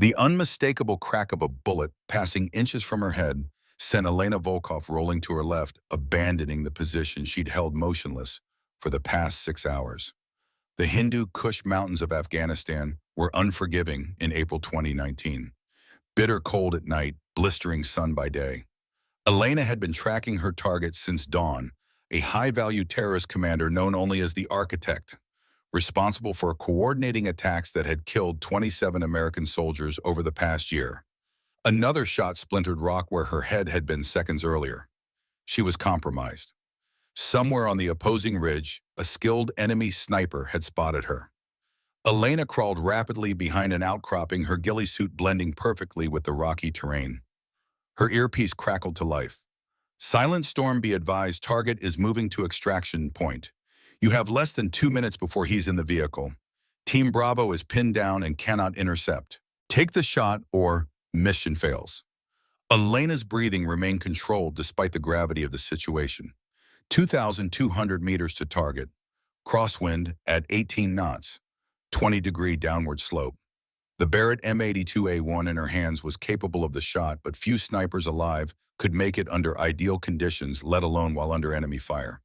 The unmistakable crack of a bullet passing inches from her head sent Elena Volkov rolling to her left, abandoning the position she'd held motionless for the past 6 hours. The Hindu Kush mountains of Afghanistan were unforgiving in April 2019. Bitter cold at night, blistering sun by day. Elena had been tracking her target since dawn, a high-value terrorist commander known only as the Architect, responsible for coordinating attacks that had killed 27 American soldiers over the past year. Another shot splintered rock where her head had been seconds earlier. She was compromised. Somewhere on the opposing ridge, a skilled enemy sniper had spotted her. Elena crawled rapidly behind an outcropping, her ghillie suit blending perfectly with the rocky terrain. Her earpiece crackled to life. "Silent Storm, be advised, target is moving to extraction point. You have less than 2 minutes before he's in the vehicle. Team Bravo is pinned down and cannot intercept. Take the shot or mission fails." Elena's breathing remained controlled despite the gravity of the situation. 2,200 meters to target. Crosswind at 18 knots. 20-degree downward slope. The Barrett M82A1 in her hands was capable of the shot, but few snipers alive could make it under ideal conditions, let alone while under enemy fire.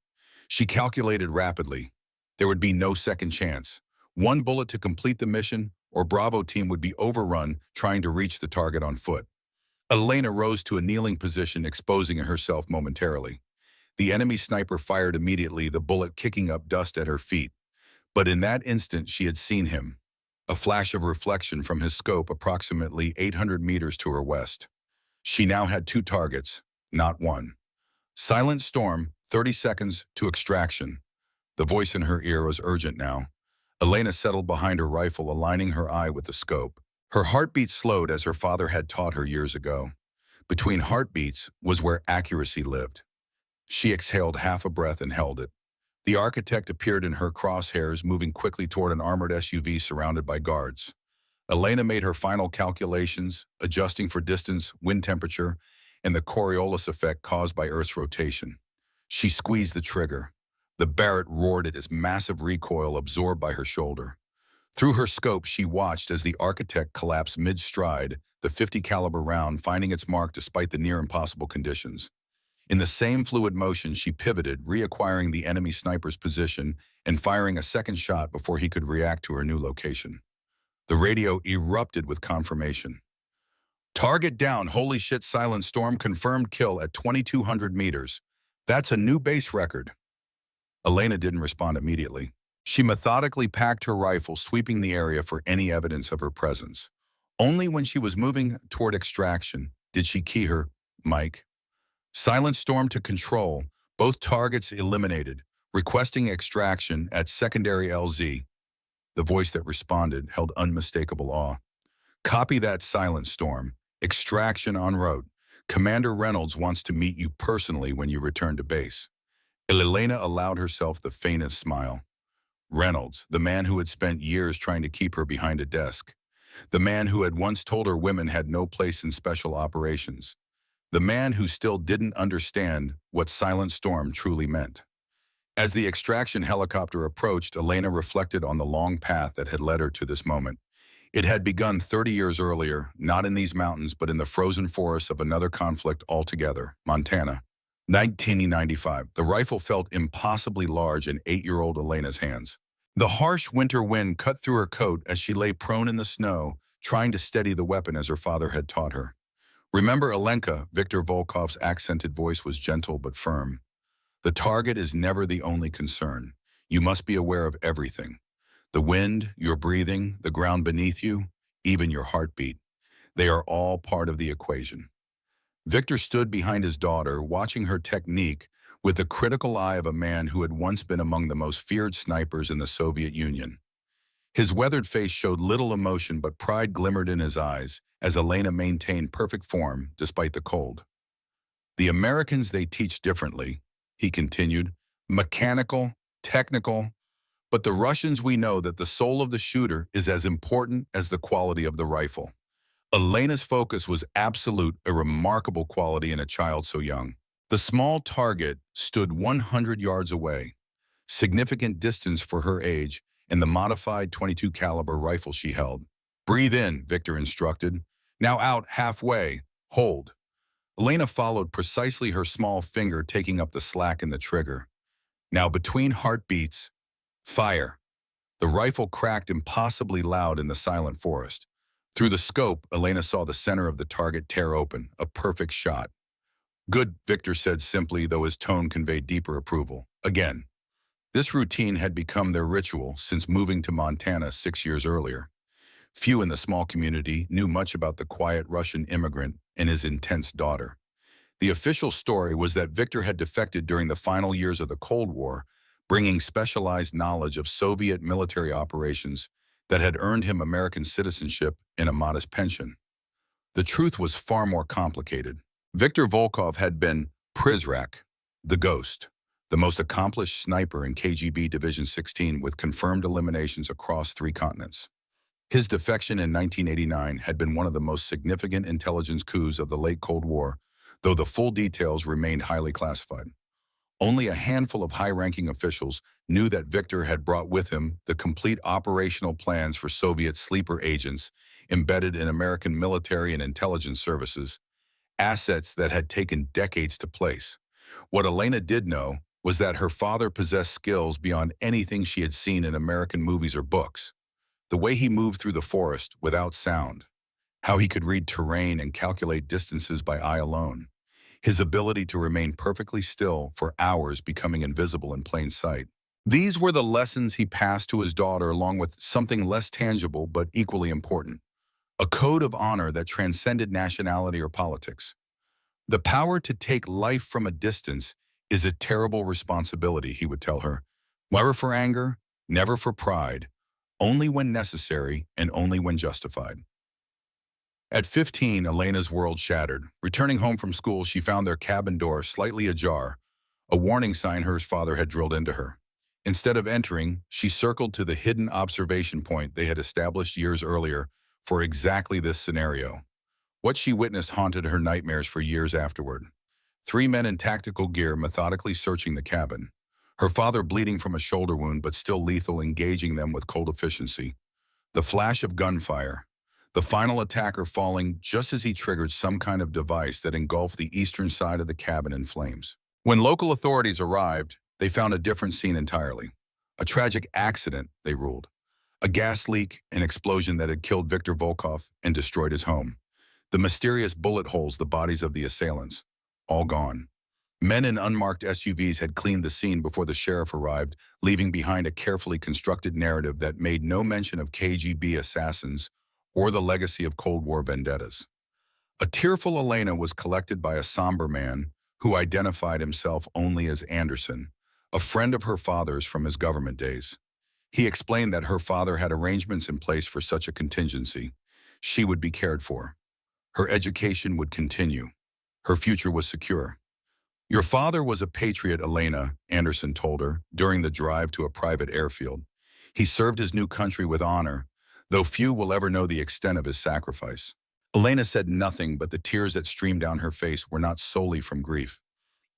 She calculated rapidly. There would be no second chance. One bullet to complete the mission, or Bravo team would be overrun trying to reach the target on foot. Elena rose to a kneeling position, exposing herself momentarily. The enemy sniper fired immediately, the bullet kicking up dust at her feet. But in that instant, she had seen him. A flash of reflection from his scope approximately 800 meters to her west. She now had 2 targets, not one. "Silent Storm, 30 seconds to extraction." The voice in her ear was urgent now. Elena settled behind her rifle, aligning her eye with the scope. Her heartbeat slowed as her father had taught her years ago. Between heartbeats was where accuracy lived. She exhaled half a breath and held it. The Architect appeared in her crosshairs, moving quickly toward an armored SUV surrounded by guards. Elena made her final calculations, adjusting for distance, wind temperature, and the Coriolis effect caused by Earth's rotation. She squeezed the trigger. The Barrett roared at its massive recoil absorbed by her shoulder. Through her scope, she watched as the Architect collapsed mid-stride, the .50 caliber round finding its mark despite the near-impossible conditions. In the same fluid motion, she pivoted, reacquiring the enemy sniper's position and firing a second shot before he could react to her new location. The radio erupted with confirmation. "Target down, holy shit, Silent Storm, confirmed kill at 2,200 meters. That's a new base record." Elena didn't respond immediately. She methodically packed her rifle, sweeping the area for any evidence of her presence. Only when she was moving toward extraction did she key her mic. "Silent Storm to control, both targets eliminated, requesting extraction at secondary LZ." The voice that responded held unmistakable awe. "Copy that, Silent Storm. Extraction en route. Commander Reynolds wants to meet you personally when you return to base." Elena allowed herself the faintest smile. Reynolds, the man who had spent years trying to keep her behind a desk. The man who had once told her women had no place in special operations. The man who still didn't understand what Silent Storm truly meant. As the extraction helicopter approached, Elena reflected on the long path that had led her to this moment. It had begun 30 years earlier, not in these mountains, but in the frozen forests of another conflict altogether, Montana. 1995. The rifle felt impossibly large in 8-year-old Elena's hands. The harsh winter wind cut through her coat as she lay prone in the snow, trying to steady the weapon as her father had taught her. "Remember, Elenka," Viktor Volkov's accented voice was gentle but firm. "The target is never the only concern. You must be aware of everything. The wind, your breathing, the ground beneath you, even your heartbeat. They are all part of the equation." Victor stood behind his daughter, watching her technique with the critical eye of a man who had once been among the most feared snipers in the Soviet Union. His weathered face showed little emotion, but pride glimmered in his eyes as Elena maintained perfect form despite the cold. "The Americans, they teach differently," he continued. "Mechanical, technical. But the Russians, we know that the soul of the shooter is as important as the quality of the rifle." Elena's focus was absolute, a remarkable quality in a child so young. The small target stood 100 yards away, significant distance for her age and the modified .22 caliber rifle she held. Breathe in, Victor instructed. Now out halfway. Hold. Elena followed, precisely her small finger taking up the slack in the trigger. Now between heartbeats, fire. The rifle cracked impossibly loud in the silent forest. Through the scope, Elena saw the center of the target tear open, a perfect shot. Good, Victor said simply, though his tone conveyed deeper approval. Again. This routine had become their ritual since moving to Montana 6 years earlier. Few in the small community knew much about the quiet Russian immigrant and his intense daughter. The official story was that Victor had defected during the final years of the Cold War, bringing specialized knowledge of Soviet military operations that had earned him American citizenship and a modest pension. The truth was far more complicated. Viktor Volkov had been Prizrak, the Ghost, the most accomplished sniper in KGB Division 16 with confirmed eliminations across 3 continents. His defection in 1989 had been one of the most significant intelligence coups of the late Cold War, though the full details remained highly classified. Only a handful of high-ranking officials knew that Victor had brought with him the complete operational plans for Soviet sleeper agents embedded in American military and intelligence services, assets that had taken decades to place. What Elena did know was that her father possessed skills beyond anything she had seen in American movies or books. The way he moved through the forest without sound, how he could read terrain and calculate distances by eye alone, his ability to remain perfectly still for hours, becoming invisible in plain sight. These were the lessons he passed to his daughter, along with something less tangible but equally important, a code of honor that transcended nationality or politics. The power to take life from a distance is a terrible responsibility, he would tell her. Never for anger, never for pride, only when necessary and only when justified. At 15, Elena's world shattered. Returning home from school, she found their cabin door slightly ajar, a warning sign her father had drilled into her. Instead of entering, she circled to the hidden observation point they had established years earlier for exactly this scenario. What she witnessed haunted her nightmares for years afterward. 3 men in tactical gear methodically searching the cabin. Her father bleeding from a shoulder wound but still lethal, engaging them with cold efficiency. The flash of gunfire. The final attacker falling just as he triggered some kind of device that engulfed the eastern side of the cabin in flames. When local authorities arrived, they found a different scene entirely. A tragic accident, they ruled. A gas leak, an explosion that had killed Viktor Volkov and destroyed his home. The mysterious bullet holes, the bodies of the assailants, all gone. Men in unmarked SUVs had cleaned the scene before the sheriff arrived, leaving behind a carefully constructed narrative that made no mention of KGB assassins or the legacy of Cold War vendettas. A tearful Elena was collected by a somber man who identified himself only as Anderson, a friend of her father's from his government days. He explained that her father had arrangements in place for such a contingency. She would be cared for. Her education would continue. Her future was secure. Your father was a patriot, Elena, Anderson told her, during the drive to a private airfield. He served his new country with honor, though few will ever know the extent of his sacrifice. Elena said nothing, but the tears that streamed down her face were not solely from grief.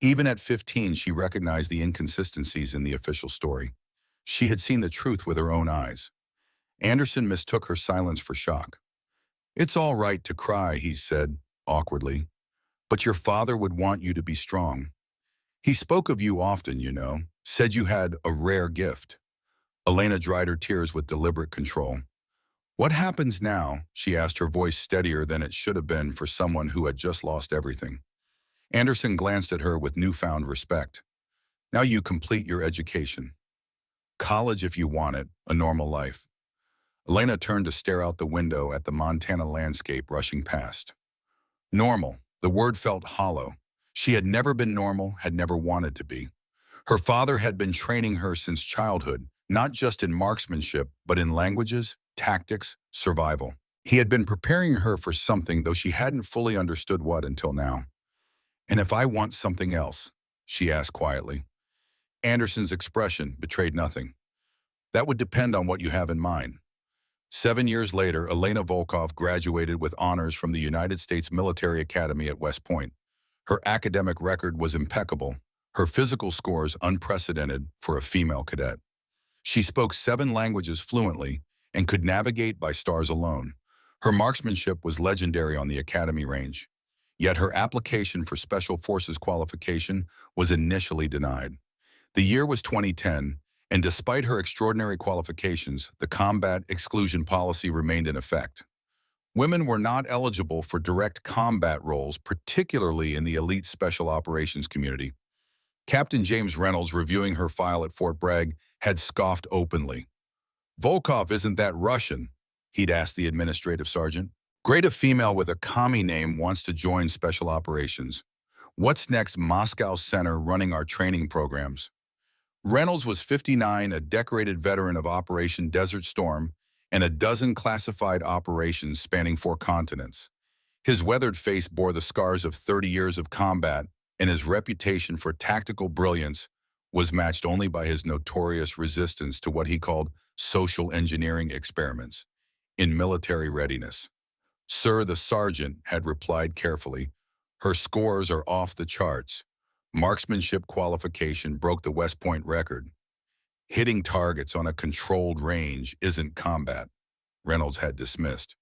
Even at 15, she recognized the inconsistencies in the official story. She had seen the truth with her own eyes. Anderson mistook her silence for shock. "It's all right to cry," he said, awkwardly. "But your father would want you to be strong. He spoke of you often, you know, said you had a rare gift." Elena dried her tears with deliberate control. "What happens now?" she asked, her voice steadier than it should have been for someone who had just lost everything. Anderson glanced at her with newfound respect. "Now you complete your education. College if you want it, a normal life." Elena turned to stare out the window at the Montana landscape rushing past. Normal. The word felt hollow. She had never been normal, had never wanted to be. Her father had been training her since childhood, not just in marksmanship, but in languages, tactics, survival. He had been preparing her for something, though she hadn't fully understood what until now. "And if I want something else?" she asked quietly. Anderson's expression betrayed nothing. "That would depend on what you have in mind." 7 years later, Elena Volkov graduated with honors from the United States Military Academy at West Point. Her academic record was impeccable, her physical scores unprecedented for a female cadet. She spoke 7 languages fluently and could navigate by stars alone, Her marksmanship was legendary on the academy range, yet her application for Special Forces qualification was initially denied. The year was 2010, and despite her extraordinary qualifications, the combat exclusion policy remained in effect. Women were not eligible for direct combat roles, particularly in the elite special operations community. Captain James Reynolds, reviewing her file at Fort Bragg, had scoffed openly. "Volkov isn't that Russian?" he'd asked the administrative sergeant. "Great, a female with a commie name wants to join special operations. What's next? Moscow Center running our training programs." Reynolds was 59, a decorated veteran of Operation Desert Storm and a dozen classified operations spanning 4 continents. His weathered face bore the scars of 30 years of combat, and his reputation for tactical brilliance was matched only by his notorious resistance to what he called social engineering experiments in military readiness. "Sir," the sergeant had replied carefully, "her scores are off the charts. Marksmanship qualification broke the West Point record. Hitting targets on a controlled range isn't combat," Reynolds had dismissed.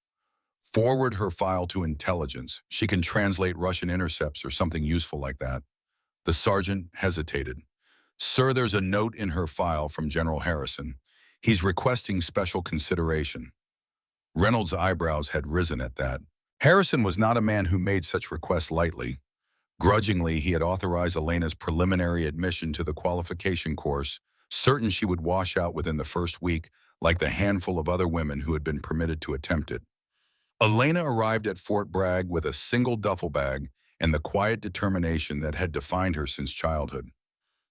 "Forward her file to intelligence. She can translate Russian intercepts or something useful like that." The sergeant hesitated. "Sir, there's a note in her file from General Harrison. He's requesting special consideration." Reynolds' eyebrows had risen at that. Harrison was not a man who made such requests lightly. Grudgingly, he had authorized Elena's preliminary admission to the qualification course, certain she would wash out within the first week, like the handful of other women who had been permitted to attempt it. Elena arrived at Fort Bragg with a single duffel bag and the quiet determination that had defined her since childhood.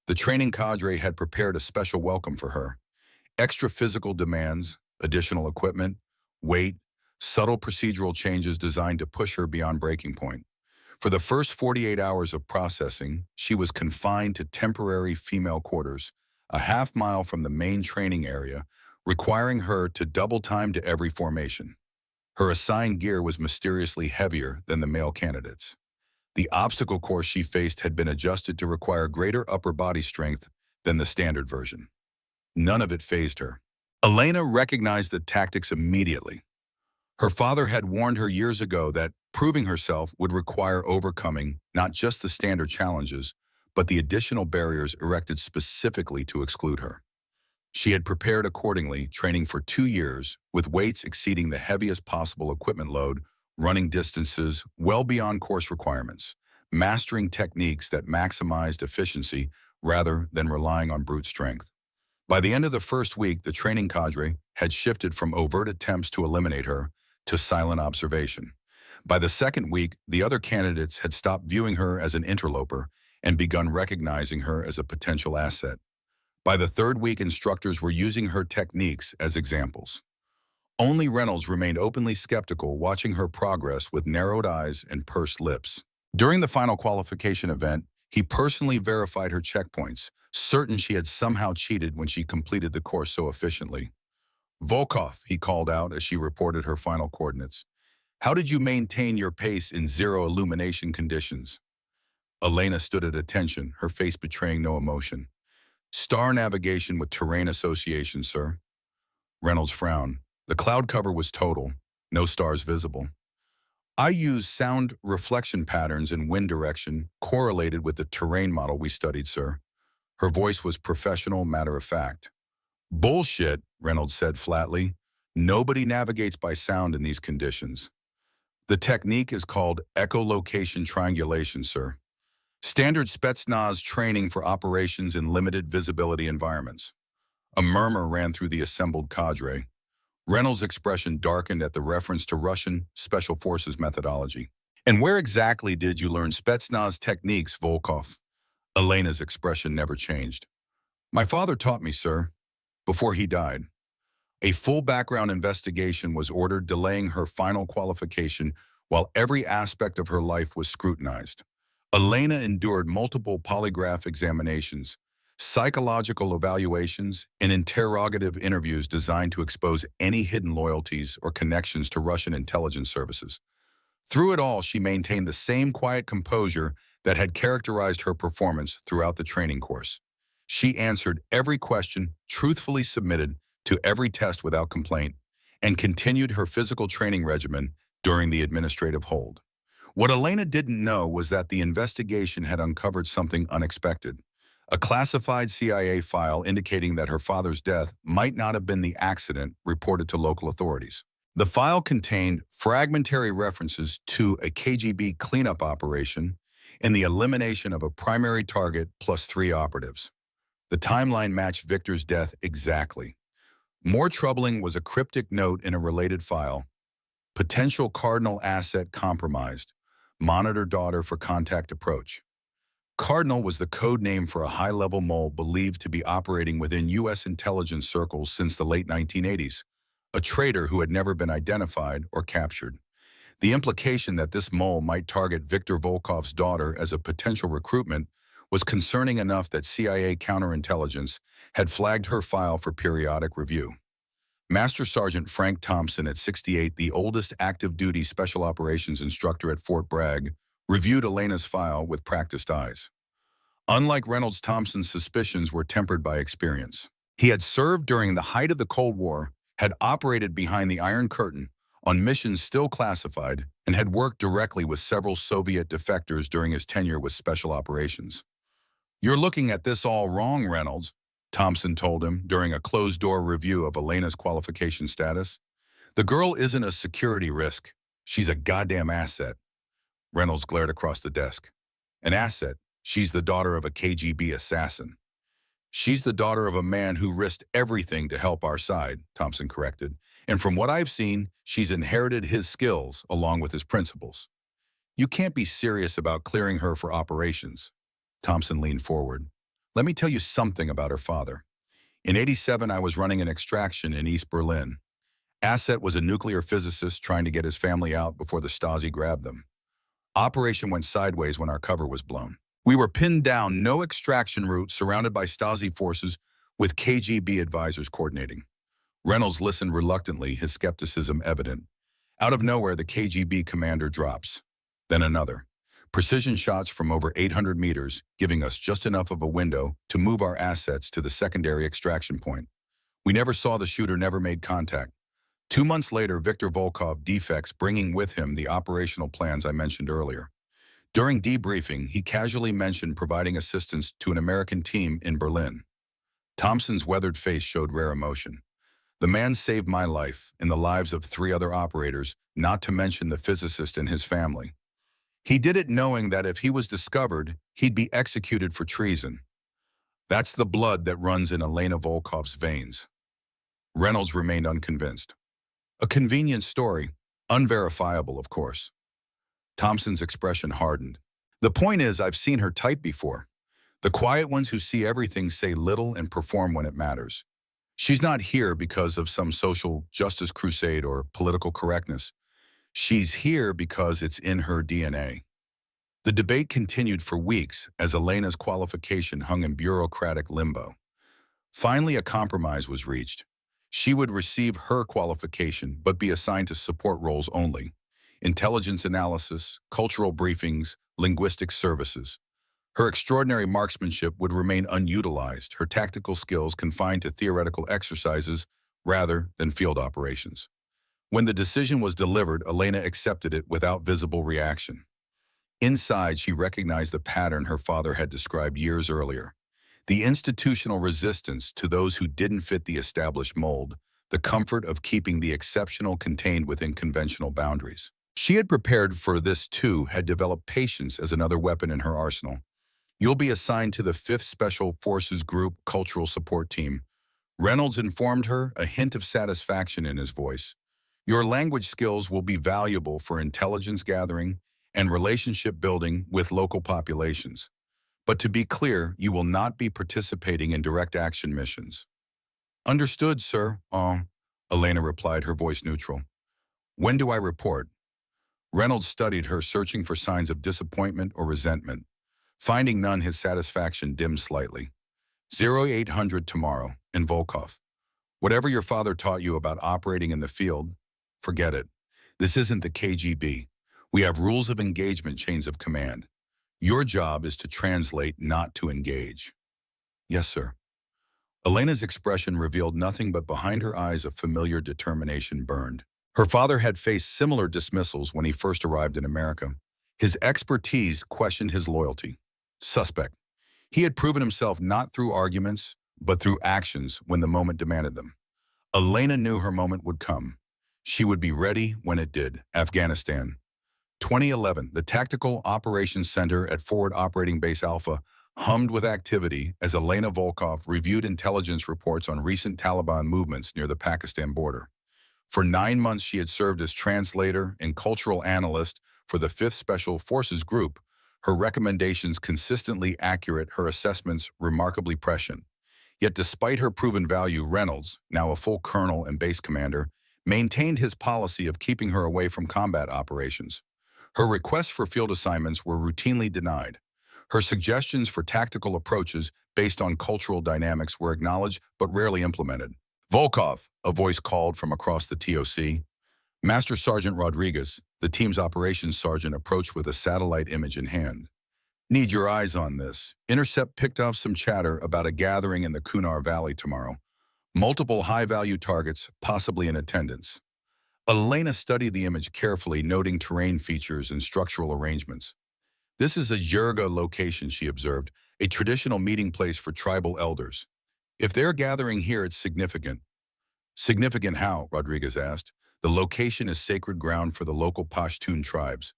The training cadre had prepared a special welcome for her. Extra physical demands, additional equipment, weight, subtle procedural changes designed to push her beyond breaking point. For the first 48 hours of processing, she was confined to temporary female quarters, a half-mile from the main training area, requiring her to double time to every formation. Her assigned gear was mysteriously heavier than the male candidates. The obstacle course she faced had been adjusted to require greater upper body strength than the standard version. None of it fazed her. Elena recognized the tactics immediately. Her father had warned her years ago that proving herself would require overcoming not just the standard challenges, but the additional barriers erected specifically to exclude her. She had prepared accordingly, training for 2 years, with weights exceeding the heaviest possible equipment load, running distances well beyond course requirements, mastering techniques that maximized efficiency rather than relying on brute strength. By the end of the first week, the training cadre had shifted from overt attempts to eliminate her to silent observation. By the second week, the other candidates had stopped viewing her as an interloper and begun recognizing her as a potential asset. By the third week, instructors were using her techniques as examples. Only Reynolds remained openly skeptical, watching her progress with narrowed eyes and pursed lips. During the final qualification event, he personally verified her checkpoints, certain she had somehow cheated when she completed the course so efficiently. "Volkov," he called out as she reported her final coordinates. "How did you maintain your pace in zero illumination conditions?" Elena stood at attention, her face betraying no emotion. "Star navigation with terrain association, sir." Reynolds frowned. The cloud cover was total, no stars visible. "I used sound reflection patterns and wind direction correlated with the terrain model we studied, sir." Her voice was professional, matter-of-fact. "Bullshit," Reynolds said flatly. "Nobody navigates by sound in these conditions. The technique is called echolocation triangulation, sir. Standard Spetsnaz training for operations in limited visibility environments." A murmur ran through the assembled cadre. Reynolds' expression darkened at the reference to Russian Special Forces methodology. "And where exactly did you learn Spetsnaz techniques, Volkov?" Elena's expression never changed. "My father taught me, sir, before he died." A full background investigation was ordered, delaying her final qualification while every aspect of her life was scrutinized. Elena endured multiple polygraph examinations, psychological evaluations, and interrogative interviews designed to expose any hidden loyalties or connections to Russian intelligence services. Through it all, she maintained the same quiet composure that had characterized her performance throughout the training course. She answered every question, truthfully submitted to every test without complaint, and continued her physical training regimen during the administrative hold. What Elena didn't know was that the investigation had uncovered something unexpected. A classified CIA file indicating that her father's death might not have been the accident reported to local authorities. The file contained fragmentary references to a KGB cleanup operation and the elimination of a primary target plus 3 operatives. The timeline matched Victor's death exactly. More troubling was a cryptic note in a related file: potential cardinal asset compromised. Monitor daughter for contact approach. Cardinal was the code name for a high-level mole believed to be operating within U.S. intelligence circles since the late 1980s, a traitor who had never been identified or captured. The implication that this mole might target Viktor Volkov's daughter as a potential recruitment was concerning enough that CIA counterintelligence had flagged her file for periodic review. Master Sergeant Frank Thompson, at 68, the oldest active-duty special operations instructor at Fort Bragg, reviewed Elena's file with practiced eyes. Unlike Reynolds, Thompson's suspicions were tempered by experience. He had served during the height of the Cold War, had operated behind the Iron Curtain on missions still classified, and had worked directly with several Soviet defectors during his tenure with Special Operations. "You're looking at this all wrong, Reynolds," Thompson told him during a closed-door review of Elena's qualification status. "The girl isn't a security risk. She's a goddamn asset." Reynolds glared across the desk. "An asset? She's the daughter of a KGB assassin." "She's the daughter of a man who risked everything to help our side," Thompson corrected. "And from what I've seen, she's inherited his skills along with his principles." "You can't be serious about clearing her for operations." Thompson leaned forward. "Let me tell you something about her father. In '87, I was running an extraction in East Berlin. Asset was a nuclear physicist trying to get his family out before the Stasi grabbed them. Operation went sideways when our cover was blown. We were pinned down, no extraction route, surrounded by Stasi forces with KGB advisors coordinating." Reynolds listened reluctantly, his skepticism evident. Out of nowhere, the KGB commander drops. Then another. Precision shots from over 800 meters, giving us just enough of a window to move our assets to the secondary extraction point. We never saw the shooter, never made contact. 2 months later, Viktor Volkov defects, bringing with him the operational plans I mentioned earlier. During debriefing, he casually mentioned providing assistance to an American team in Berlin. Thompson's weathered face showed rare emotion. "The man saved my life and the lives of 3 other operators, not to mention the physicist and his family. He did it knowing that if he was discovered, he'd be executed for treason. That's the blood that runs in Elena Volkov's veins." Reynolds remained unconvinced. "A convenient story, unverifiable, of course." Thompson's expression hardened. "The point is, I've seen her type before. The quiet ones who see everything, say little, and perform when it matters. She's not here because of some social justice crusade or political correctness. She's here because it's in her DNA." The debate continued for weeks as Elena's qualification hung in bureaucratic limbo. Finally, a compromise was reached. She would receive her qualification but be assigned to support roles only: intelligence analysis, cultural briefings, linguistic services. Her extraordinary marksmanship would remain unutilized, her tactical skills confined to theoretical exercises rather than field operations. When the decision was delivered, Elena accepted it without visible reaction. Inside, she recognized the pattern her father had described years earlier: the institutional resistance to those who didn't fit the established mold, the comfort of keeping the exceptional contained within conventional boundaries. She had prepared for this too, had developed patience as another weapon in her arsenal. "You'll be assigned to the 5th Special Forces Group Cultural Support Team," Reynolds informed her, a hint of satisfaction in his voice. "Your language skills will be valuable for intelligence gathering and relationship building with local populations. But to be clear, you will not be participating in direct action missions." "Understood, sir." Elena replied, her voice neutral. "When do I report?" Reynolds studied her, searching for signs of disappointment or resentment. Finding none, his satisfaction dimmed slightly. 0800 tomorrow, in Volkov. "Whatever your father taught you about operating in the field, forget it. This isn't the KGB. We have rules of engagement, chains of command. Your job is to translate, not to engage." "Yes, sir." Elena's expression revealed nothing, but behind her eyes a familiar determination burned. Her father had faced similar dismissals when he first arrived in America. His expertise questioned his loyalty. Suspect. He had proven himself not through arguments, but through actions when the moment demanded them. Elena knew her moment would come. She would be ready when it did. Afghanistan. 2011, the Tactical Operations Center at Forward Operating Base Alpha hummed with activity as Elena Volkov reviewed intelligence reports on recent Taliban movements near the Pakistan border. For 9 months, she had served as translator and cultural analyst for the 5th Special Forces Group, her recommendations consistently accurate, her assessments remarkably prescient. Yet despite her proven value, Reynolds, now a full colonel and base commander, maintained his policy of keeping her away from combat operations. Her requests for field assignments were routinely denied. Her suggestions for tactical approaches based on cultural dynamics were acknowledged but rarely implemented. Volkov, a voice called from across the TOC. Master Sergeant Rodriguez, the team's operations sergeant, approached with a satellite image in hand. Need your eyes on this. Intercept picked up some chatter about a gathering in the Kunar Valley tomorrow. Multiple high-value targets, possibly in attendance. Elena studied the image carefully, noting terrain features and structural arrangements. This is a Yurga location, she observed, a traditional meeting place for tribal elders. If they're gathering here, it's significant. Significant how? Rodriguez asked. The location is sacred ground for the local Pashtun tribes.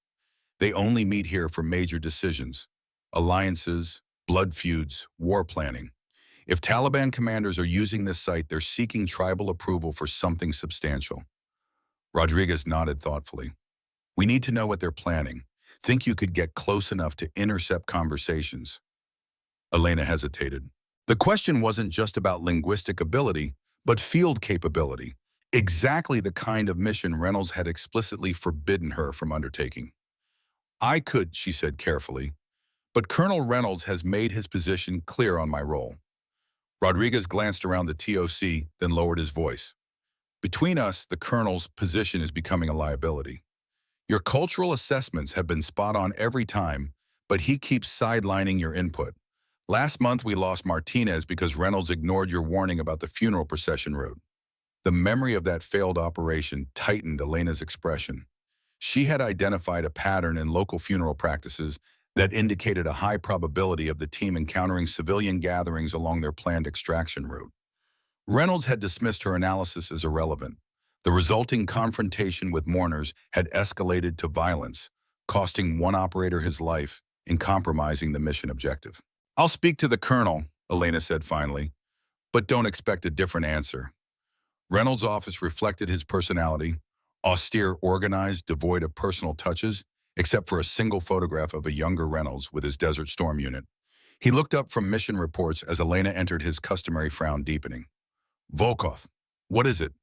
They only meet here for major decisions, alliances, blood feuds, war planning. If Taliban commanders are using this site, they're seeking tribal approval for something substantial. Rodriguez nodded thoughtfully. We need to know what they're planning. Think you could get close enough to intercept conversations? Elena hesitated. The question wasn't just about linguistic ability, but field capability. Exactly the kind of mission Reynolds had explicitly forbidden her from undertaking. I could, she said carefully, but Colonel Reynolds has made his position clear on my role. Rodriguez glanced around the TOC, then lowered his voice. Between us, the Colonel's position is becoming a liability. Your cultural assessments have been spot on every time, but he keeps sidelining your input. Last month, we lost Martinez because Reynolds ignored your warning about the funeral procession route. The memory of that failed operation tightened Elena's expression. She had identified a pattern in local funeral practices that indicated a high probability of the team encountering civilian gatherings along their planned extraction route. Reynolds had dismissed her analysis as irrelevant. The resulting confrontation with mourners had escalated to violence, costing one operator his life and compromising the mission objective. I'll speak to the colonel, Elena said finally, but don't expect a different answer. Reynolds' office reflected his personality, austere, organized, devoid of personal touches, except for a single photograph of a younger Reynolds with his Desert Storm unit. He looked up from mission reports as Elena entered, his customary frown deepening. Volkov, what is it?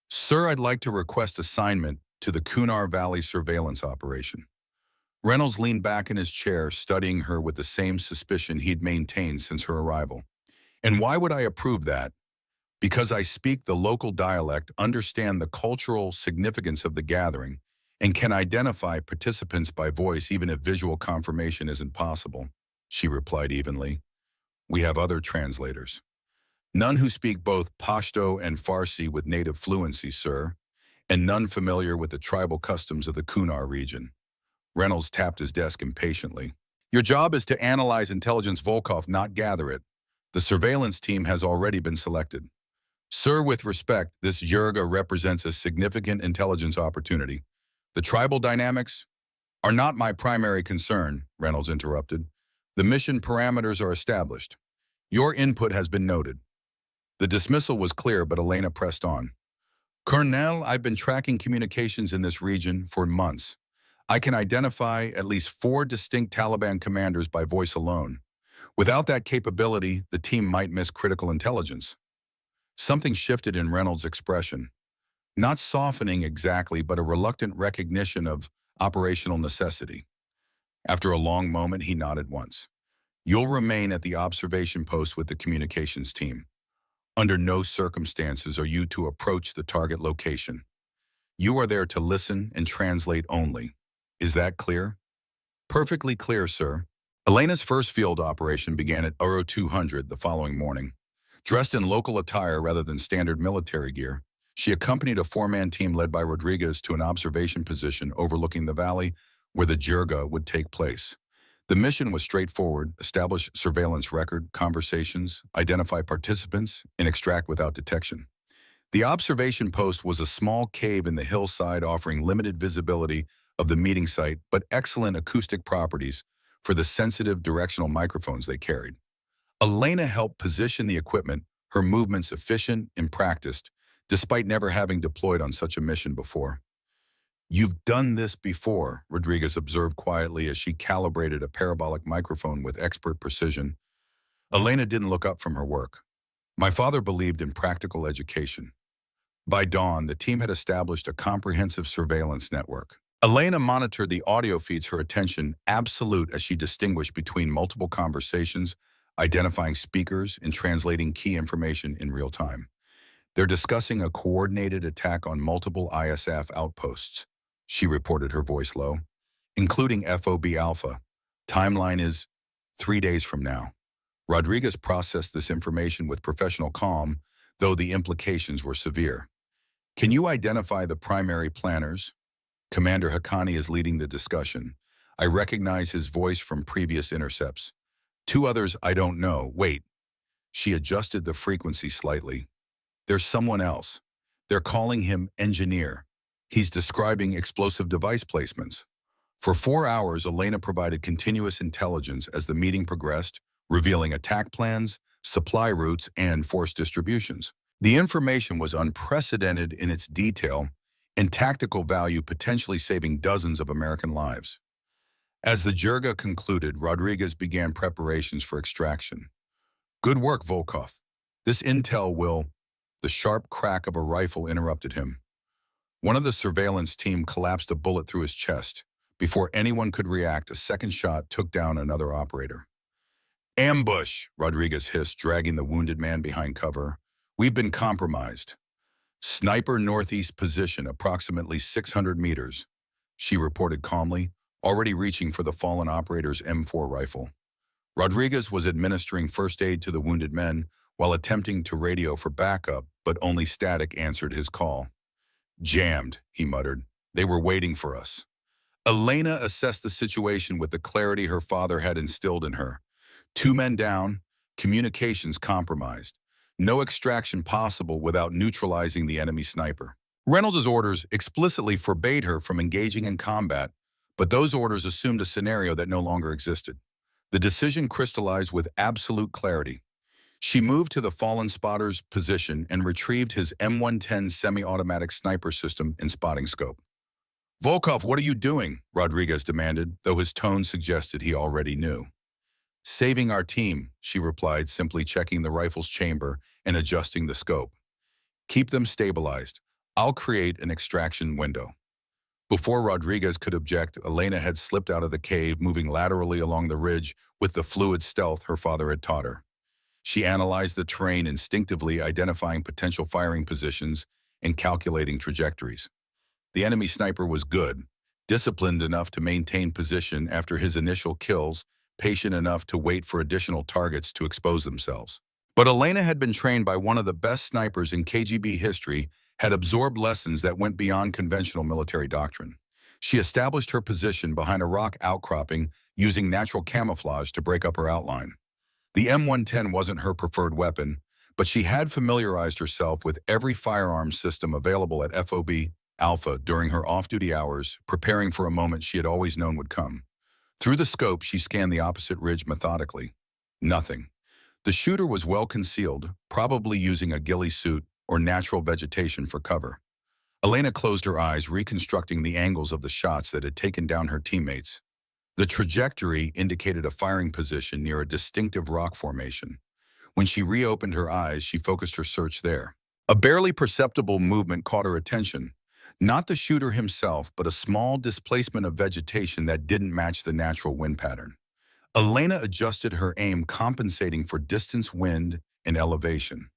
Sir, I'd like to request assignment to the Kunar Valley surveillance operation. Reynolds leaned back in his chair, studying her with the same suspicion he'd maintained since her arrival. And why would I approve that? Because I speak the local dialect, understand the cultural significance of the gathering, and can identify participants by voice even if visual confirmation isn't possible, she replied evenly. We have other translators. None who speak both Pashto and Farsi with native fluency, sir, and none familiar with the tribal customs of the Kunar region. Reynolds tapped his desk impatiently. Your job is to analyze intelligence, Volkov, not gather it. The surveillance team has already been selected. Sir, with respect, this Yurga represents a significant intelligence opportunity. The tribal dynamics are not my primary concern, Reynolds interrupted. The mission parameters are established. Your input has been noted. The dismissal was clear, but Elena pressed on. Colonel, I've been tracking communications in this region for months. I can identify at least 4 distinct Taliban commanders by voice alone. Without that capability, the team might miss critical intelligence. Something shifted in Reynolds' expression. Not softening exactly, but a reluctant recognition of operational necessity. After a long moment, he nodded once. You'll remain at the observation post with the communications team. Under no circumstances are you to approach the target location. You are there to listen and translate only. Is that clear? Perfectly clear, sir. Elena's first field operation began at Uro 200 the following morning. Dressed in local attire rather than standard military gear, she accompanied a four-man team led by Rodriguez to an observation position overlooking the valley where the jirga would take place. The mission was straightforward: establish surveillance record, conversations, identify participants, and extract without detection. The observation post was a small cave in the hillside offering limited visibility of the meeting site but excellent acoustic properties for the sensitive directional microphones they carried. Elena helped position the equipment, her movements efficient and practiced, despite never having deployed on such a mission before. "You've done this before," Rodriguez observed quietly as she calibrated a parabolic microphone with expert precision. Elena didn't look up from her work. "My father believed in practical education." By dawn, the team had established a comprehensive surveillance network. Elena monitored the audio feeds, her attention absolute as she distinguished between multiple conversations, identifying speakers, and translating key information in real time. "They're discussing a coordinated attack on multiple ISAF outposts," she reported, her voice low, "including FOB Alpha. Timeline is 3 days from now." Rodriguez processed this information with professional calm, though the implications were severe. "Can you identify the primary planners?" Commander Haqqani is leading the discussion. I recognize his voice from previous intercepts. "Two others I don't know. Wait." She adjusted the frequency slightly. "There's someone else. They're calling him engineer. He's describing explosive device placements." For 4 hours, Elena provided continuous intelligence as the meeting progressed, revealing attack plans, supply routes, and force distributions. The information was unprecedented in its detail and tactical value, potentially saving dozens of American lives. As the jirga concluded, Rodriguez began preparations for extraction. "Good work, Volkov. This intel will—" The sharp crack of a rifle interrupted him. One of the surveillance team collapsed a bullet through his chest. Before anyone could react, a second shot took down another operator. "Ambush!" Rodriguez hissed, dragging the wounded man behind cover. "We've been compromised." "Sniper northeast position, approximately 600 meters," she reported calmly, already reaching for the fallen operator's M4 rifle. Rodriguez was administering first aid to the wounded men while attempting to radio for backup, but only static answered his call. "Jammed," he muttered. "They were waiting for us." Elena assessed the situation with the clarity her father had instilled in her. 2 men down, communications compromised. No extraction possible without neutralizing the enemy sniper. Reynolds' orders explicitly forbade her from engaging in combat, but those orders assumed a scenario that no longer existed. The decision crystallized with absolute clarity. She moved to the fallen spotter's position and retrieved his M110 semi-automatic sniper system and spotting scope. "Volkov, what are you doing?" Rodriguez demanded, though his tone suggested he already knew. "Saving our team," she replied, simply checking the rifle's chamber and adjusting the scope. "Keep them stabilized. I'll create an extraction window." Before Rodriguez could object, Elena had slipped out of the cave, moving laterally along the ridge with the fluid stealth her father had taught her. She analyzed the terrain instinctively, identifying potential firing positions and calculating trajectories. The enemy sniper was good, disciplined enough to maintain position after his initial kills, patient enough to wait for additional targets to expose themselves. But Elena had been trained by one of the best snipers in KGB history, had absorbed lessons that went beyond conventional military doctrine. She established her position behind a rock outcropping, using natural camouflage to break up her outline. The M110 wasn't her preferred weapon, but she had familiarized herself with every firearms system available at FOB Alpha during her off-duty hours, preparing for a moment she had always known would come. Through the scope, she scanned the opposite ridge methodically. Nothing. The shooter was well concealed, probably using a ghillie suit or natural vegetation for cover. Elena closed her eyes, reconstructing the angles of the shots that had taken down her teammates. The trajectory indicated a firing position near a distinctive rock formation. When she reopened her eyes, she focused her search there. A barely perceptible movement caught her attention. Not the shooter himself, but a small displacement of vegetation that didn't match the natural wind pattern. Elena adjusted her aim, compensating for distance, wind, and elevation.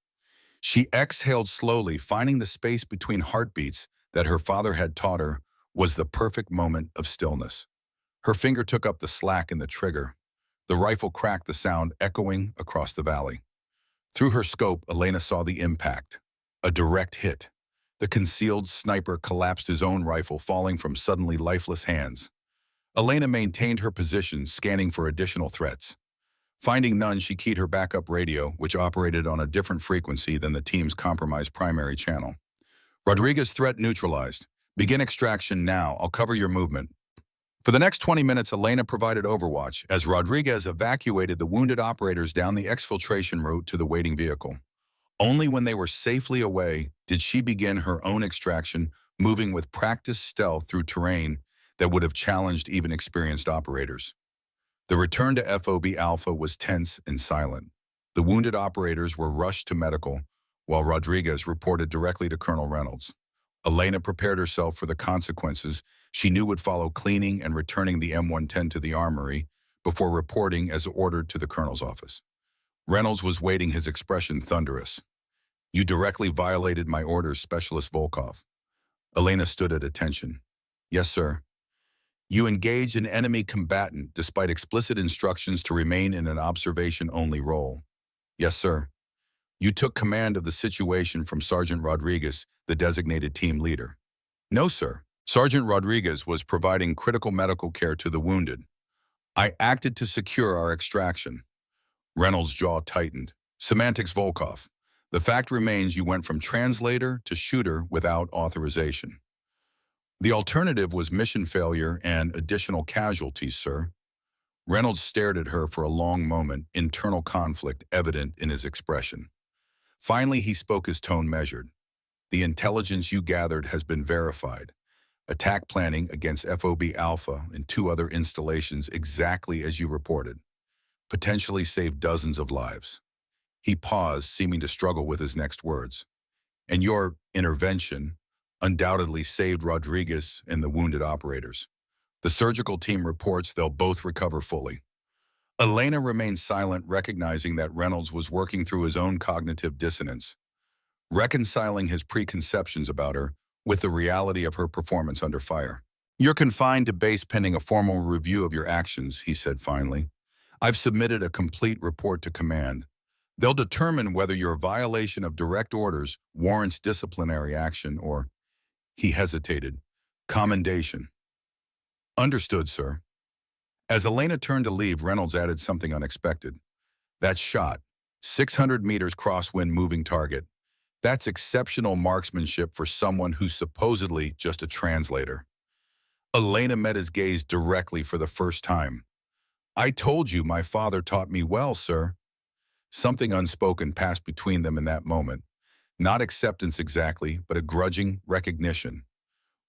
She exhaled slowly, finding the space between heartbeats that her father had taught her was the perfect moment of stillness. Her finger took up the slack in the trigger. The rifle cracked, the sound echoing across the valley. Through her scope, Elena saw the impact. A direct hit. The concealed sniper collapsed his own rifle, falling from suddenly lifeless hands. Elena maintained her position, scanning for additional threats. Finding none, she keyed her backup radio, which operated on a different frequency than the team's compromised primary channel. Rodriguez threat neutralized. Begin extraction now. I'll cover your movement. For the next 20 minutes, Elena provided overwatch as Rodriguez evacuated the wounded operators down the exfiltration route to the waiting vehicle. Only when they were safely away did she begin her own extraction, moving with practiced stealth through terrain that would have challenged even experienced operators. The return to FOB Alpha was tense and silent. The wounded operators were rushed to medical, while Rodriguez reported directly to Colonel Reynolds. Elena prepared herself for the consequences she knew would follow, cleaning and returning the M110 to the armory before reporting as ordered to the colonel's office. Reynolds was waiting, his expression thunderous. "You directly violated my orders, Specialist Volkov." Elena stood at attention. "Yes, sir." "You engaged an enemy combatant despite explicit instructions to remain in an observation-only role." "Yes, sir." "You took command of the situation from Sergeant Rodriguez, the designated team leader." "No, sir. Sergeant Rodriguez was providing critical medical care to the wounded. I acted to secure our extraction." Reynolds' jaw tightened. "Semantics, Volkov. The fact remains you went from translator to shooter without authorization." "The alternative was mission failure and additional casualties, sir." Reynolds stared at her for a long moment, internal conflict evident in his expression. Finally, he spoke, his tone measured. "The intelligence you gathered has been verified. Attack planning against FOB Alpha and 2 other installations exactly as you reported. Potentially saved dozens of lives." He paused, seeming to struggle with his next words. "And your intervention undoubtedly saved Rodriguez and the wounded operators. The surgical team reports they'll both recover fully." Elena remained silent, recognizing that Reynolds was working through his own cognitive dissonance, reconciling his preconceptions about her with the reality of her performance under fire. "You're confined to base pending a formal review of your actions," he said finally. "I've submitted a complete report to command. They'll determine whether your violation of direct orders warrants disciplinary action or," he hesitated, "commendation." "Understood, sir." As Elena turned to leave, Reynolds added something unexpected. "That shot, 600 meters crosswind moving target. That's exceptional marksmanship for someone who's supposedly just a translator." Elena met his gaze directly for the first time. "I told you my father taught me well, sir." Something unspoken passed between them in that moment. Not acceptance exactly, but a grudging recognition.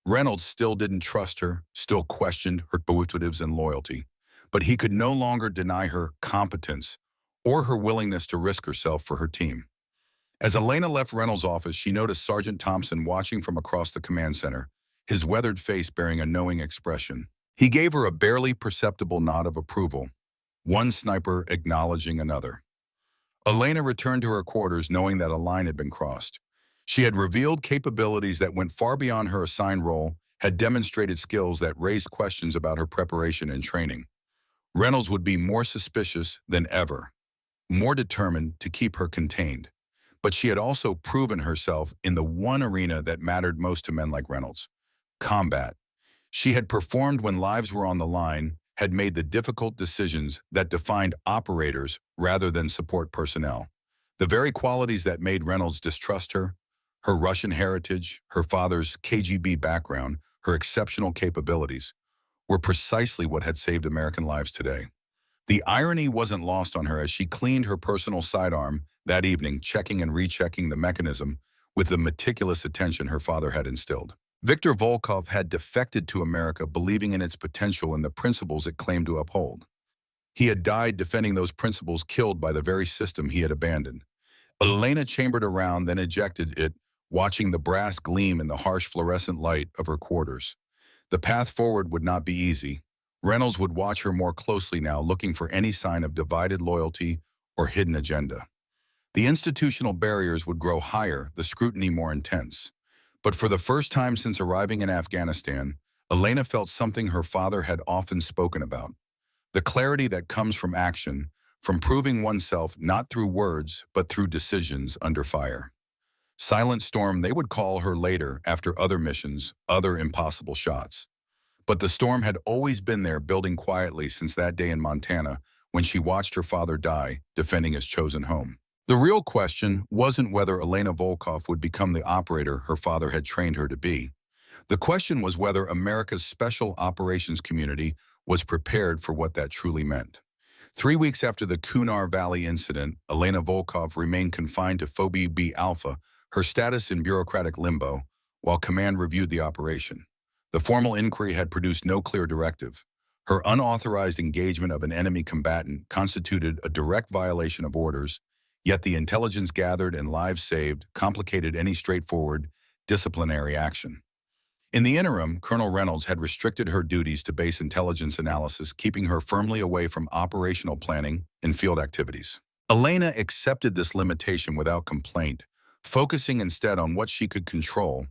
Reynolds still didn't trust her, still questioned her motives and loyalty, but he could no longer deny her competence or her willingness to risk herself for her team. As Elena left Reynolds' office, she noticed Sergeant Thompson watching from across the command center, his weathered face bearing a knowing expression. He gave her a barely perceptible nod of approval, one sniper acknowledging another. Elena returned to her quarters knowing that a line had been crossed. She had revealed capabilities that went far beyond her assigned role, had demonstrated skills that raised questions about her preparation and training. Reynolds would be more suspicious than ever, more determined to keep her contained. But she had also proven herself in the one arena that mattered most to men like Reynolds: combat. She had performed when lives were on the line, had made the difficult decisions that defined operators rather than support personnel. The very qualities that made Reynolds distrust her, her Russian heritage, her father's KGB background, her exceptional capabilities, were precisely what had saved American lives today. The irony wasn't lost on her as she cleaned her personal sidearm that evening, checking and rechecking the mechanism with the meticulous attention her father had instilled. Viktor Volkov had defected to America believing in its potential and the principles it claimed to uphold. He had died defending those principles, killed by the very system he had abandoned. Elena chambered around, then ejected it, watching the brass gleam in the harsh fluorescent light of her quarters. The path forward would not be easy. Reynolds would watch her more closely now, looking for any sign of divided loyalty or hidden agenda. The institutional barriers would grow higher, the scrutiny more intense. But for the first time since arriving in Afghanistan, Elena felt something her father had often spoken about: the clarity that comes from action, from proving oneself not through words, but through decisions under fire. Silent Storm, they would call her later after other missions, other impossible shots. But the storm had always been there, building quietly since that day in Montana when she watched her father die, defending his chosen home. The real question wasn't whether Elena Volkov would become the operator her father had trained her to be. The question was whether America's special operations community was prepared for what that truly meant. 3 weeks after the Kunar Valley incident, Elena Volkov remained confined to Phobia B Alpha, her status in bureaucratic limbo, while command reviewed the operation. The formal inquiry had produced no clear directive. Her unauthorized engagement of an enemy combatant constituted a direct violation of orders, yet the intelligence gathered and lives saved complicated any straightforward disciplinary action. In the interim, Colonel Reynolds had restricted her duties to base intelligence analysis, keeping her firmly away from operational planning and field activities. Elena accepted this limitation without complaint, focusing instead on what she could control,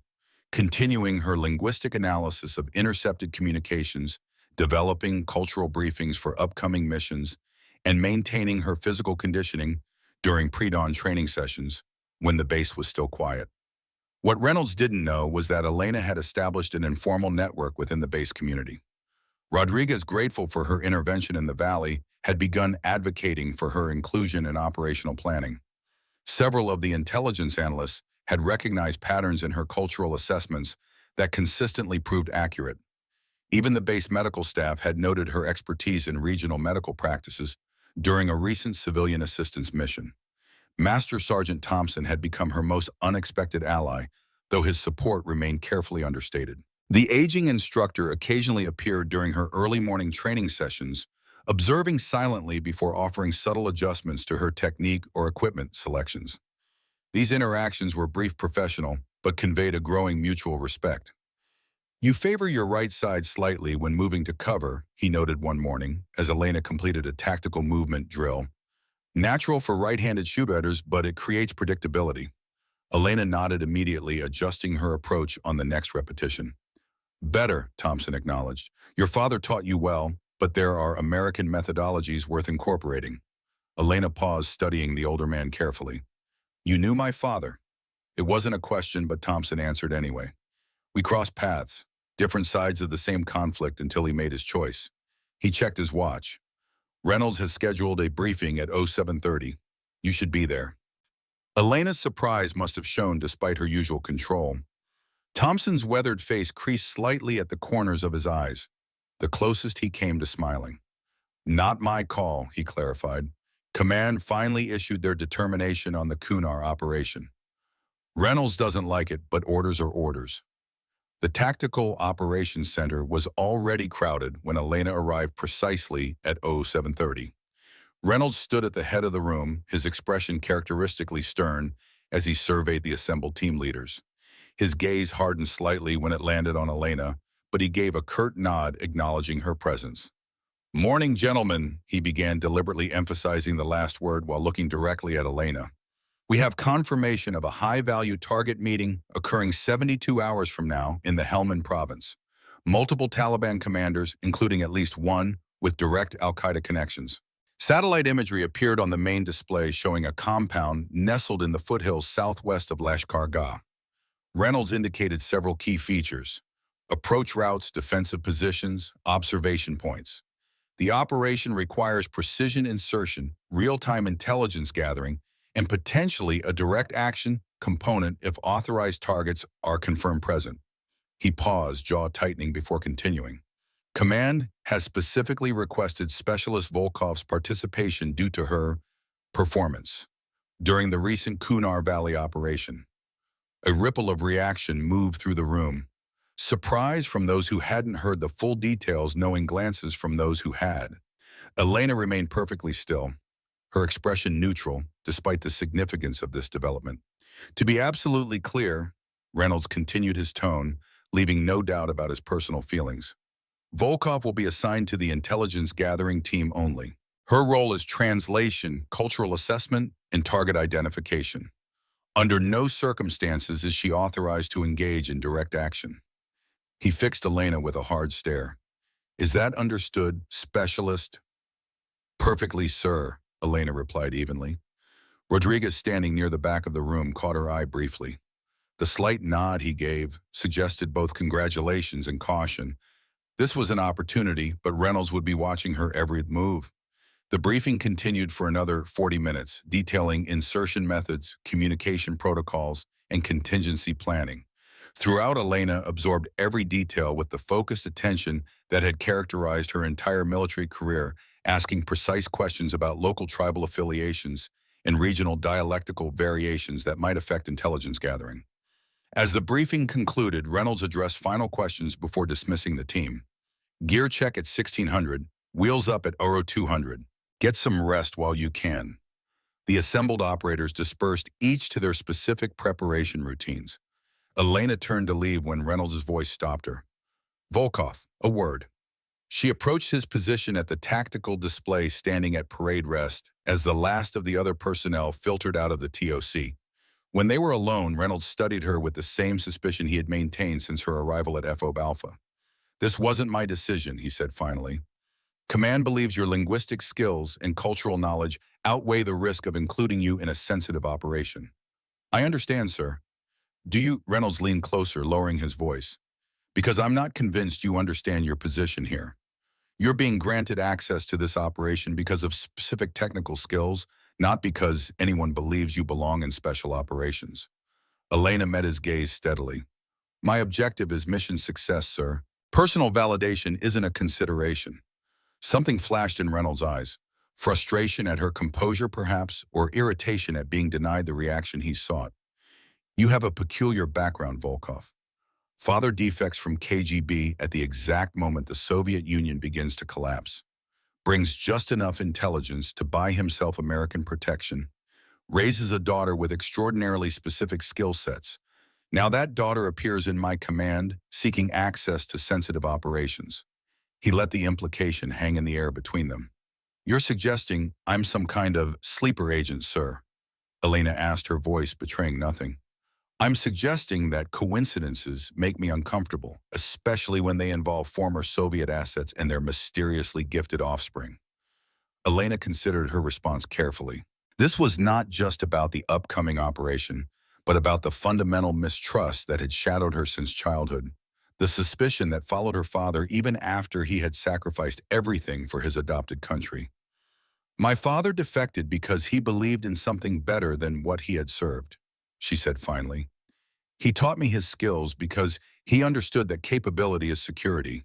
continuing her linguistic analysis of intercepted communications, developing cultural briefings for upcoming missions, and maintaining her physical conditioning during pre-dawn training sessions when the base was still quiet. What Reynolds didn't know was that Elena had established an informal network within the base community. Rodriguez, grateful for her intervention in the valley, had begun advocating for her inclusion in operational planning. Several of the intelligence analysts had recognized patterns in her cultural assessments that consistently proved accurate. Even the base medical staff had noted her expertise in regional medical practices during a recent civilian assistance mission. Master Sergeant Thompson had become her most unexpected ally, though his support remained carefully understated. The aging instructor occasionally appeared during her early morning training sessions, observing silently before offering subtle adjustments to her technique or equipment selections. These interactions were brief, professional, but conveyed a growing mutual respect. "You favor your right side slightly when moving to cover," he noted one morning as Elena completed a tactical movement drill. "Natural for right-handed shooters, but it creates predictability." Elena nodded immediately, adjusting her approach on the next repetition. "Better," Thompson acknowledged. "Your father taught you well, but there are American methodologies worth incorporating." Elena paused, studying the older man carefully. "You knew my father." It wasn't a question, but Thompson answered anyway. "We crossed paths, different sides of the same conflict until he made his choice." He checked his watch. "Reynolds has scheduled a briefing at 0730. You should be there." Elena's surprise must have shown despite her usual control. Thompson's weathered face creased slightly at the corners of his eyes, the closest he came to smiling. "Not my call," he clarified. "Command finally issued their determination on the Kunar operation. Reynolds doesn't like it, but orders are orders." The Tactical Operations Center was already crowded when Elena arrived precisely at 0730. Reynolds stood at the head of the room, his expression characteristically stern as he surveyed the assembled team leaders. His gaze hardened slightly when it landed on Elena, but he gave a curt nod acknowledging her presence. "Morning, gentlemen," he began, deliberately emphasizing the last word while looking directly at Elena. "We have confirmation of a high-value target meeting occurring 72 hours from now in the Helmand province. Multiple Taliban commanders, including at least one with direct al-Qaeda connections." Satellite imagery appeared on the main display showing a compound nestled in the foothills southwest of Lashkar Gah. Reynolds indicated several key features: approach routes, defensive positions, observation points. The operation requires precision insertion, real-time intelligence gathering, and potentially a direct action component if authorized targets are confirmed present. He paused, jaw tightening before continuing. "Command has specifically requested Specialist Volkov's participation due to her performance during the recent Kunar Valley operation." A ripple of reaction moved through the room. Surprise from those who hadn't heard the full details, knowing glances from those who had. Elena remained perfectly still, her expression neutral, despite the significance of this development. "To be absolutely clear," Reynolds continued his tone, leaving no doubt about his personal feelings, "Volkov will be assigned to the intelligence gathering team only. Her role is translation, cultural assessment, and target identification. Under no circumstances is she authorized to engage in direct action." He fixed Elena with a hard stare. "Is that understood, Specialist?" "Perfectly, sir," Elena replied evenly. Rodriguez, standing near the back of the room, caught her eye briefly. The slight nod he gave suggested both congratulations and caution. This was an opportunity, but Reynolds would be watching her every move. The briefing continued for another 40 minutes, detailing insertion methods, communication protocols, and contingency planning. Throughout, Elena absorbed every detail with the focused attention that had characterized her entire military career, asking precise questions about local tribal affiliations and regional dialectical variations that might affect intelligence gathering. As the briefing concluded, Reynolds addressed final questions before dismissing the team. Gear check at 1600, wheels up at Oro 200. Get some rest while you can. The assembled operators dispersed each to their specific preparation routines. Elena turned to leave when Reynolds' voice stopped her. Volkov, a word. She approached his position at the tactical display standing at parade rest as the last of the other personnel filtered out of the TOC. When they were alone, Reynolds studied her with the same suspicion he had maintained since her arrival at FOB Alpha. This wasn't my decision, he said finally. Command believes your linguistic skills and cultural knowledge outweigh the risk of including you in a sensitive operation. I understand, sir. Do you? Reynolds leaned closer, lowering his voice. Because I'm not convinced you understand your position here. You're being granted access to this operation because of specific technical skills, not because anyone believes you belong in special operations. Elena met his gaze steadily. My objective is mission success, sir. Personal validation isn't a consideration. Something flashed in Reynolds' eyes. Frustration at her composure, perhaps, or irritation at being denied the reaction he sought. You have a peculiar background, Volkov. Father defects from KGB at the exact moment the Soviet Union begins to collapse. Brings just enough intelligence to buy himself American protection. Raises a daughter with extraordinarily specific skill sets. Now that daughter appears in my command, seeking access to sensitive operations. He let the implication hang in the air between them. You're suggesting I'm some kind of sleeper agent, sir? Elena asked, her voice betraying nothing. I'm suggesting that coincidences make me uncomfortable, especially when they involve former Soviet assets and their mysteriously gifted offspring. Elena considered her response carefully. This was not just about the upcoming operation, but about the fundamental mistrust that had shadowed her since childhood. The suspicion that followed her father even after he had sacrificed everything for his adopted country. My father defected because he believed in something better than what he had served, she said finally. He taught me his skills because he understood that capability is security,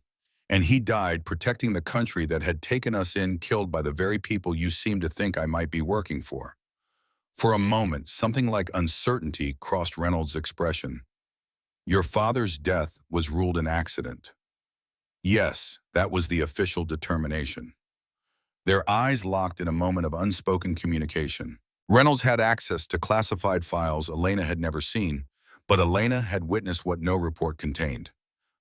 and he died protecting the country that had taken us in, killed by the very people you seem to think I might be working for. For a moment, something like uncertainty crossed Reynolds' expression. Your father's death was ruled an accident. Yes, that was the official determination. Their eyes locked in a moment of unspoken communication. Reynolds had access to classified files Elena had never seen, but Elena had witnessed what no report contained.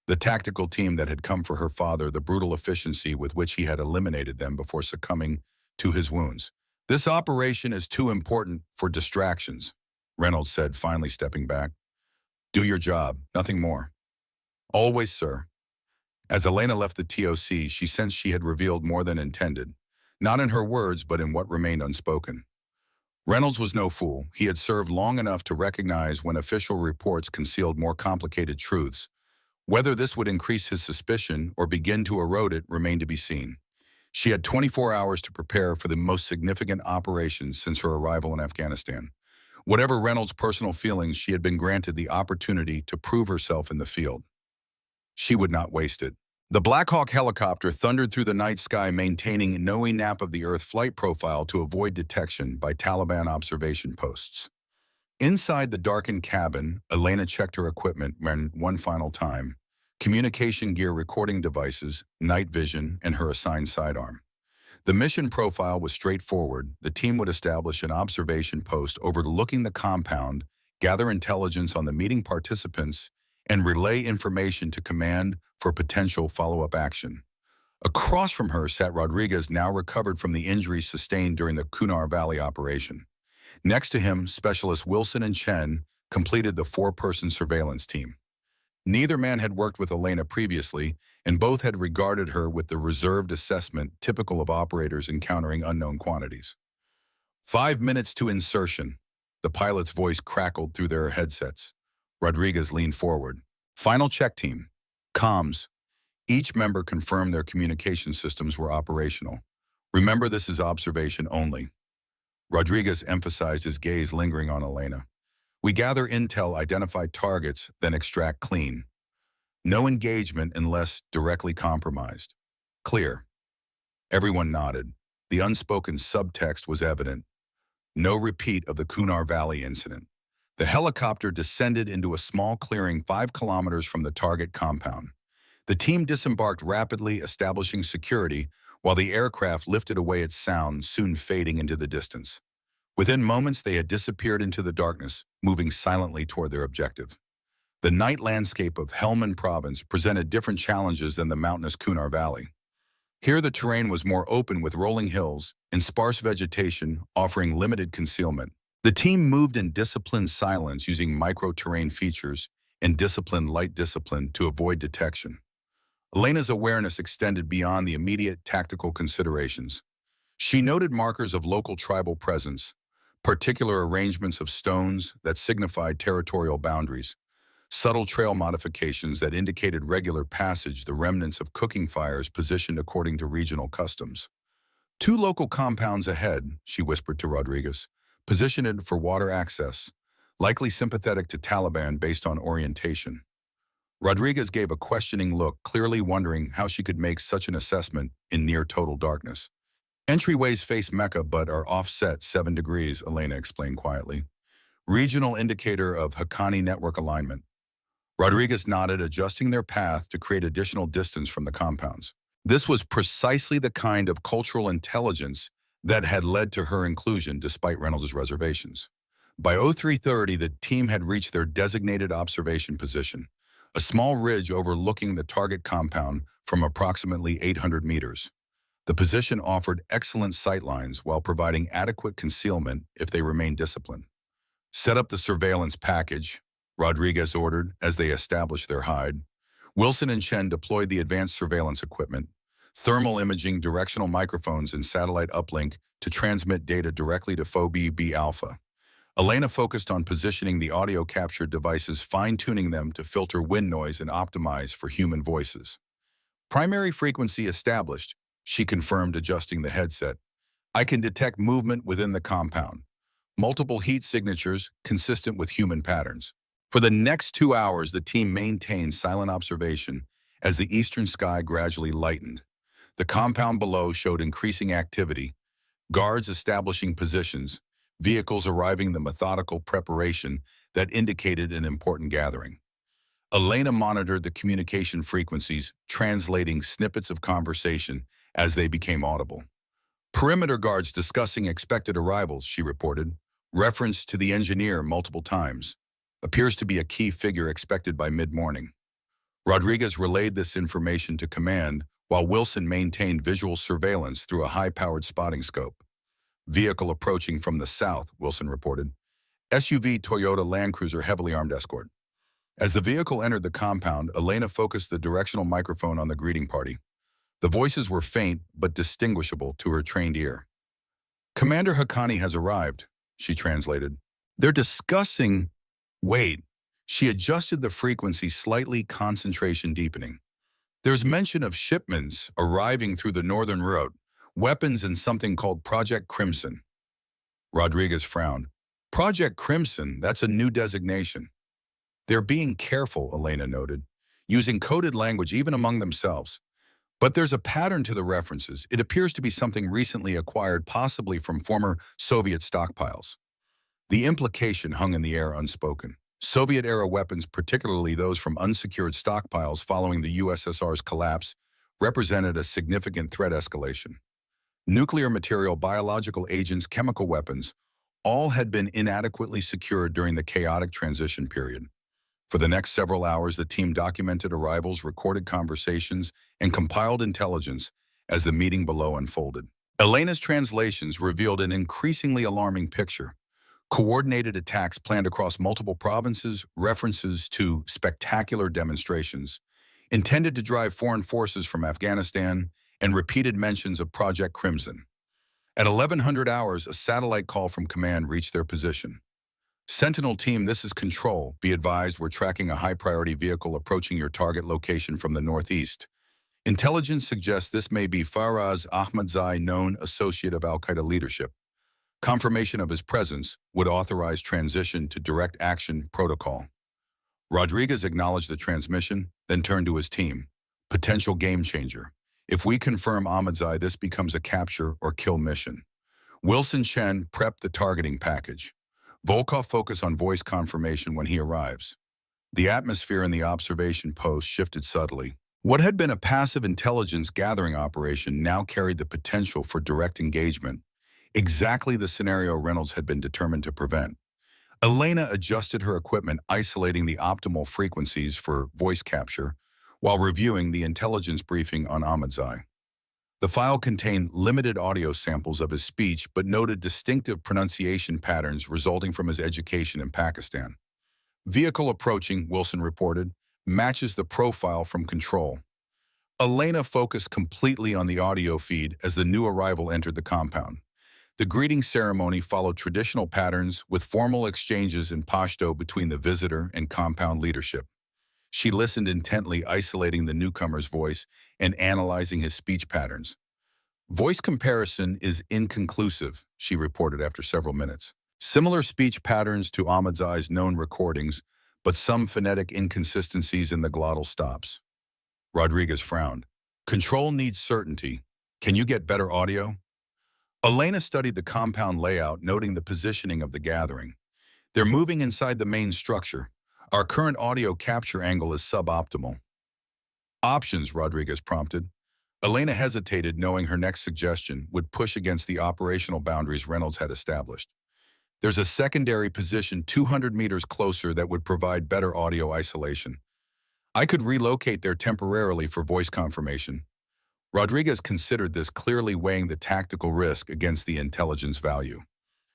The tactical team that had come for her father, the brutal efficiency with which he had eliminated them before succumbing to his wounds. This operation is too important for distractions, Reynolds said, finally stepping back. Do your job, nothing more. Always, sir. As Elena left the TOC, she sensed she had revealed more than intended, not in her words, but in what remained unspoken. Reynolds was no fool. He had served long enough to recognize when official reports concealed more complicated truths. Whether this would increase his suspicion or begin to erode it remained to be seen. She had 24 hours to prepare for the most significant operation since her arrival in Afghanistan. Whatever Reynolds' personal feelings, she had been granted the opportunity to prove herself in the field. She would not waste it. The Black Hawk helicopter thundered through the night sky, maintaining no nap of the Earth flight profile to avoid detection by Taliban observation posts. Inside the darkened cabin, Elena checked her equipment one final time. Communication gear, recording devices, night vision, and her assigned sidearm. The mission profile was straightforward. The team would establish an observation post overlooking the compound, gather intelligence on the meeting participants, and relay information to command for potential follow-up action. Across from her sat Rodriguez, now recovered from the injuries sustained during the Kunar Valley operation. Next to him, Specialists Wilson and Chen completed the four-person surveillance team. Neither man had worked with Elena previously, and both had regarded her with the reserved assessment typical of operators encountering unknown quantities. 5 minutes to insertion. The pilot's voice crackled through their headsets. Rodriguez leaned forward. Final check, team. Comms. Each member confirmed their communication systems were operational. Remember, this is observation only. Rodriguez emphasized, his gaze lingering on Elena. We gather intel, identify targets, then extract clean. No engagement unless directly compromised. Clear. Everyone nodded. The unspoken subtext was evident. No repeat of the Kunar Valley incident. The helicopter descended into a small clearing 5 kilometers from the target compound. The team disembarked rapidly, establishing security, while the aircraft lifted away its sound, soon fading into the distance. Within moments, they had disappeared into the darkness, moving silently toward their objective. The night landscape of Helmand Province presented different challenges than the mountainous Kunar Valley. Here, the terrain was more open with rolling hills and sparse vegetation offering limited concealment. The team moved in disciplined silence, using micro-terrain features and disciplined light discipline to avoid detection. Elena's awareness extended beyond the immediate tactical considerations. She noted markers of local tribal presence, particular arrangements of stones that signified territorial boundaries, subtle trail modifications that indicated regular passage, the remnants of cooking fires positioned according to regional customs. 2 local compounds ahead, she whispered to Rodriguez, positioned for water access, likely sympathetic to Taliban based on orientation. Rodriguez gave a questioning look, clearly wondering how she could make such an assessment in near total darkness. Entryways face Mecca but are offset 7 degrees, Elena explained quietly. Regional indicator of Haqqani network alignment. Rodriguez nodded, adjusting their path to create additional distance from the compounds. This was precisely the kind of cultural intelligence that had led to her inclusion despite Reynolds' reservations. By 0330, the team had reached their designated observation position, a small ridge overlooking the target compound from approximately 800 meters. The position offered excellent sightlines while providing adequate concealment if they remained disciplined. Set up the surveillance package, Rodriguez ordered as they established their hide. Wilson and Chen deployed the advanced surveillance equipment, thermal imaging, directional microphones, and satellite uplink to transmit data directly to Phoebe B Alpha. Elena focused on positioning the audio capture devices, fine-tuning them to filter wind noise and optimize for human voices. Primary frequency established, she confirmed, adjusting the headset. I can detect movement within the compound. Multiple heat signatures consistent with human patterns. For the next 2 hours, the team maintained silent observation as the eastern sky gradually lightened. The compound below showed increasing activity, guards establishing positions, vehicles arriving, the methodical preparation that indicated an important gathering. Elena monitored the communication frequencies, translating snippets of conversation as they became audible. Perimeter guards discussing expected arrivals, she reported, reference to the engineer multiple times. Appears to be a key figure expected by mid-morning. Rodriguez relayed this information to command, while Wilson maintained visual surveillance through a high-powered spotting scope. Vehicle approaching from the south, Wilson reported. SUV Toyota Land Cruiser heavily armed escort. As the vehicle entered the compound, Elena focused the directional microphone on the greeting party. The voices were faint but distinguishable to her trained ear. Commander Haqqani has arrived, she translated. They're discussing... Wait, she adjusted the frequency slightly, concentration deepening. There's mention of shipments arriving through the northern road, weapons and something called Project Crimson. Rodriguez frowned. Project Crimson, that's a new designation. They're being careful, Elena noted, using coded language even among themselves. But there's a pattern to the references. It appears to be something recently acquired, possibly from former Soviet stockpiles. The implication hung in the air unspoken. Soviet-era weapons, particularly those from unsecured stockpiles following the USSR's collapse, represented a significant threat escalation. Nuclear material, biological agents, chemical weapons, all had been inadequately secured during the chaotic transition period. For the next several hours, the team documented arrivals, recorded conversations, and compiled intelligence as the meeting below unfolded. Elena's translations revealed an increasingly alarming picture. Coordinated attacks planned across multiple provinces, references to spectacular demonstrations intended to drive foreign forces from Afghanistan, and repeated mentions of Project Crimson. At 1100 hours, a satellite call from command reached their position. Sentinel team, this is Control. Be advised, we're tracking a high-priority vehicle approaching your target location from the northeast. Intelligence suggests this may be Faraz Ahmadzai, known associate of al-Qaeda leadership. Confirmation of his presence would authorize transition to direct action protocol. Rodriguez acknowledged the transmission, then turned to his team. Potential game changer. If we confirm Ahmadzai, this becomes a capture or kill mission. Wilson Chen prepped the targeting package. Volkov focused on voice confirmation when he arrives. The atmosphere in the observation post shifted subtly. What had been a passive intelligence gathering operation now carried the potential for direct engagement, exactly the scenario Reynolds had been determined to prevent. Elena adjusted her equipment, isolating the optimal frequencies for voice capture, while reviewing the intelligence briefing on Ahmadzai. The file contained limited audio samples of his speech, but noted distinctive pronunciation patterns resulting from his education in Pakistan. Vehicle approaching, Wilson reported, matches the profile from Control. Elena focused completely on the audio feed as the new arrival entered the compound. The greeting ceremony followed traditional patterns with formal exchanges in Pashto between the visitor and compound leadership. She listened intently, isolating the newcomer's voice and analyzing his speech patterns. Voice comparison is inconclusive, she reported after several minutes. Similar speech patterns to Ahmadzai's known recordings, but some phonetic inconsistencies in the glottal stops. Rodriguez frowned. Control needs certainty. Can you get better audio? Elena studied the compound layout, noting the positioning of the gathering. They're moving inside the main structure. Our current audio capture angle is suboptimal. Options, Rodriguez prompted. Elena hesitated, knowing her next suggestion would push against the operational boundaries Reynolds had established. There's a secondary position 200 meters closer that would provide better audio isolation. I could relocate there temporarily for voice confirmation. Rodriguez considered this, clearly weighing the tactical risk against the intelligence value.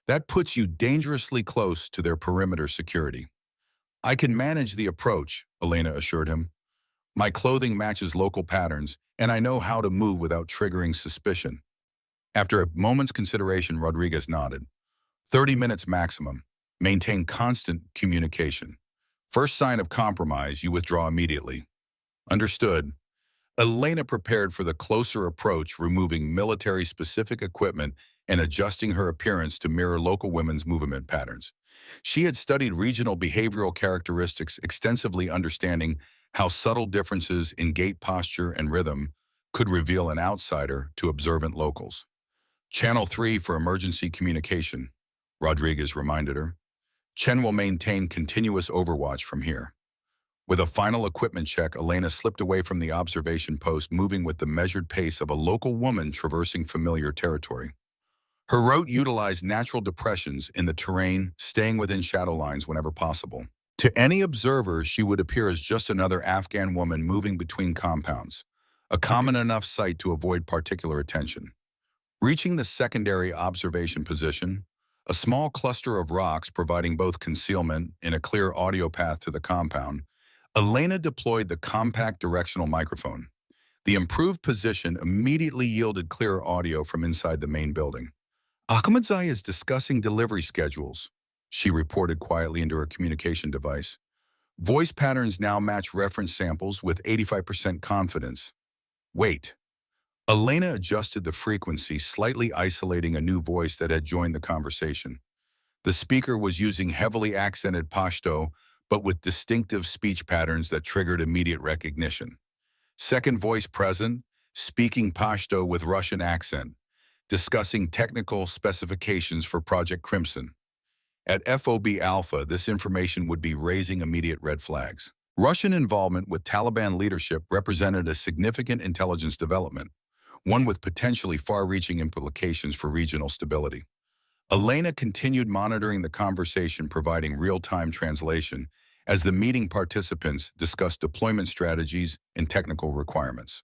That puts you dangerously close to their perimeter security. I can manage the approach, Elena assured him. My clothing matches local patterns, and I know how to move without triggering suspicion. After a moment's consideration, Rodriguez nodded. 30 minutes maximum. Maintain constant communication. First sign of compromise, you withdraw immediately. Understood. Elena prepared for the closer approach, removing military-specific equipment and adjusting her appearance to mirror local women's movement patterns. She had studied regional behavioral characteristics extensively, understanding how subtle differences in gait posture and rhythm could reveal an outsider to observant locals. Channel 3 for emergency communication, Rodriguez reminded her. Chen will maintain continuous overwatch from here. With a final equipment check, Elena slipped away from the observation post, moving with the measured pace of a local woman traversing familiar territory. Her route utilized natural depressions in the terrain, staying within shadow lines whenever possible. To any observer, she would appear as just another Afghan woman moving between compounds, a common enough sight to avoid particular attention. Reaching the secondary observation position, a small cluster of rocks providing both concealment and a clear audio path to the compound, Elena deployed the compact directional microphone. The improved position immediately yielded clearer audio from inside the main building. Ahmadzai is discussing delivery schedules, she reported quietly into her communication device. Voice patterns now match reference samples with 85% confidence. Wait. Elena adjusted the frequency, slightly isolating a new voice that had joined the conversation. The speaker was using heavily accented Pashto, but with distinctive speech patterns that triggered immediate recognition. Second voice present, speaking Pashto with Russian accent, discussing technical specifications for Project Crimson. At FOB Alpha, this information would be raising immediate red flags. Russian involvement with Taliban leadership represented a significant intelligence development, one with potentially far-reaching implications for regional stability. Elena continued monitoring the conversation, providing real-time translation as the meeting participants discussed deployment strategies and technical requirements.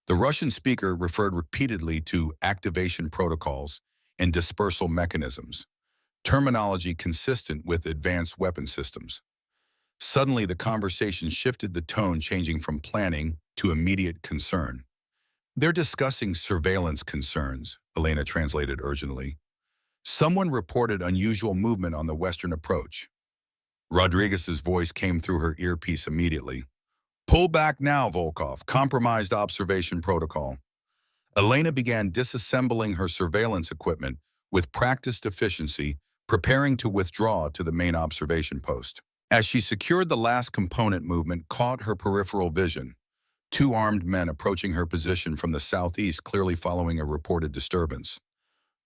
The Russian speaker referred repeatedly to activation protocols and dispersal mechanisms, terminology consistent with advanced weapon systems. Suddenly, the conversation shifted, the tone changing from planning to immediate concern. They're discussing surveillance concerns, Elena translated urgently. Someone reported unusual movement on the western approach. Rodriguez's voice came through her earpiece immediately. Pull back now, Volkov. Compromised observation protocol. Elena began disassembling her surveillance equipment with practiced efficiency, preparing to withdraw to the main observation post. As she secured the last component, movement caught her peripheral vision. Two armed men approaching her position from the southeast, clearly following a reported disturbance.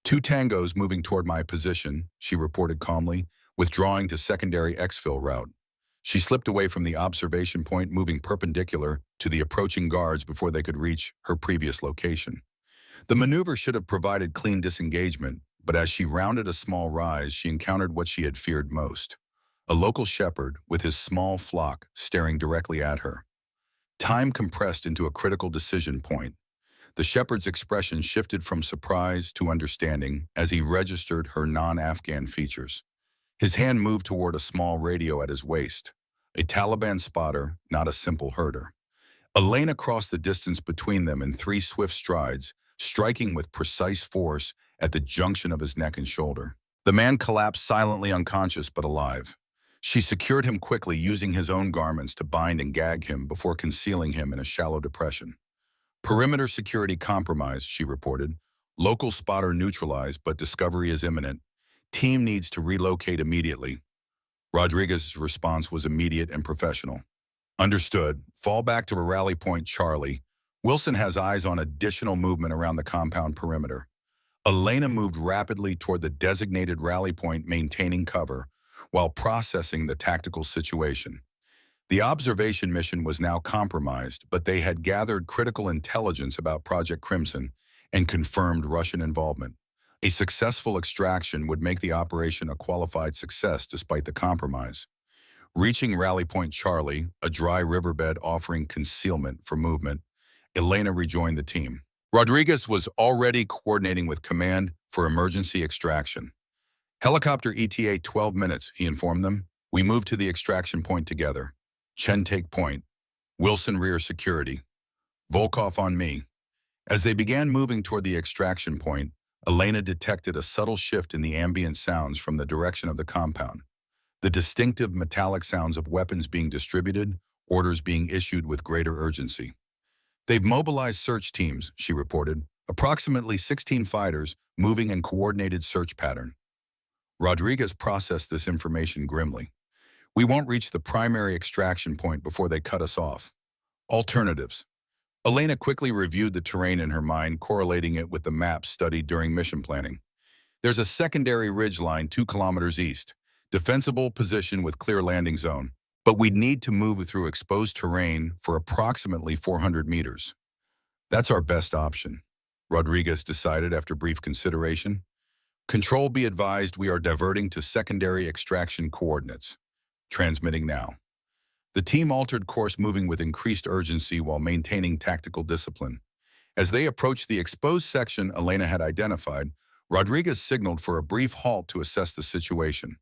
Two tangos moving toward my position, she reported calmly, withdrawing to secondary exfil route. She slipped away from the observation point, moving perpendicular to the approaching guards before they could reach her previous location. The maneuver should have provided clean disengagement, but as she rounded a small rise, she encountered what she had feared most. A local shepherd with his small flock staring directly at her. Time compressed into a critical decision point. The shepherd's expression shifted from surprise to understanding as he registered her non-Afghan features. His hand moved toward a small radio at his waist. A Taliban spotter, not a simple herder. Elena crossed the distance between them in 3 swift strides, striking with precise force at the junction of his neck and shoulder. The man collapsed silently, unconscious but alive. She secured him quickly, using his own garments to bind and gag him before concealing him in a shallow depression. Perimeter security compromised, she reported. Local spotter neutralized, but discovery is imminent. Team needs to relocate immediately. Rodriguez's response was immediate and professional. Understood. Fall back to a rally point, Charlie. Wilson has eyes on additional movement around the compound perimeter. Elena moved rapidly toward the designated rally point, maintaining cover, while processing the tactical situation. The observation mission was now compromised, but they had gathered critical intelligence about Project Crimson and confirmed Russian involvement. A successful extraction would make the operation a qualified success despite the compromise. Reaching Rally Point Charlie, a dry riverbed offering concealment for movement, Elena rejoined the team. Rodriguez was already coordinating with command for emergency extraction. Helicopter ETA 12 minutes, he informed them. We move to the extraction point together. Chen take point. Wilson rear security. Volkov on me. As they began moving toward the extraction point, Elena detected a subtle shift in the ambient sounds from the direction of the compound. The distinctive metallic sounds of weapons being distributed, orders being issued with greater urgency. They've mobilized search teams, she reported, approximately 16 fighters moving in coordinated search pattern. Rodriguez processed this information grimly. We won't reach the primary extraction point before they cut us off. Alternatives. Elena quickly reviewed the terrain in her mind, correlating it with the maps studied during mission planning. There's a secondary ridgeline 2 kilometers east, defensible position with clear landing zone, but we'd need to move through exposed terrain for approximately 400 meters. That's our best option, Rodriguez decided after brief consideration. Control, be advised we are diverting to secondary extraction coordinates. Transmitting now. The team altered course, moving with increased urgency while maintaining tactical discipline. As they approached the exposed section Elena had identified, Rodriguez signaled for a brief halt to assess the situation.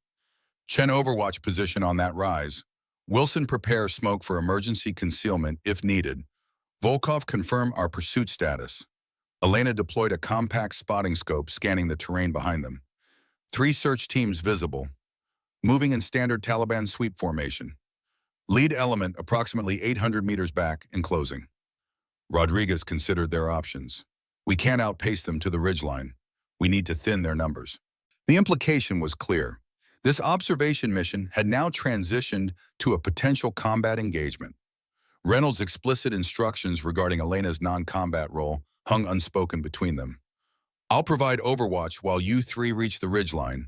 Chen, overwatch position on that rise. Wilson, prepare smoke for emergency concealment if needed. Volkov, confirm our pursuit status. Elena deployed a compact spotting scope, scanning the terrain behind them. 3 search teams visible. Moving in standard Taliban sweep formation. Lead element approximately 800 meters back and closing. Rodriguez considered their options. We can't outpace them to the ridgeline. We need to thin their numbers. The implication was clear. This observation mission had now transitioned to a potential combat engagement. Reynolds' explicit instructions regarding Elena's non-combat role hung unspoken between them. I'll provide overwatch while you 3 reach the ridgeline.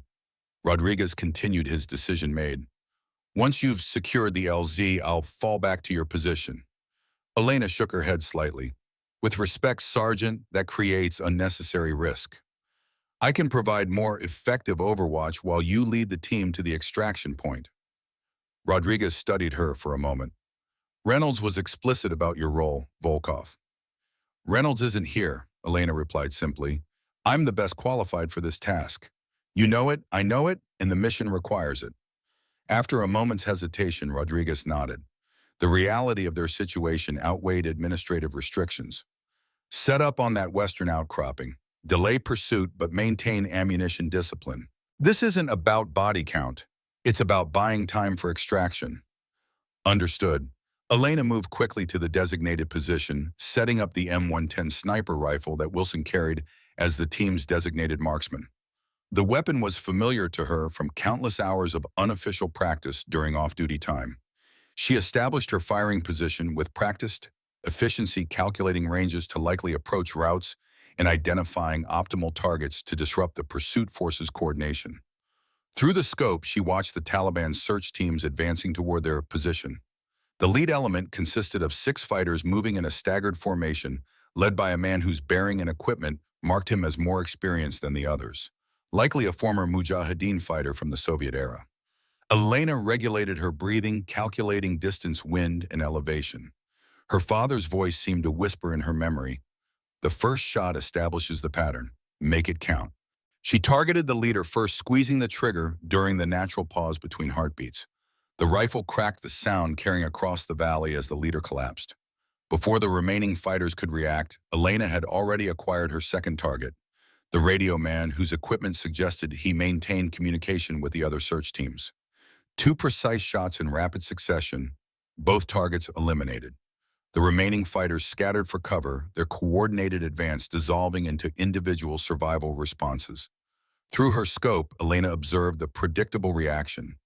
Rodriguez continued, his decision made. Once you've secured the LZ, I'll fall back to your position. Elena shook her head slightly. With respect, Sergeant, that creates unnecessary risk. I can provide more effective overwatch while you lead the team to the extraction point. Rodriguez studied her for a moment. Reynolds was explicit about your role, Volkov. Reynolds isn't here, Elena replied simply. I'm the best qualified for this task. You know it, I know it, and the mission requires it. After a moment's hesitation, Rodriguez nodded. The reality of their situation outweighed administrative restrictions. Set up on that western outcropping. Delay pursuit but maintain ammunition discipline. This isn't about body count. It's about buying time for extraction. Understood. Elena moved quickly to the designated position, setting up the M110 sniper rifle that Wilson carried as the team's designated marksman. The weapon was familiar to her from countless hours of unofficial practice during off-duty time. She established her firing position with practiced efficiency, calculating ranges to likely approach routes and identifying optimal targets to disrupt the pursuit force's coordination. Through the scope, she watched the Taliban search teams advancing toward their position. The lead element consisted of 6 fighters moving in a staggered formation, led by a man whose bearing and equipment marked him as more experienced than the others, likely a former Mujahideen fighter from the Soviet era. Elena regulated her breathing, calculating distance, wind, and elevation. Her father's voice seemed to whisper in her memory, "The first shot establishes the pattern. Make it count." She targeted the leader first, squeezing the trigger during the natural pause between heartbeats. The rifle cracked the sound, carrying across the valley as the leader collapsed. Before the remaining fighters could react, Elena had already acquired her second target, the radio man whose equipment suggested he maintained communication with the other search teams. 2 precise shots in rapid succession, both targets eliminated. The remaining fighters scattered for cover, their coordinated advance dissolving into individual survival responses. Through her scope, Elena observed the predictable reaction: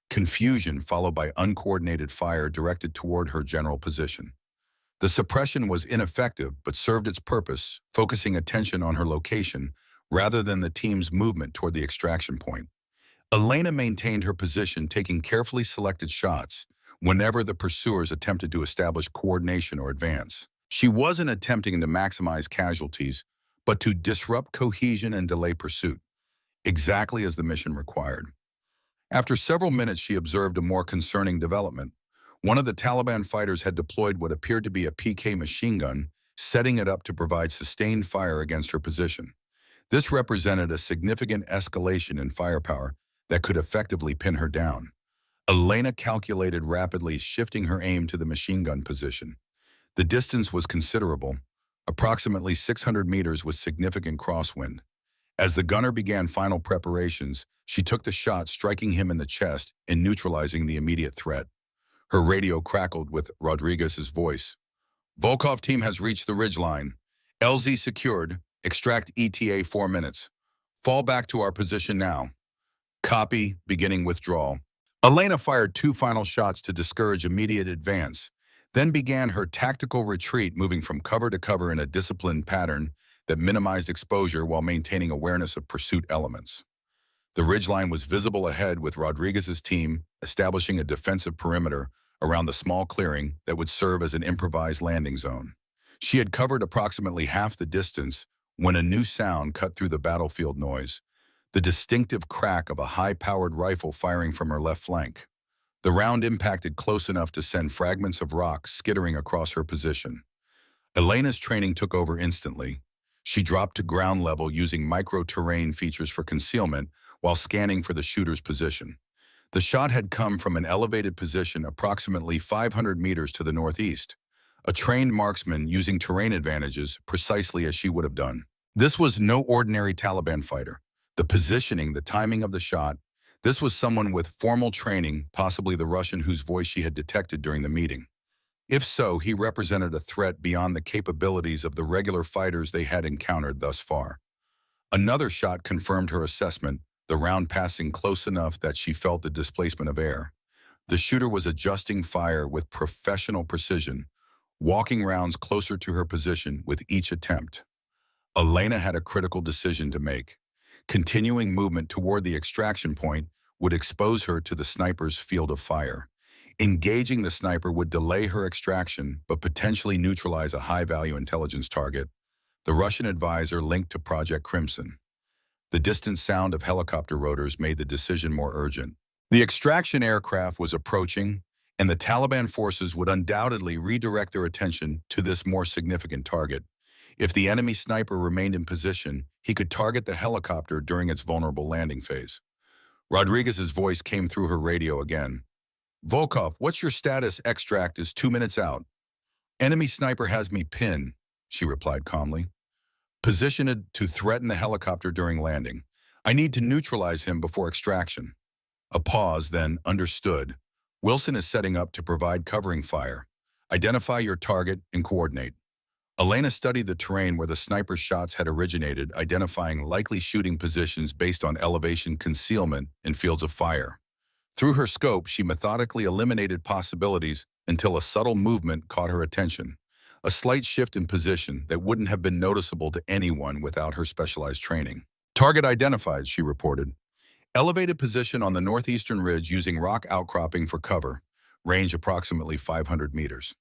confusion followed by uncoordinated fire directed toward her general position. The suppression was ineffective but served its purpose, focusing attention on her location rather than the team's movement toward the extraction point. Elena maintained her position, taking carefully selected shots whenever the pursuers attempted to establish coordination or advance. She wasn't attempting to maximize casualties, but to disrupt cohesion and delay pursuit, exactly as the mission required. After several minutes, she observed a more concerning development. One of the Taliban fighters had deployed what appeared to be a PK machine gun, setting it up to provide sustained fire against her position. This represented a significant escalation in firepower that could effectively pin her down. Elena calculated rapidly, shifting her aim to the machine gun position. The distance was considerable, approximately 600 meters with significant crosswind. As the gunner began final preparations, she took the shot, striking him in the chest and neutralizing the immediate threat. Her radio crackled with Rodriguez's voice. "Volkov team has reached the ridgeline. LZ secured. Extract ETA 4 minutes. Fall back to our position now. Copy, beginning withdrawal." Elena fired 2 final shots to discourage immediate advance, then began her tactical retreat, moving from cover to cover in a disciplined pattern that minimized exposure while maintaining awareness of pursuit elements. The ridgeline was visible ahead, with Rodriguez's team establishing a defensive perimeter around the small clearing that would serve as an improvised landing zone. She had covered approximately half the distance when a new sound cut through the battlefield noise, the distinctive crack of a high-powered rifle firing from her left flank. The round impacted close enough to send fragments of rock skittering across her position. Elena's training took over instantly. She dropped to ground level, using micro-terrain features for concealment while scanning for the shooter's position. The shot had come from an elevated position approximately 500 meters to the northeast, a trained marksman using terrain advantages precisely as she would have done. This was no ordinary Taliban fighter. The positioning, the timing of the shot, this was someone with formal training, possibly the Russian whose voice she had detected during the meeting. If so, he represented a threat beyond the capabilities of the regular fighters they had encountered thus far. Another shot confirmed her assessment, the round passing close enough that she felt the displacement of air. The shooter was adjusting fire with professional precision, walking rounds closer to her position with each attempt. Elena had a critical decision to make. Continuing movement toward the extraction point would expose her to the sniper's field of fire. Engaging the sniper would delay her extraction, but potentially neutralize a high-value intelligence target, the Russian advisor linked to Project Crimson. The distant sound of helicopter rotors made the decision more urgent. The extraction aircraft was approaching, and the Taliban forces would undoubtedly redirect their attention to this more significant target. If the enemy sniper remained in position, he could target the helicopter during its vulnerable landing phase. Rodriguez's voice came through her radio again. "Volkov, what's your status? Extract is 2 minutes out. Enemy sniper has me pinned. she replied calmly. Position it to threaten the helicopter during landing. I need to neutralize him before extraction. A pause, then understood. Wilson is setting up to provide covering fire. Identify your target and coordinate. Elena studied the terrain where the sniper's shots had originated, identifying likely shooting positions based on elevation, concealment, and fields of fire. Through her scope, she methodically eliminated possibilities until a subtle movement caught her attention. A slight shift in position that wouldn't have been noticeable to anyone without her specialized training. Target identified, she reported. Elevated position on the northeastern ridge using rock outcropping for cover. Range approximately 500 meters.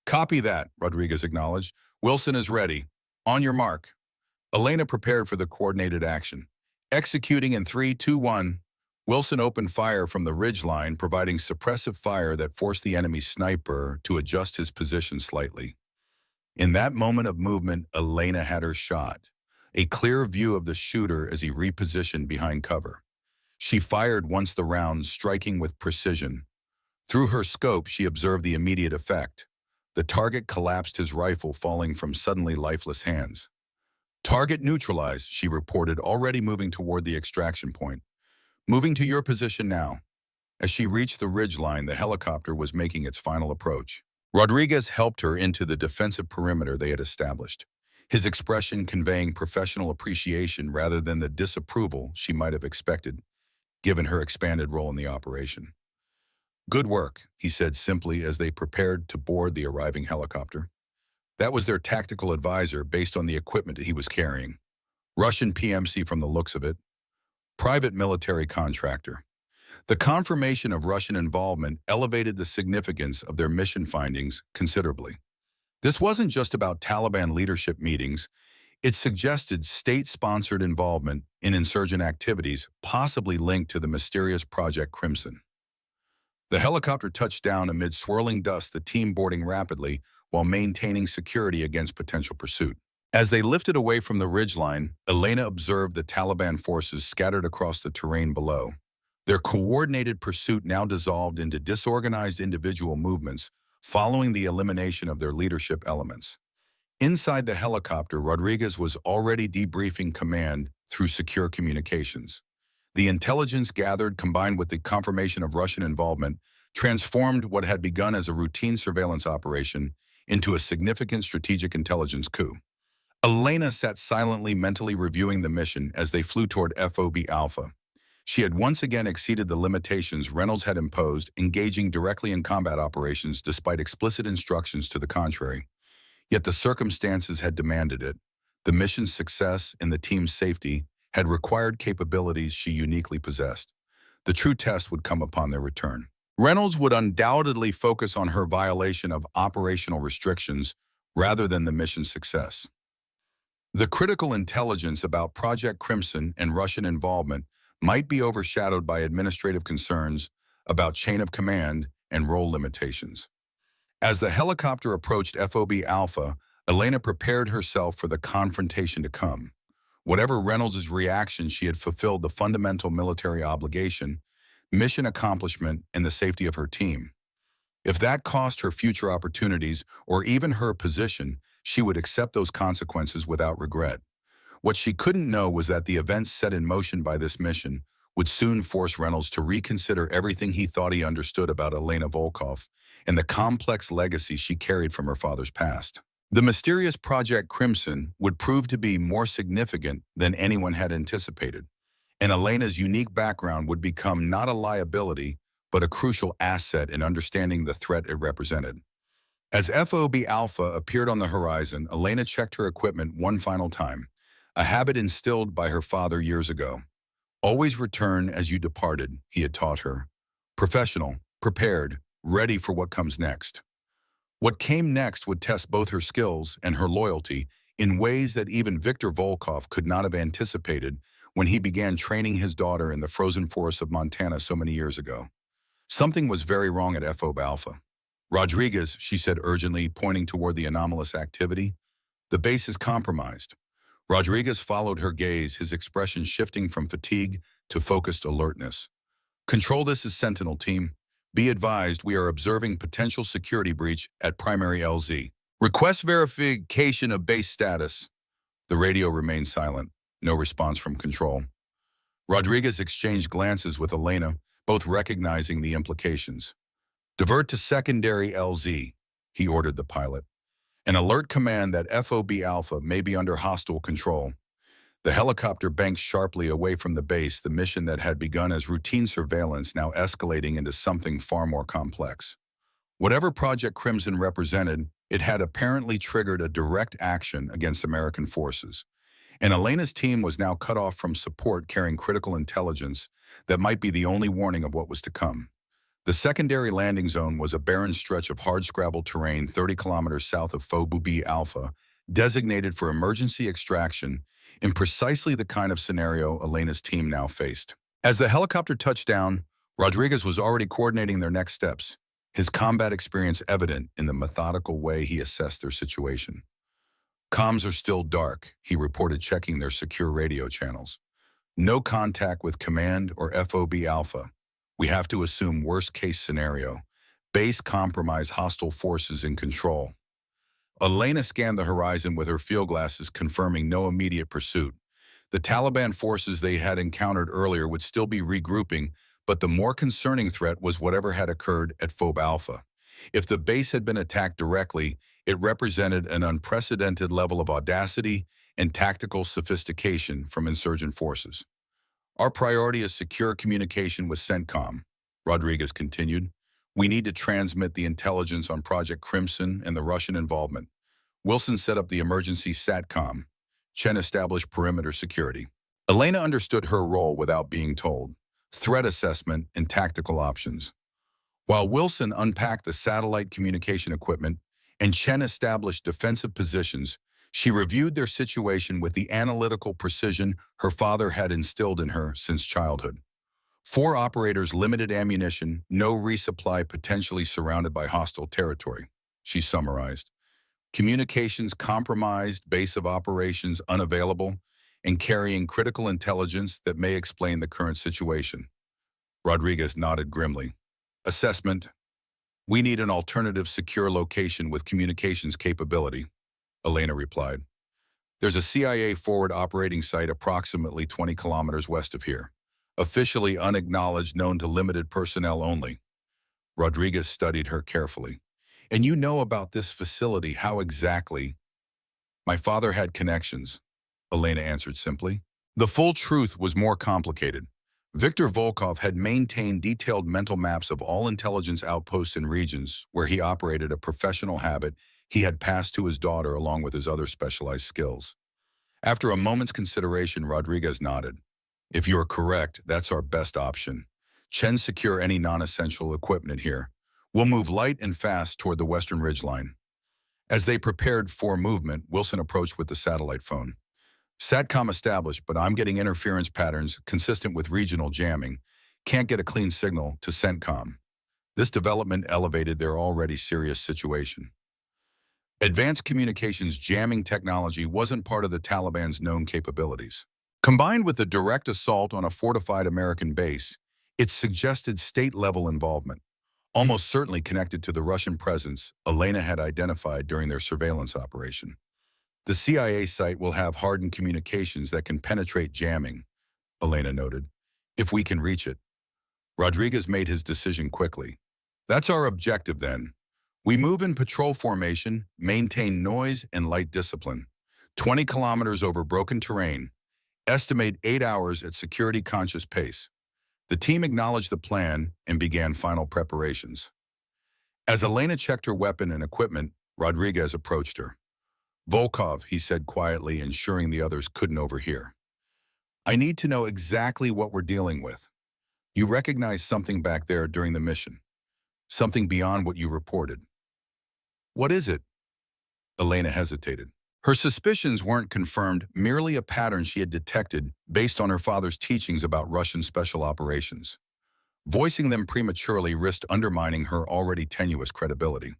Copy that, Rodriguez acknowledged. Wilson is ready. On your mark. Elena prepared for the coordinated action. Executing in 3, 2, 1. Wilson opened fire from the ridge line, providing suppressive fire that forced the enemy sniper to adjust his position slightly. In that moment of movement, Elena had her shot. A clear view of the shooter as he repositioned behind cover. She fired once the round, striking with precision. Through her scope, she observed the immediate effect. The target collapsed, his rifle falling from suddenly lifeless hands. Target neutralized, she reported, already moving toward the extraction point. Moving to your position now. As she reached the ridgeline, the helicopter was making its final approach. Rodriguez helped her into the defensive perimeter they had established, his expression conveying professional appreciation rather than the disapproval she might have expected, given her expanded role in the operation. Good work, he said simply as they prepared to board the arriving helicopter. That was their tactical advisor based on the equipment he was carrying. Russian PMC from the looks of it. Private military contractor. The confirmation of Russian involvement elevated the significance of their mission findings considerably. This wasn't just about Taliban leadership meetings. It suggested state-sponsored involvement in insurgent activities, possibly linked to the mysterious Project Crimson. The helicopter touched down amid swirling dust, the team boarding rapidly while maintaining security against potential pursuit. As they lifted away from the ridgeline, Elena observed the Taliban forces scattered across the terrain below. Their coordinated pursuit now dissolved into disorganized individual movements following the elimination of their leadership elements. Inside the helicopter, Rodriguez was already debriefing command through secure communications. The intelligence gathered, combined with the confirmation of Russian involvement, transformed what had begun as a routine surveillance operation into a significant strategic intelligence coup. Elena sat silently, mentally reviewing the mission as they flew toward FOB Alpha. She had once again exceeded the limitations Reynolds had imposed, engaging directly in combat operations despite explicit instructions to the contrary. Yet the circumstances had demanded it. The mission's success and the team's safety had required capabilities she uniquely possessed. The true test would come upon their return. Reynolds would undoubtedly focus on her violation of operational restrictions rather than the mission's success. The critical intelligence about Project Crimson and Russian involvement might be overshadowed by administrative concerns about chain of command and role limitations. As the helicopter approached FOB Alpha, Elena prepared herself for the confrontation to come. Whatever Reynolds' reaction, she had fulfilled the fundamental military obligation, mission accomplishment, and the safety of her team. If that cost her future opportunities or even her position, she would accept those consequences without regret. What she couldn't know was that the events set in motion by this mission would soon force Reynolds to reconsider everything he thought he understood about Elena Volkov and the complex legacy she carried from her father's past. The mysterious Project Crimson would prove to be more significant than anyone had anticipated, and Elena's unique background would become not a liability, but a crucial asset in understanding the threat it represented. As FOB Alpha appeared on the horizon, Elena checked her equipment one final time, a habit instilled by her father years ago. Always return as you departed, he had taught her. Professional, prepared, ready for what comes next. What came next would test both her skills and her loyalty in ways that even Viktor Volkov could not have anticipated when he began training his daughter in the frozen forests of Montana so many years ago. Something was very wrong at FOB Alpha. Rodriguez, she said urgently, pointing toward the anomalous activity. The base is compromised. Rodriguez followed her gaze, his expression shifting from fatigue to focused alertness. Control this as Sentinel Team. Be advised, we are observing potential security breach at primary LZ. Request verification of base status. The radio remained silent. No response from control. Rodriguez exchanged glances with Elena, both recognizing the implications. Divert to secondary LZ, he ordered the pilot. An alert command that FOB Alpha may be under hostile control. The helicopter banked sharply away from the base, the mission that had begun as routine surveillance now escalating into something far more complex. Whatever Project Crimson represented, it had apparently triggered a direct action against American forces. And Elena's team was now cut off from support carrying critical intelligence that might be the only warning of what was to come. The secondary landing zone was a barren stretch of hardscrabble terrain 30 kilometers south of FOB Alpha, designated for emergency extraction in precisely the kind of scenario Elena's team now faced. As the helicopter touched down, Rodriguez was already coordinating their next steps, his combat experience evident in the methodical way he assessed their situation. Comms are still dark, he reported, checking their secure radio channels. No contact with command or FOB Alpha. We have to assume worst-case scenario. Base compromise, hostile forces in control. Elena scanned the horizon with her field glasses, confirming no immediate pursuit. The Taliban forces they had encountered earlier would still be regrouping, but the more concerning threat was whatever had occurred at FOB Alpha. If the base had been attacked directly, it represented an unprecedented level of audacity and tactical sophistication from insurgent forces. Our priority is secure communication with CENTCOM, Rodriguez continued. We need to transmit the intelligence on Project Crimson and the Russian involvement. Wilson set up the emergency SATCOM. Chen established perimeter security. Elena understood her role without being told. Threat assessment and tactical options. While Wilson unpacked the satellite communication equipment and Chen established defensive positions, she reviewed their situation with the analytical precision her father had instilled in her since childhood. 4 operators, limited ammunition, no resupply, potentially surrounded by hostile territory, she summarized. Communications compromised, base of operations unavailable, and carrying critical intelligence that may explain the current situation. Rodriguez nodded grimly. Assessment. We need an alternative secure location with communications capability, Elena replied. There's a CIA forward operating site approximately 20 kilometers west of here. Officially unacknowledged, known to limited personnel only. Rodriguez studied her carefully. And you know about this facility, how exactly? My father had connections, Elena answered simply. The full truth was more complicated. Viktor Volkov had maintained detailed mental maps of all intelligence outposts and regions where he operated, a professional habit he had passed to his daughter along with his other specialized skills. After a moment's consideration, Rodriguez nodded. If you're correct, that's our best option. Chen, secure any non-essential equipment here. We'll move light and fast toward the western ridgeline. As they prepared for movement, Wilson approached with the satellite phone. SATCOM established, but I'm getting interference patterns consistent with regional jamming. Can't get a clean signal to CENTCOM. This development elevated their already serious situation. Advanced communications jamming technology wasn't part of the Taliban's known capabilities. Combined with the direct assault on a fortified American base, it suggested state-level involvement, almost certainly connected to the Russian presence Elena had identified during their surveillance operation. The CIA site will have hardened communications that can penetrate jamming, Elena noted, if we can reach it. Rodriguez made his decision quickly. That's our objective then. We move in patrol formation, maintain noise and light discipline. 20 kilometers over broken terrain. Estimate 8 hours at security-conscious pace. The team acknowledged the plan and began final preparations. As Elena checked her weapon and equipment, Rodriguez approached her. Volkov, he said quietly, ensuring the others couldn't overhear. I need to know exactly what we're dealing with. You recognized something back there during the mission. Something beyond what you reported. What is it? Elena hesitated. Her suspicions weren't confirmed, merely a pattern she had detected based on her father's teachings about Russian special operations. Voicing them prematurely risked undermining her already tenuous credibility.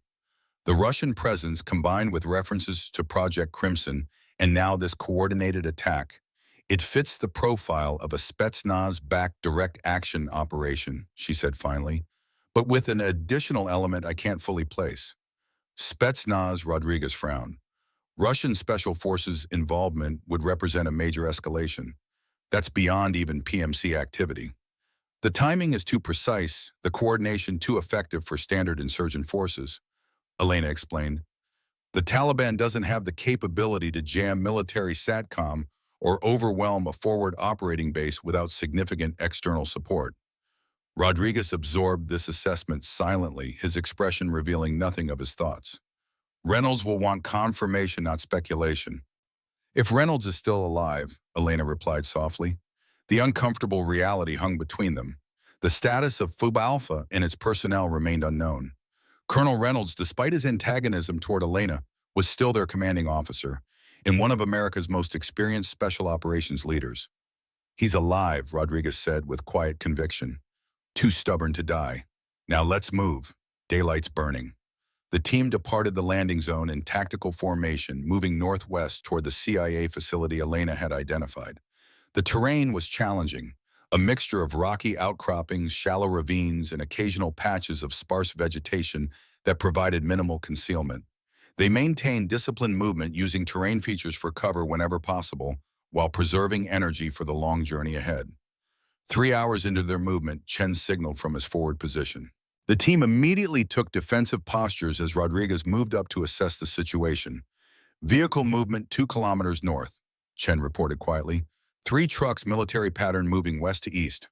The Russian presence, combined with references to Project Crimson and now this coordinated attack, it fits the profile of a Spetsnaz-backed direct action operation, she said finally, but with an additional element I can't fully place. Spetsnaz Rodriguez frowned. Russian special forces involvement would represent a major escalation. That's beyond even PMC activity. The timing is too precise, the coordination too effective for standard insurgent forces, Elena explained. The Taliban doesn't have the capability to jam military SATCOM or overwhelm a forward operating base without significant external support. Rodriguez absorbed this assessment silently, his expression revealing nothing of his thoughts. Reynolds will want confirmation, not speculation. If Reynolds is still alive, Elena replied softly. The uncomfortable reality hung between them. The status of FUB Alpha and its personnel remained unknown. Colonel Reynolds, despite his antagonism toward Elena, was still their commanding officer and one of America's most experienced special operations leaders. He's alive, Rodriguez said with quiet conviction. Too stubborn to die. Now let's move. Daylight's burning. The team departed the landing zone in tactical formation, moving northwest toward the CIA facility Elena had identified. The terrain was challenging, a mixture of rocky outcroppings, shallow ravines, and occasional patches of sparse vegetation that provided minimal concealment. They maintained disciplined movement using terrain features for cover whenever possible, while preserving energy for the long journey ahead. 3 hours into their movement, Chen signaled from his forward position. The team immediately took defensive postures as Rodriguez moved up to assess the situation. Vehicle movement 2 kilometers north, Chen reported quietly. 3 trucks military pattern moving west to east.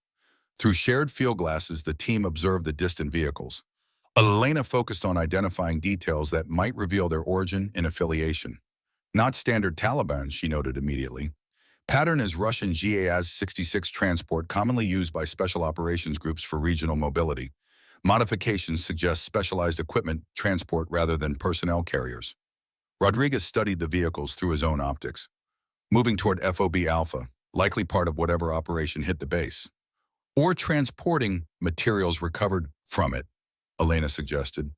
Through shared field glasses, the team observed the distant vehicles. Elena focused on identifying details that might reveal their origin and affiliation. Not standard Taliban, she noted immediately. Pattern is Russian GAZ-66 transport commonly used by special operations groups for regional mobility. Modifications suggest specialized equipment transport rather than personnel carriers. Rodriguez studied the vehicles through his own optics. Moving toward FOB Alpha, likely part of whatever operation hit the base. Or transporting materials recovered from it, Elena suggested.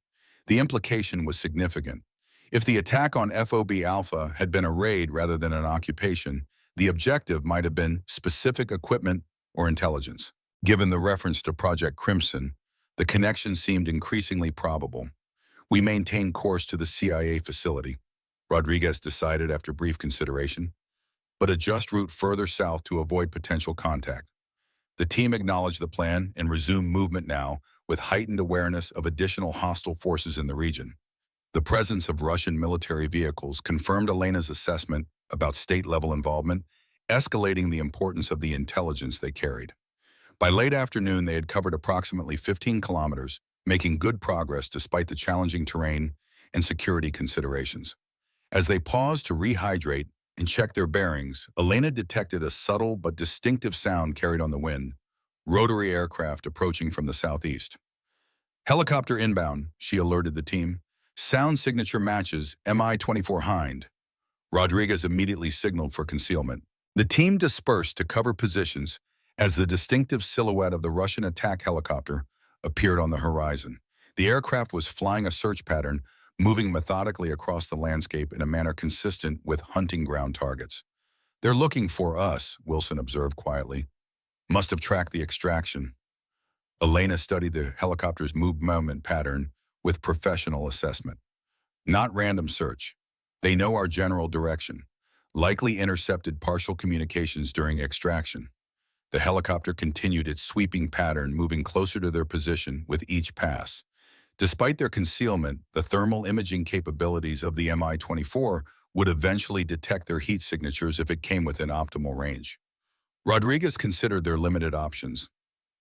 The implication was significant. If the attack on FOB Alpha had been a raid rather than an occupation, the objective might have been specific equipment or intelligence. Given the reference to Project Crimson, the connection seemed increasingly probable. We maintained course to the CIA facility, Rodriguez decided after brief consideration, but adjust route further south to avoid potential contact. The team acknowledged the plan and resumed movement now with heightened awareness of additional hostile forces in the region. The presence of Russian military vehicles confirmed Elena's assessment about state-level involvement, escalating the importance of the intelligence they carried. By late afternoon, they had covered approximately 15 kilometers, making good progress despite the challenging terrain and security considerations. As they paused to rehydrate and check their bearings, Elena detected a subtle but distinctive sound carried on the wind, rotary aircraft approaching from the southeast. Helicopter inbound, she alerted the team. Sound signature matches Mi-24 Hind. Rodriguez immediately signaled for concealment. The team dispersed to cover positions as the distinctive silhouette of the Russian attack helicopter appeared on the horizon. The aircraft was flying a search pattern, moving methodically across the landscape in a manner consistent with hunting ground targets. They're looking for us, Wilson observed quietly. Must have tracked the extraction. Elena studied the helicopter's movement pattern with professional assessment. Not random search. They know our general direction. Likely intercepted partial communications during extraction. The helicopter continued its sweeping pattern, moving closer to their position with each pass. Despite their concealment, the thermal imaging capabilities of the Mi-24 would eventually detect their heat signatures if it came within optimal range. Rodriguez considered their limited options.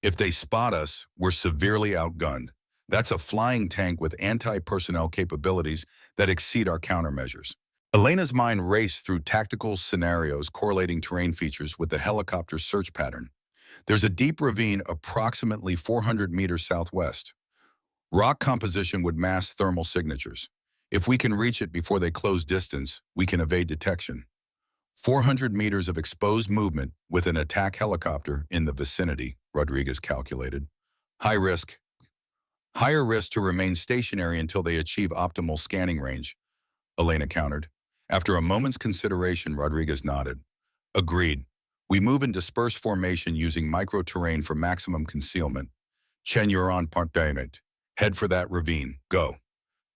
If they spot us, we're severely outgunned. That's a flying tank with anti-personnel capabilities that exceed our countermeasures. Elena's mind raced through tactical scenarios correlating terrain features with the helicopter's search pattern. There's a deep ravine approximately 400 meters southwest. Rock composition would mask thermal signatures. If we can reach it before they close distance, we can evade detection. 400 meters of exposed movement with an attack helicopter in the vicinity, Rodriguez calculated. High risk. Higher risk to remain stationary until they achieve optimal scanning range, Elena countered. After a moment's consideration, Rodriguez nodded. Agreed. We move in dispersed formation using micro-terrain for maximum concealment. Chen, you're on point. Head for that ravine. Go.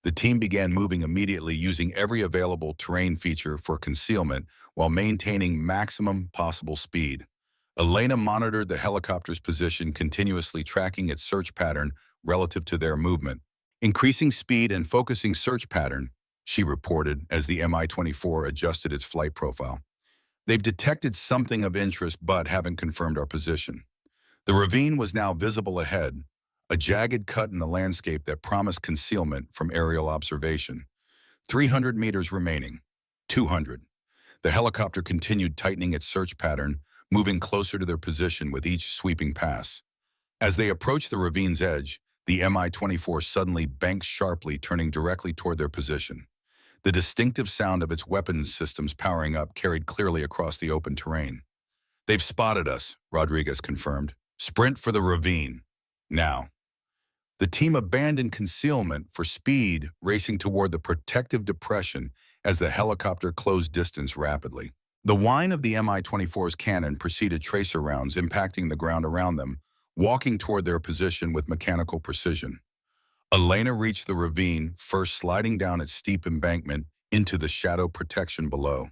The team began moving immediately, using every available terrain feature for concealment while maintaining maximum possible speed. Elena monitored the helicopter's position, continuously tracking its search pattern relative to their movement. Increasing speed and focusing search pattern, she reported as the Mi-24 adjusted its flight profile. They've detected something of interest but haven't confirmed our position. The ravine was now visible ahead, a jagged cut in the landscape that promised concealment from aerial observation. 300 meters remaining. 200. The helicopter continued tightening its search pattern, moving closer to their position with each sweeping pass. As they approached the ravine's edge, the Mi-24 suddenly banked sharply, turning directly toward their position. The distinctive sound of its weapons systems powering up carried clearly across the open terrain. "They've spotted us," Rodriguez confirmed. "Sprint for the ravine. Now." The team abandoned concealment for speed, racing toward the protective depression as the helicopter closed distance rapidly. The whine of the Mi-24's cannon preceded tracer rounds impacting the ground around them, walking toward their position with mechanical precision. Elena reached the ravine, first sliding down its steep embankment into the shadow protection below.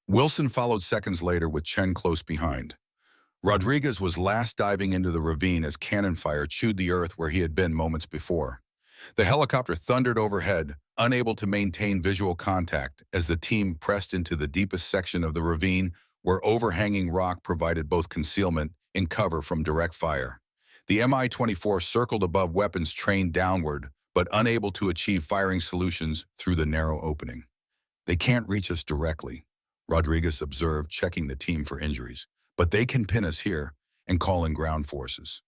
Wilson followed seconds later with Chen close behind. Rodriguez was last diving into the ravine as cannon fire chewed the earth where he had been moments before. The helicopter thundered overhead, unable to maintain visual contact as the team pressed into the deepest section of the ravine where overhanging rock provided both concealment and cover from direct fire. The Mi-24 circled above, weapons trained downward, but unable to achieve firing solutions through the narrow opening. "They can't reach us directly," Rodriguez observed, checking the team for injuries. "But they can pin us here and call in ground forces."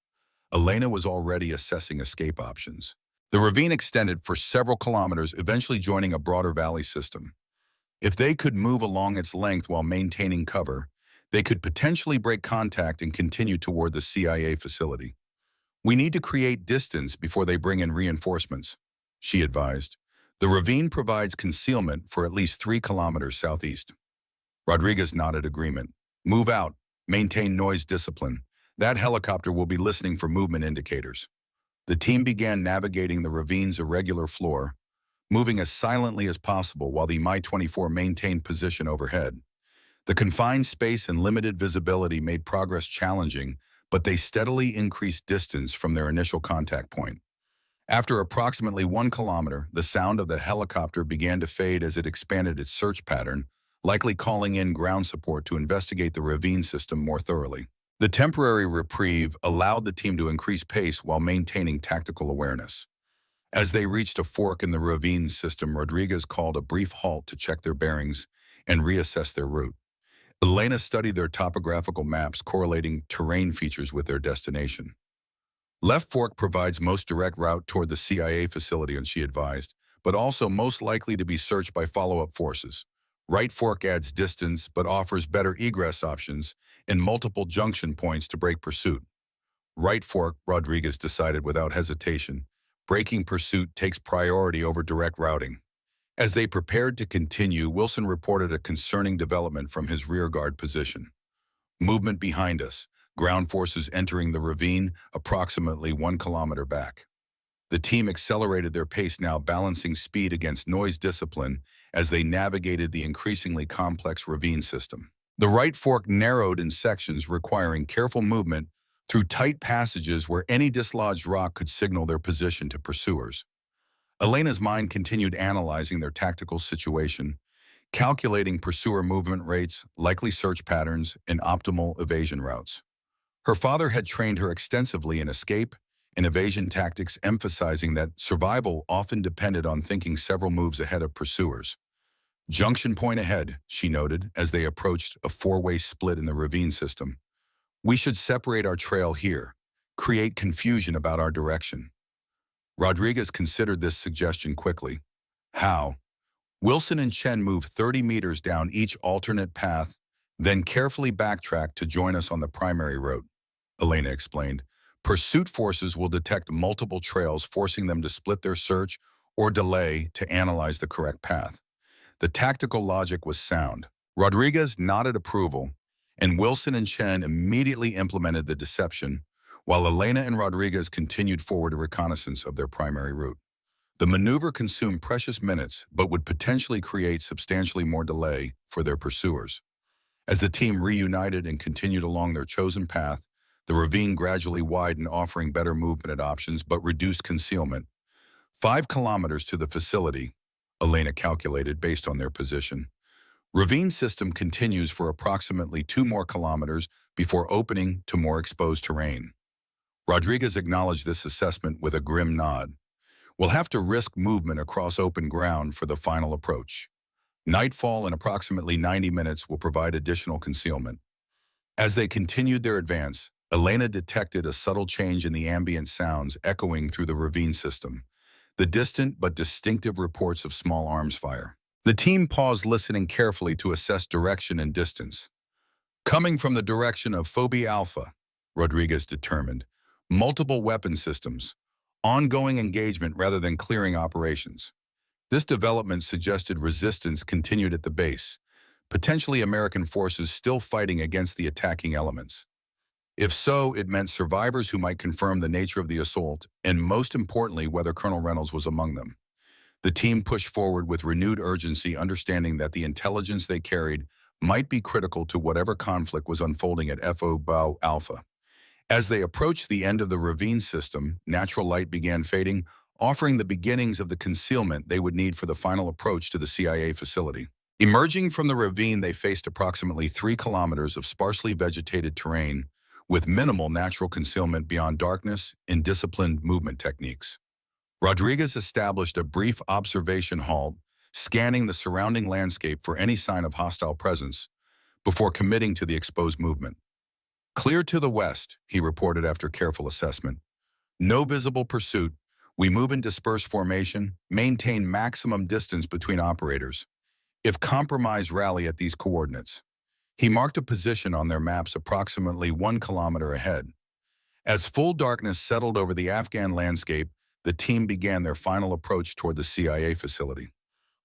Elena was already assessing escape options. The ravine extended for several kilometers, eventually joining a broader valley system. If they could move along its length while maintaining cover, they could potentially break contact and continue toward the CIA facility. "We need to create distance before they bring in reinforcements," she advised. "The ravine provides concealment for at least 3 kilometers southeast." Rodriguez nodded agreement. "Move out. Maintain noise discipline. That helicopter will be listening for movement indicators." The team began navigating the ravine's irregular floor, moving as silently as possible while the Mi-24 maintained position overhead. The confined space and limited visibility made progress challenging, but they steadily increased distance from their initial contact point. After approximately 1 kilometer, the sound of the helicopter began to fade as it expanded its search pattern, likely calling in ground support to investigate the ravine system more thoroughly. The temporary reprieve allowed the team to increase pace while maintaining tactical awareness. As they reached a fork in the ravine system, Rodriguez called a brief halt to check their bearings and reassess their route. Elena studied their topographical maps, correlating terrain features with their destination. "Left fork provides most direct route toward the CIA facility," and she advised, "but also most likely to be searched by follow-up forces. Right fork adds distance but offers better egress options and multiple junction points to break pursuit." "Right fork," Rodriguez decided without hesitation. "Breaking pursuit takes priority over direct routing." As they prepared to continue, Wilson reported a concerning development from his rearguard position. "Movement behind us. Ground forces entering the ravine approximately 1 kilometer back." The team accelerated their pace, now balancing speed against noise discipline as they navigated the increasingly complex ravine system. The right fork narrowed in sections, requiring careful movement through tight passages where any dislodged rock could signal their position to pursuers. Elena's mind continued analyzing their tactical situation, calculating pursuer movement rates, likely search patterns, and optimal evasion routes. Her father had trained her extensively in escape and evasion tactics, emphasizing that survival often depended on thinking several moves ahead of pursuers. "Junction point ahead," she noted as they approached a 4-way split in the ravine system. "We should separate our trail here, create confusion about our direction." Rodriguez considered this suggestion quickly. "How?" "Wilson and Chen moved 30 meters down each alternate path, then carefully backtracked to join us on the primary route," Elena explained. "Pursuit forces will detect multiple trails, forcing them to split their search or delay to analyze the correct path." The tactical logic was sound. Rodriguez nodded approval, and Wilson and Chen immediately implemented the deception, while Elena and Rodriguez continued forward to reconnaissance of their primary route. The maneuver consumed precious minutes, but would potentially create substantially more delay for their pursuers. As the team reunited and continued along their chosen path, the ravine gradually widened, offering better movement options but reduced concealment. 5 kilometers to the facility, Elena calculated based on their position. Ravine system continues for approximately 2 more kilometers before opening to more exposed terrain. Rodriguez acknowledged this assessment with a grim nod. We'll have to risk movement across open ground for the final approach. Nightfall in approximately 90 minutes will provide additional concealment. As they continued their advance, Elena detected a subtle change in the ambient sounds echoing through the ravine system, the distant but distinctive reports of small arms fire. The team paused, listening carefully to assess direction and distance. Coming from the direction of Phobie Alpha, Rodriguez determined, multiple weapon systems, ongoing engagement rather than clearing operations. This development suggested resistance continued at the base, potentially American forces still fighting against the attacking elements. If so, it meant survivors who might confirm the nature of the assault, and most importantly, whether Colonel Reynolds was among them. The team pushed forward with renewed urgency, understanding that the intelligence they carried might be critical to whatever conflict was unfolding at Phobie Alpha. As they approached the end of the ravine system, natural light began fading, offering the beginnings of the concealment they would need for the final approach to the CIA facility. Emerging from the ravine, they faced approximately 3 kilometers of sparsely vegetated terrain with minimal natural concealment beyond darkness and disciplined movement techniques. Rodriguez established a brief observation halt, scanning the surrounding landscape for any sign of hostile presence before committing to the exposed movement. Clear to the west, he reported after careful assessment. No visible pursuit. We move in dispersed formation, maintain maximum distance between operators. If compromised, rally at these coordinates. He marked a position on their maps approximately 1 kilometer ahead. As full darkness settled over the Afghan landscape, the team began their final approach toward the CIA facility.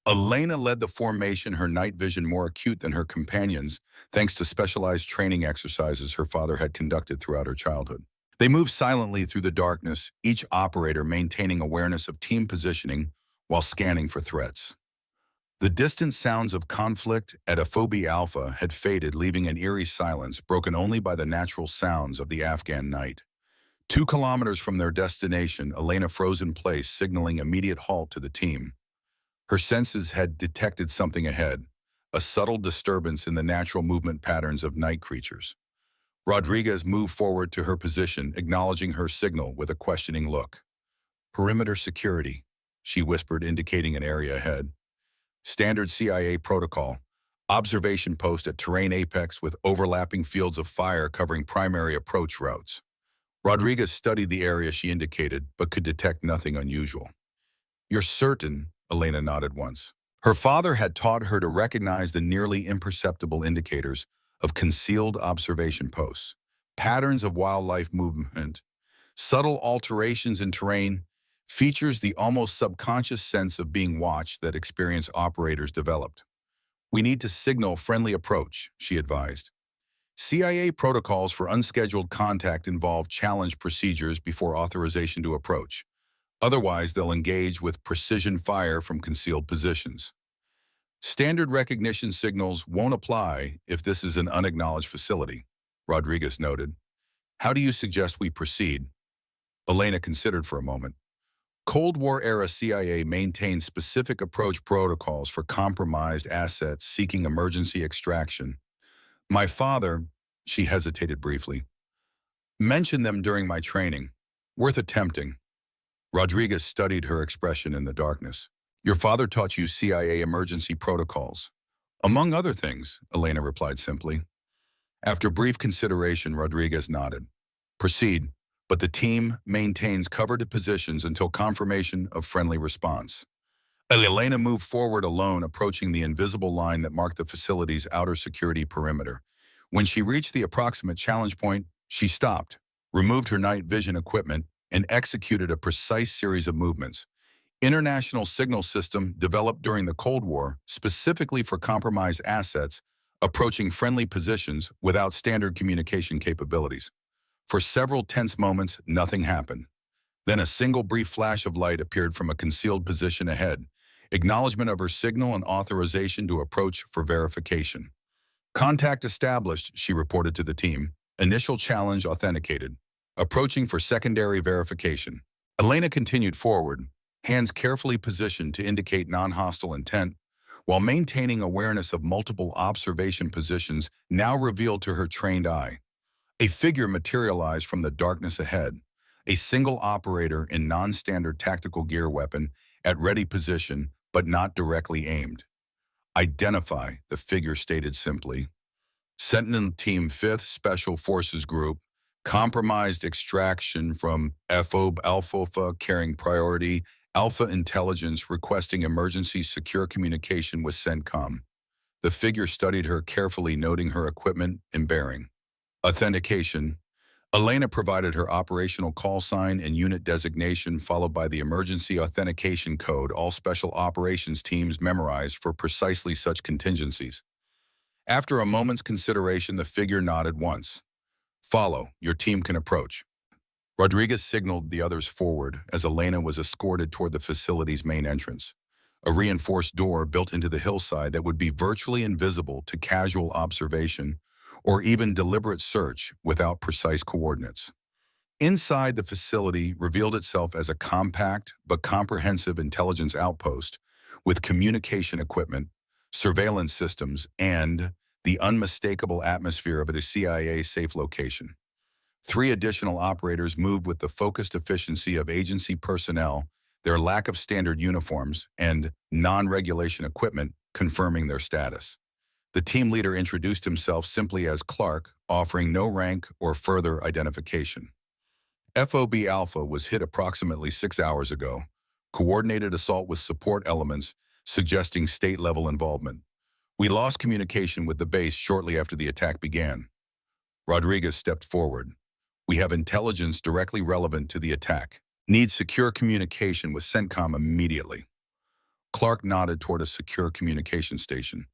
Elena led the formation, her night vision more acute than her companions, thanks to specialized training exercises her father had conducted throughout her childhood. They moved silently through the darkness, each operator maintaining awareness of team positioning while scanning for threats. The distant sounds of conflict at Phobie Alpha had faded, leaving an eerie silence broken only by the natural sounds of the Afghan night. 2 kilometers from their destination, Elena froze in place, signaling immediate halt to the team. Her senses had detected something ahead, a subtle disturbance in the natural movement patterns of night creatures. Rodriguez moved forward to her position, acknowledging her signal with a questioning look. Perimeter security, she whispered, indicating an area ahead. Standard CIA protocol, observation post at terrain apex with overlapping fields of fire covering primary approach routes. Rodriguez studied the area she indicated, but could detect nothing unusual. You're certain? Elena nodded once. Her father had taught her to recognize the nearly imperceptible indicators of concealed observation posts, patterns of wildlife movement, subtle alterations in terrain, features the almost subconscious sense of being watched that experienced operators developed. We need to signal friendly approach, she advised. CIA protocols for unscheduled contact involve challenge procedures before authorization to approach. Otherwise, they'll engage with precision fire from concealed positions. Standard recognition signals won't apply if this is an unacknowledged facility, Rodriguez noted. How do you suggest we proceed? Elena considered for a moment. Cold War-era CIA maintained specific approach protocols for compromised assets seeking emergency extraction. My father, she hesitated briefly, mentioned them during my training. Worth attempting. Rodriguez studied her expression in the darkness. Your father taught you CIA emergency protocols. Among other things, Elena replied simply. After brief consideration, Rodriguez nodded. Proceed, but the team maintains covered positions until confirmation of friendly response. Elena moved forward alone, approaching the invisible line that marked the facility's outer security perimeter. When she reached the approximate challenge point, she stopped, removed her night vision equipment, and executed a precise series of movements. International signal system developed during the Cold War specifically for compromised assets approaching friendly positions without standard communication capabilities. For several tense moments, nothing happened. Then a single brief flash of light appeared from a concealed position ahead, acknowledgement of her signal and authorization to approach for verification. Contact established, she reported to the team. Initial challenge authenticated. Approaching for secondary verification. Elena continued forward, hands carefully positioned to indicate non-hostile intent, while maintaining awareness of multiple observation positions now revealed to her trained eye. A figure materialized from the darkness ahead, a single operator in non-standard tactical gear weapon at ready position but not directly aimed. Identify, the figure stated simply. Sentinel Team 5th Special Forces Group, compromised extraction from FOB Alpha carrying priority, Alpha Intelligence requesting emergency secure communication with CENTCOM. The figure studied her carefully, noting her equipment and bearing. Authentication. Elena provided her operational call sign and unit designation, followed by the emergency authentication code all special operations teams memorize for precisely such contingencies. After a moment's consideration, the figure nodded once. Follow, your team can approach. Rodriguez signaled the others forward as Elena was escorted toward the facility's main entrance, a reinforced door built into the hillside that would be virtually invisible to casual observation or even deliberate search without precise coordinates. Inside, the facility revealed itself as a compact but comprehensive intelligence outpost with communication equipment, surveillance systems, and the unmistakable atmosphere of a CIA safe location. 3 additional operators moved with the focused efficiency of agency personnel, their lack of standard uniforms and non-regulation equipment confirming their status. The team leader introduced himself simply as Clark, offering no rank or further identification. FOB Alpha was hit approximately 6 hours ago. Coordinated assault with support elements, suggesting state-level involvement. We lost communication with the base shortly after the attack began. Rodriguez stepped forward. We have intelligence directly relevant to the attack. Need secure communication with CENTCOM immediately. Clark nodded toward a secure communication station.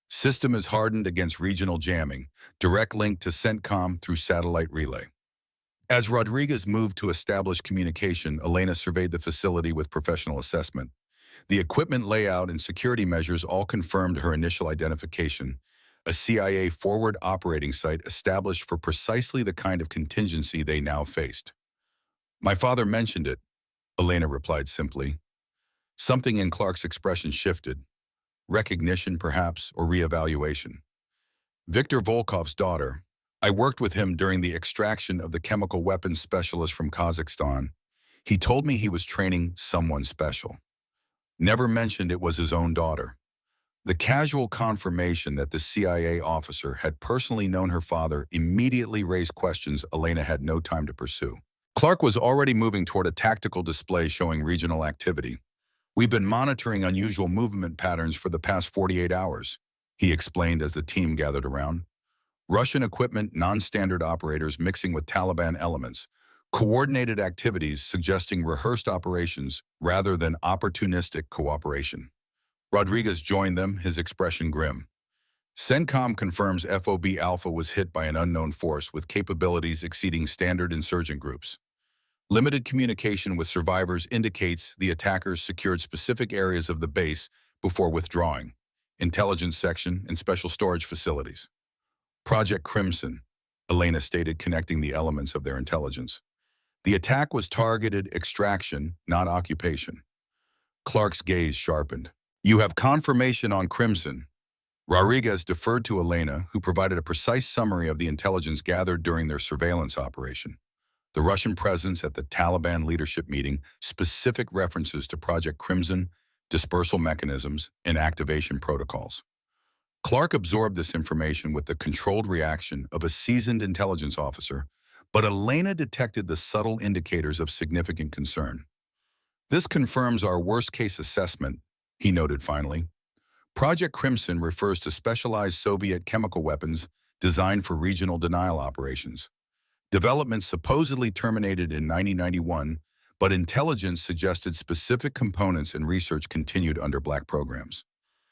System is hardened against regional jamming. Direct link to CENTCOM through satellite relay. As Rodriguez moved to establish communication, Elena surveyed the facility with professional assessment. The equipment layout and security measures all confirmed her initial identification, a CIA forward operating site established for precisely the kind of contingency they now faced. My father mentioned it, Elena replied simply. Something in Clark's expression shifted. Recognition, perhaps, or reevaluation. Victor Volkov's daughter. I worked with him during the extraction of the chemical weapons specialist from Kazakhstan. He told me he was training someone special. Never mentioned it was his own daughter. The casual confirmation that the CIA officer had personally known her father immediately raised questions Elena had no time to pursue. Clark was already moving toward a tactical display showing regional activity. We've been monitoring unusual movement patterns for the past 48 hours, he explained as the team gathered around. Russian equipment, non-standard operators mixing with Taliban elements, coordinated activities suggesting rehearsed operations rather than opportunistic cooperation. Rodriguez joined them, his expression grim. CENTCOM confirms FOB Alpha was hit by an unknown force with capabilities exceeding standard insurgent groups. Limited communication with survivors indicates the attackers secured specific areas of the base before withdrawing, intelligence section and special storage facilities. Project Crimson, Elena stated, connecting the elements of their intelligence. The attack was targeted extraction, not occupation. Clark's gaze sharpened. You have confirmation on Crimson. Rodriguez deferred to Elena, who provided a precise summary of the intelligence gathered during their surveillance operation. The Russian presence at the Taliban leadership meeting, specific references to Project Crimson, dispersal mechanisms, and activation protocols. Clark absorbed this information with the controlled reaction of a seasoned intelligence officer, but Elena detected the subtle indicators of significant concern. This confirms our worst-case assessment, he noted finally. Project Crimson refers to specialized Soviet chemical weapons designed for regional denial operations. Development supposedly terminated in 1991, but intelligence suggested specific components and research continued under black programs.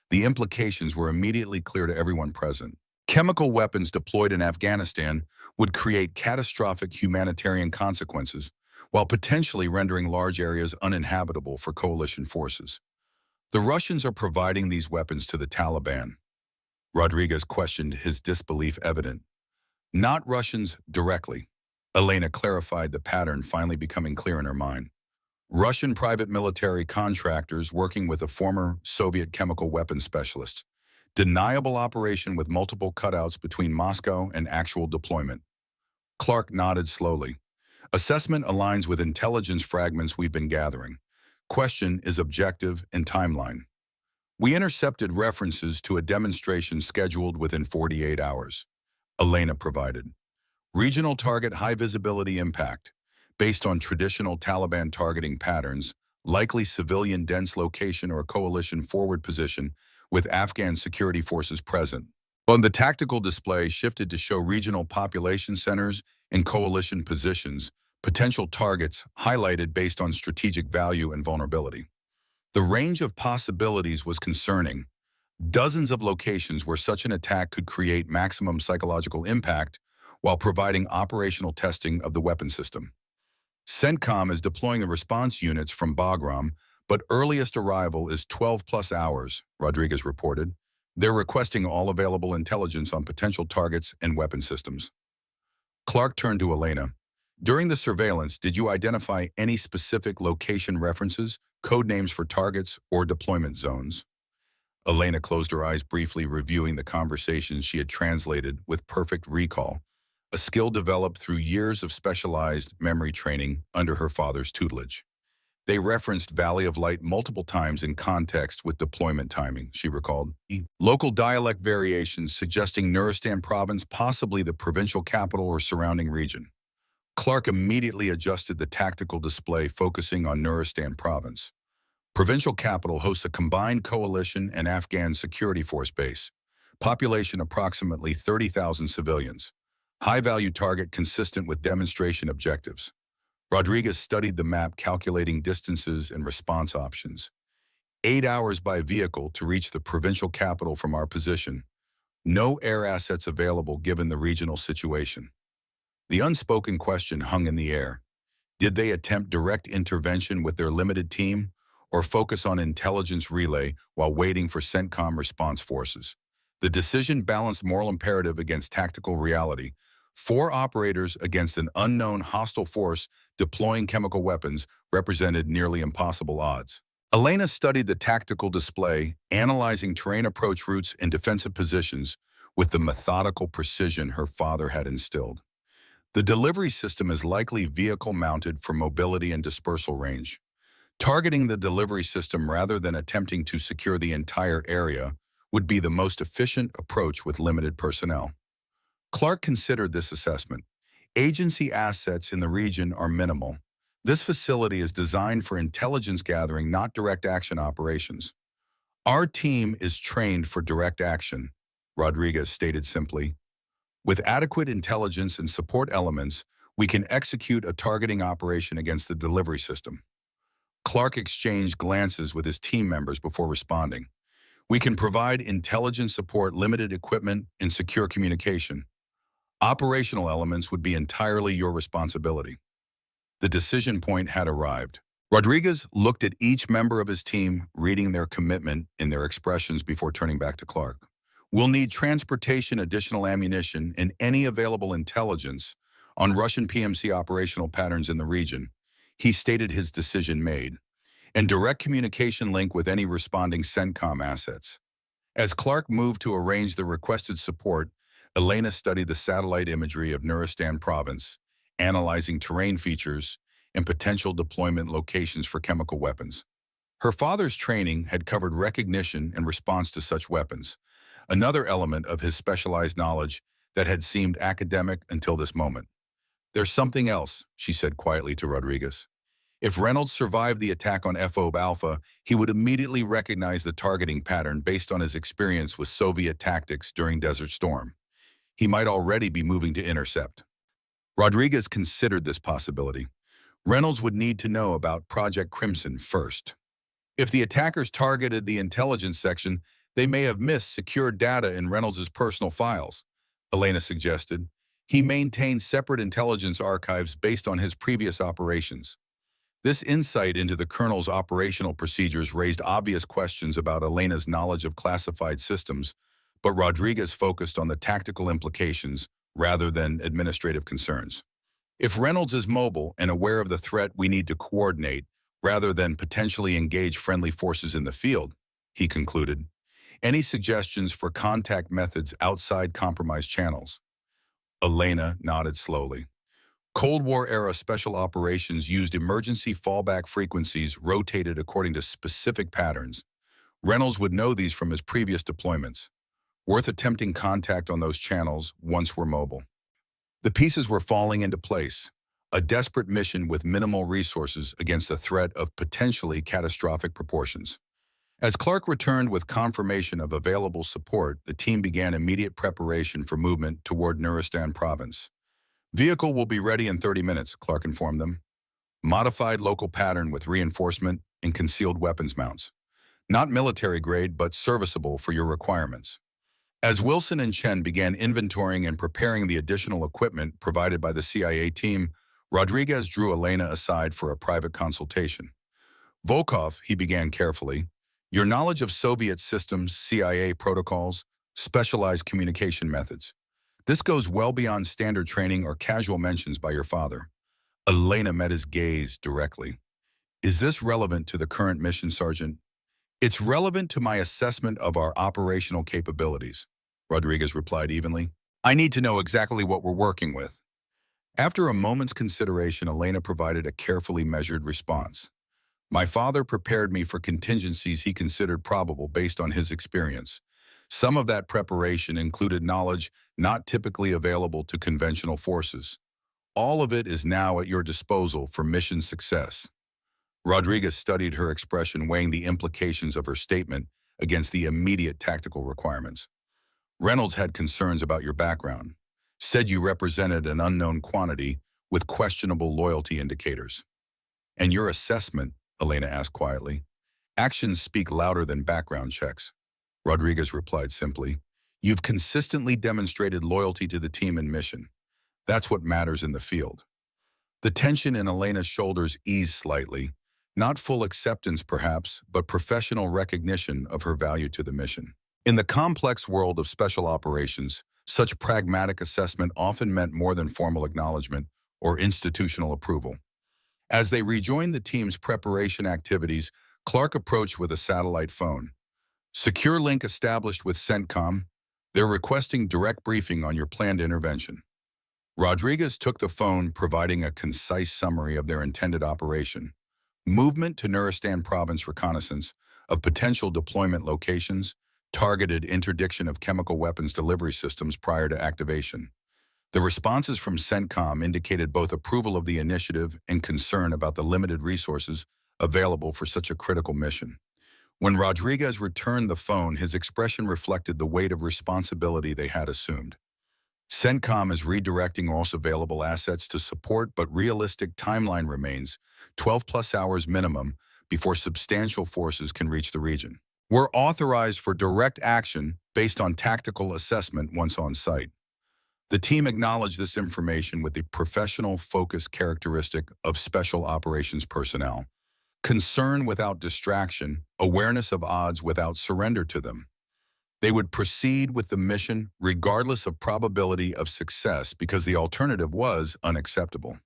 The implications were immediately clear to everyone present. Chemical weapons deployed in Afghanistan would create catastrophic humanitarian consequences, while potentially rendering large areas uninhabitable for coalition forces. The Russians are providing these weapons to the Taliban. Rodriguez questioned his disbelief evident. Not Russians directly. Elena clarified the pattern finally becoming clear in her mind. Russian private military contractors working with a former Soviet chemical weapons specialist. Deniable operation with multiple cutouts between Moscow and actual deployment. Clark nodded slowly. Assessment aligns with intelligence fragments we've been gathering. Question is objective and timeline. We intercepted references to a demonstration scheduled within 48 hours. Elena provided. Regional target high visibility impact. Based on traditional Taliban targeting patterns, likely civilian dense location or coalition forward position with Afghan security forces present. But the tactical display shifted to show regional population centers and coalition positions, potential targets highlighted based on strategic value and vulnerability. The range of possibilities was concerning. Dozens of locations where such an attack could create maximum psychological impact while providing operational testing of the weapon system. CENTCOM is deploying the response units from Bagram, but earliest arrival is 12+ hours, Rodriguez reported. They're requesting all available intelligence on potential targets and weapon systems. Clark turned to Elena. During the surveillance, did you identify any specific location references, code names for targets, or deployment zones? Elena closed her eyes briefly, reviewing the conversations she had translated with perfect recall, a skill developed through years of specialized memory training under her father's tutelage. They referenced Valley of Light multiple times in context with deployment timing, she recalled. Local dialect variations suggesting Nuristan province, possibly the provincial capital or surrounding region. Clark immediately adjusted the tactical display, focusing on Nuristan province. Provincial capital hosts a combined coalition and Afghan security force base. Population approximately 30,000 civilians. High-value target consistent with demonstration objectives. Rodriguez studied the map, calculating distances and response options. 8 hours by vehicle to reach the provincial capital from our position. No air assets available given the regional situation. The unspoken question hung in the air. Did they attempt direct intervention with their limited team, or focus on intelligence relay while waiting for CENTCOM response forces? The decision balanced moral imperative against tactical reality. 4 operators against an unknown hostile force deploying chemical weapons represented nearly impossible odds. Elena studied the tactical display, analyzing terrain approach routes and defensive positions with the methodical precision her father had instilled. The delivery system is likely vehicle-mounted for mobility and dispersal range. Targeting the delivery system rather than attempting to secure the entire area would be the most efficient approach with limited personnel. Clark considered this assessment. Agency assets in the region are minimal. This facility is designed for intelligence gathering, not direct action operations. Our team is trained for direct action, Rodriguez stated simply. With adequate intelligence and support elements, we can execute a targeting operation against the delivery system. Clark exchanged glances with his team members before responding. We can provide intelligence support, limited equipment, and secure communication. Operational elements would be entirely your responsibility. The decision point had arrived. Rodriguez looked at each member of his team, reading their commitment in their expressions before turning back to Clark. We'll need transportation, additional ammunition, and any available intelligence on Russian PMC operational patterns in the region. He stated his decision made, and direct communication link with any responding CENTCOM assets. As Clark moved to arrange the requested support, Elena studied the satellite imagery of Nuristan province, analyzing terrain features and potential deployment locations for chemical weapons. Her father's training had covered recognition and response to such weapons, another element of his specialized knowledge that had seemed academic until this moment. There's something else, she said quietly to Rodriguez. If Reynolds survived the attack on FOB Alpha, he would immediately recognize the targeting pattern based on his experience with Soviet tactics during Desert Storm. He might already be moving to intercept. Rodriguez considered this possibility. Reynolds would need to know about Project Crimson first. If the attackers targeted the intelligence section, they may have missed secure data in Reynolds' personal files, Elena suggested. He maintained separate intelligence archives based on his previous operations. This insight into the colonel's operational procedures raised obvious questions about Elena's knowledge of classified systems, but Rodriguez focused on the tactical implications rather than administrative concerns. If Reynolds is mobile and aware of the threat, we need to coordinate rather than potentially engage friendly forces in the field, he concluded. Any suggestions for contact methods outside compromised channels? Elena nodded slowly. Cold War-era special operations used emergency fallback frequencies rotated according to specific patterns. Reynolds would know these from his previous deployments. Worth attempting contact on those channels once we're mobile. The pieces were falling into place. A desperate mission with minimal resources against a threat of potentially catastrophic proportions. As Clark returned with confirmation of available support, the team began immediate preparation for movement toward Nuristan province. Vehicle will be ready in 30 minutes, Clark informed them. Modified local pattern with reinforcement and concealed weapons mounts. Not military grade, but serviceable for your requirements. As Wilson and Chen began inventorying and preparing the additional equipment provided by the CIA team, Rodriguez drew Elena aside for a private consultation. Volkov, he began carefully, your knowledge of Soviet systems, CIA protocols, specialized communication methods. This goes well beyond standard training or casual mentions by your father. Elena met his gaze directly. Is this relevant to the current mission, Sergeant? It's relevant to my assessment of our operational capabilities, Rodriguez replied evenly. I need to know exactly what we're working with. After a moment's consideration, Elena provided a carefully measured response. My father prepared me for contingencies he considered probable based on his experience. Some of that preparation included knowledge not typically available to conventional forces. All of it is now at your disposal for mission success. Rodriguez studied her expression, weighing the implications of her statement against the immediate tactical requirements. Reynolds had concerns about your background, said you represented an unknown quantity with questionable loyalty indicators. And your assessment, Elena asked quietly. Actions speak louder than background checks. Rodriguez replied simply, you've consistently demonstrated loyalty to the team and mission. That's what matters in the field. The tension in Elena's shoulders eased slightly, not full acceptance perhaps, but professional recognition of her value to the mission. In the complex world of special operations, such pragmatic assessment often meant more than formal acknowledgement or institutional approval. As they rejoined the team's preparation activities, Clark approached with a satellite phone. Secure link established with CENTCOM. They're requesting direct briefing on your planned intervention. Rodriguez took the phone, providing a concise summary of their intended operation. Movement to Nuristan province reconnaissance of potential deployment locations, targeted interdiction of chemical weapons delivery systems prior to activation. The responses from CENTCOM indicated both approval of the initiative and concern about the limited resources available for such a critical mission. When Rodriguez returned the phone, his expression reflected the weight of responsibility they had assumed. CENTCOM is redirecting all available assets to support, but realistic timeline remains 12+ hours minimum before substantial forces can reach the region. We're authorized for direct action based on tactical assessment once on site. The team acknowledged this information with the professional focus characteristic of special operations personnel. Concern without distraction, awareness of odds without surrender to them. They would proceed with the mission regardless of probability of success because the alternative was unacceptable.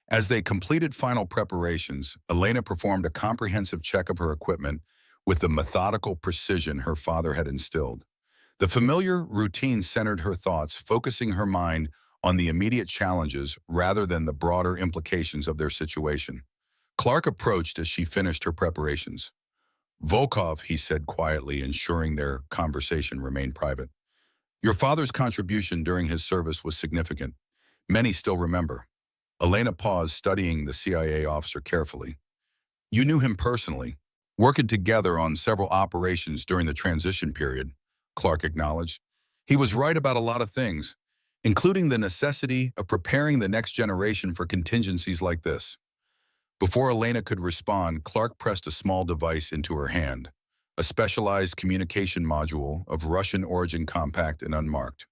As they completed final preparations, Elena performed a comprehensive check of her equipment with the methodical precision her father had instilled. The familiar routine centered her thoughts, focusing her mind on the immediate challenges rather than the broader implications of their situation. Clark approached as she finished her preparations. Volkov, he said quietly, ensuring their conversation remained private. Your father's contribution during his service was significant. Many still remember. Elena paused, studying the CIA officer carefully. You knew him personally, working together on several operations during the transition period, Clark acknowledged. He was right about a lot of things, including the necessity of preparing the next generation for contingencies like this. Before Elena could respond, Clark pressed a small device into her hand, a specialized communication module of Russian origin, compact and unmarked.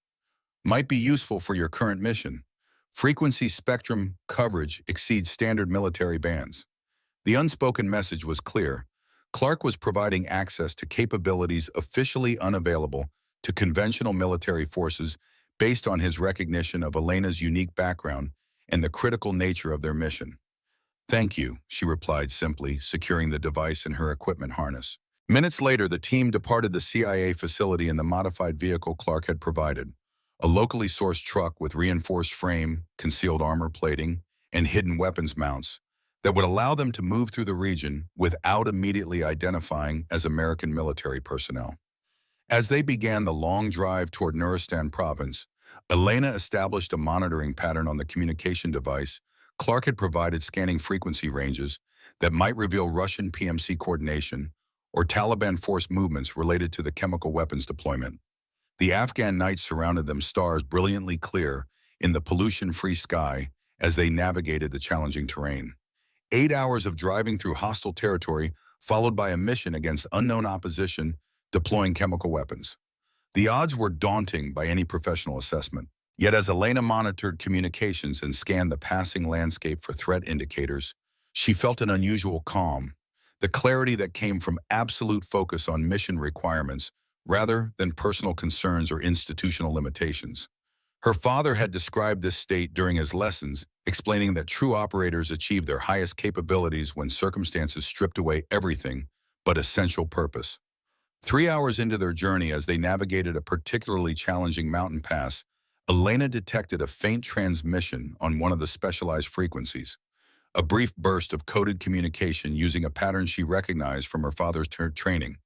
Might be useful for your current mission. Frequency spectrum coverage exceeds standard military bands. The unspoken message was clear. Clark was providing access to capabilities officially unavailable to conventional military forces based on his recognition of Elena's unique background and the critical nature of their mission. Thank you, she replied simply, securing the device in her equipment harness. Minutes later, the team departed the CIA facility in the modified vehicle Clark had provided, a locally sourced truck with reinforced frame, concealed armor plating, and hidden weapons mounts that would allow them to move through the region without immediately identifying as American military personnel. As they began the long drive toward Nuristan province, Elena established a monitoring pattern on the communication device. Clark had provided scanning frequency ranges that might reveal Russian PMC coordination or Taliban force movements related to the chemical weapons deployment. The Afghan night surrounded them, stars brilliantly clear in the pollution-free sky as they navigated the challenging terrain. 8 hours of driving through hostile territory, followed by a mission against unknown opposition deploying chemical weapons. The odds were daunting by any professional assessment. Yet as Elena monitored communications and scanned the passing landscape for threat indicators, she felt an unusual calm, the clarity that came from absolute focus on mission requirements rather than personal concerns or institutional limitations. Her father had described this state during his lessons, explaining that true operators achieve their highest capabilities when circumstances stripped away everything but essential purpose. 3 hours into their journey, as they navigated a particularly challenging mountain pass, Elena detected a faint transmission on one of the specialized frequencies, a brief burst of coded communication using a pattern she recognized from her father's training.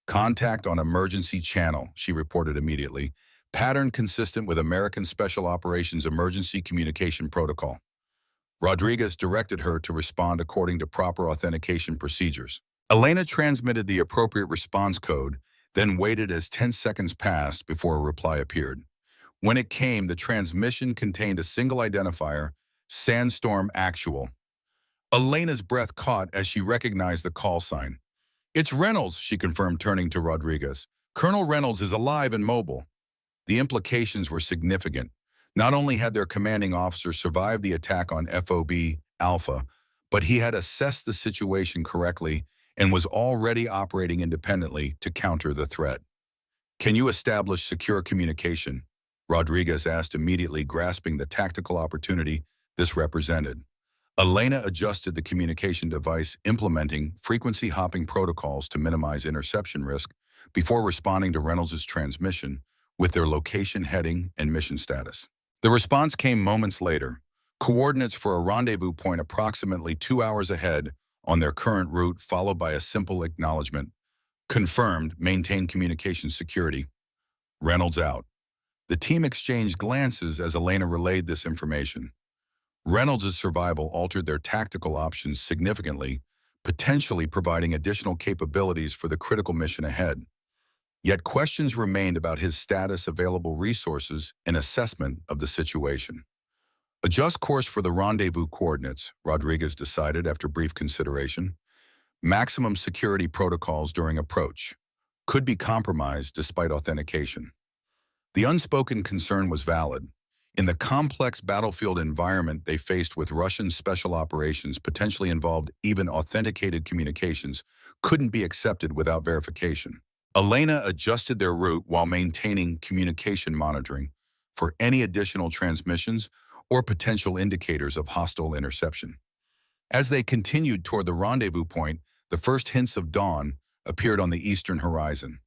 Contact on emergency channel, she reported immediately, pattern consistent with American Special Operations Emergency Communication Protocol. Rodriguez directed her to respond according to proper authentication procedures. Elena transmitted the appropriate response code, then waited as 10 seconds passed before a reply appeared. When it came, the transmission contained a single identifier, Sandstorm Actual. Elena's breath caught as she recognized the call sign. "It's Reynolds," she confirmed, turning to Rodriguez. "Colonel Reynolds is alive and mobile." The implications were significant. Not only had their commanding officer survived the attack on FOB Alpha, but he had assessed the situation correctly and was already operating independently to counter the threat. "Can you establish secure communication?" Rodriguez asked, immediately grasping the tactical opportunity this represented. Elena adjusted the communication device, implementing frequency hopping protocols to minimize interception risk before responding to Reynolds' transmission with their location, heading, and mission status. The response came moments later. Coordinates for a rendezvous point approximately 2 hours ahead on their current route, followed by a simple acknowledgement. "Confirmed, maintain communication security. Reynolds out." The team exchanged glances as Elena relayed this information. Reynolds' survival altered their tactical options significantly, potentially providing additional capabilities for the critical mission ahead. Yet questions remained about his status, available resources, and assessment of the situation. "Adjust course for the rendezvous coordinates," Rodriguez decided after brief consideration. "Maximum security protocols during approach could be compromised despite authentication." The unspoken concern was valid. In the complex battlefield environment they faced with Russian special operations potentially involved, even authenticated communications couldn't be accepted without verification. Elena adjusted their route while maintaining communication monitoring for any additional transmissions or potential indicators of hostile interception. As they continued toward the rendezvous point, the first hints of dawn appeared on the eastern horizon,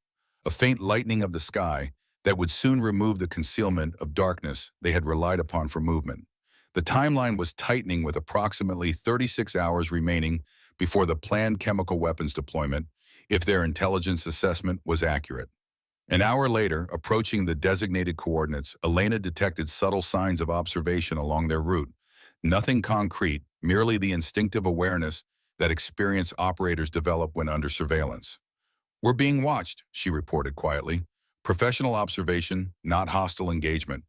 a faint lightening of the sky that would soon remove the concealment of darkness they had relied upon for movement. The timeline was tightening, with approximately 36 hours remaining before the planned chemical weapons deployment, if their intelligence assessment was accurate. An hour later, approaching the designated coordinates, Elena detected subtle signs of observation along their route. Nothing concrete, merely the instinctive awareness that experienced operators develop when under surveillance. "We're being watched," she reported quietly. "Professional observation, not hostile engagement.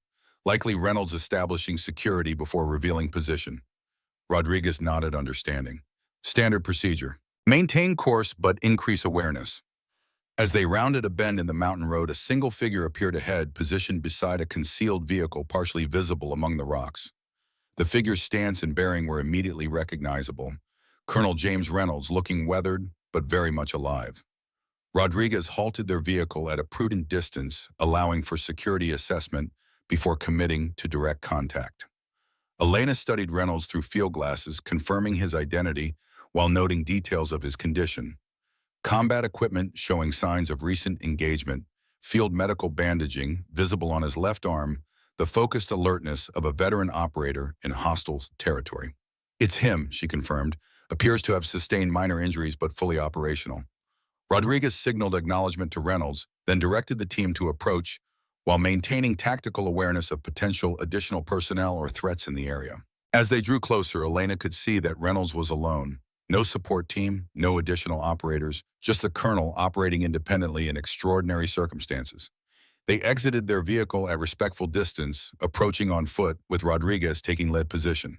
Likely Reynolds establishing security before revealing position." Rodriguez nodded, understanding. "Standard procedure. Maintain course but increase awareness." As they rounded a bend in the mountain road, a single figure appeared ahead, positioned beside a concealed vehicle partially visible among the rocks. The figure's stance and bearing were immediately recognizable. Colonel James Reynolds, looking weathered, but very much alive. Rodriguez halted their vehicle at a prudent distance, allowing for security assessment before committing to direct contact. Elena studied Reynolds through field glasses, confirming his identity while noting details of his condition. Combat equipment showing signs of recent engagement, field medical bandaging visible on his left arm, the focused alertness of a veteran operator in hostile territory. "It's him," she confirmed. "Appears to have sustained minor injuries but fully operational." Rodriguez signaled acknowledgement to Reynolds, then directed the team to approach while maintaining tactical awareness of potential additional personnel or threats in the area. As they drew closer, Elena could see that Reynolds was alone. No support team, no additional operators, just the colonel operating independently in extraordinary circumstances. They exited their vehicle at respectful distance, approaching on foot, with Rodriguez taking lead position.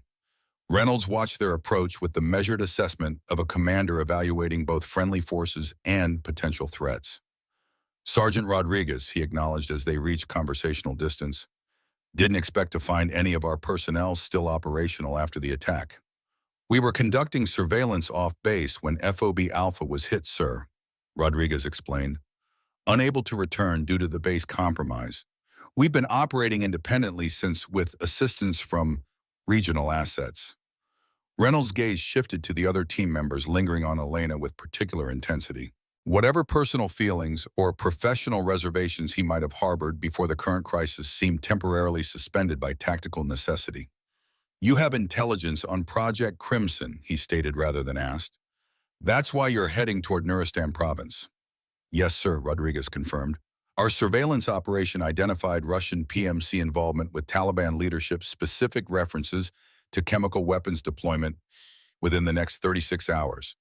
Reynolds watched their approach with the measured assessment of a commander evaluating both friendly forces and potential threats. "Sergeant Rodriguez," he acknowledged as they reached conversational distance. "Didn't expect to find any of our personnel still operational after the attack. We were conducting surveillance off base when FOB Alpha was hit, sir," Rodriguez explained. "Unable to return due to the base compromise. We've been operating independently since, with assistance from regional assets." Reynolds' gaze shifted to the other team members, lingering on Elena with particular intensity. Whatever personal feelings or professional reservations he might have harbored before the current crisis seemed temporarily suspended by tactical necessity. "You have intelligence on Project Crimson," he stated rather than asked. "That's why you're heading toward Nuristan province." "Yes, sir," Rodriguez confirmed. "Our surveillance operation identified Russian PMC involvement with Taliban leadership, specific references to chemical weapons deployment within the next 36 hours.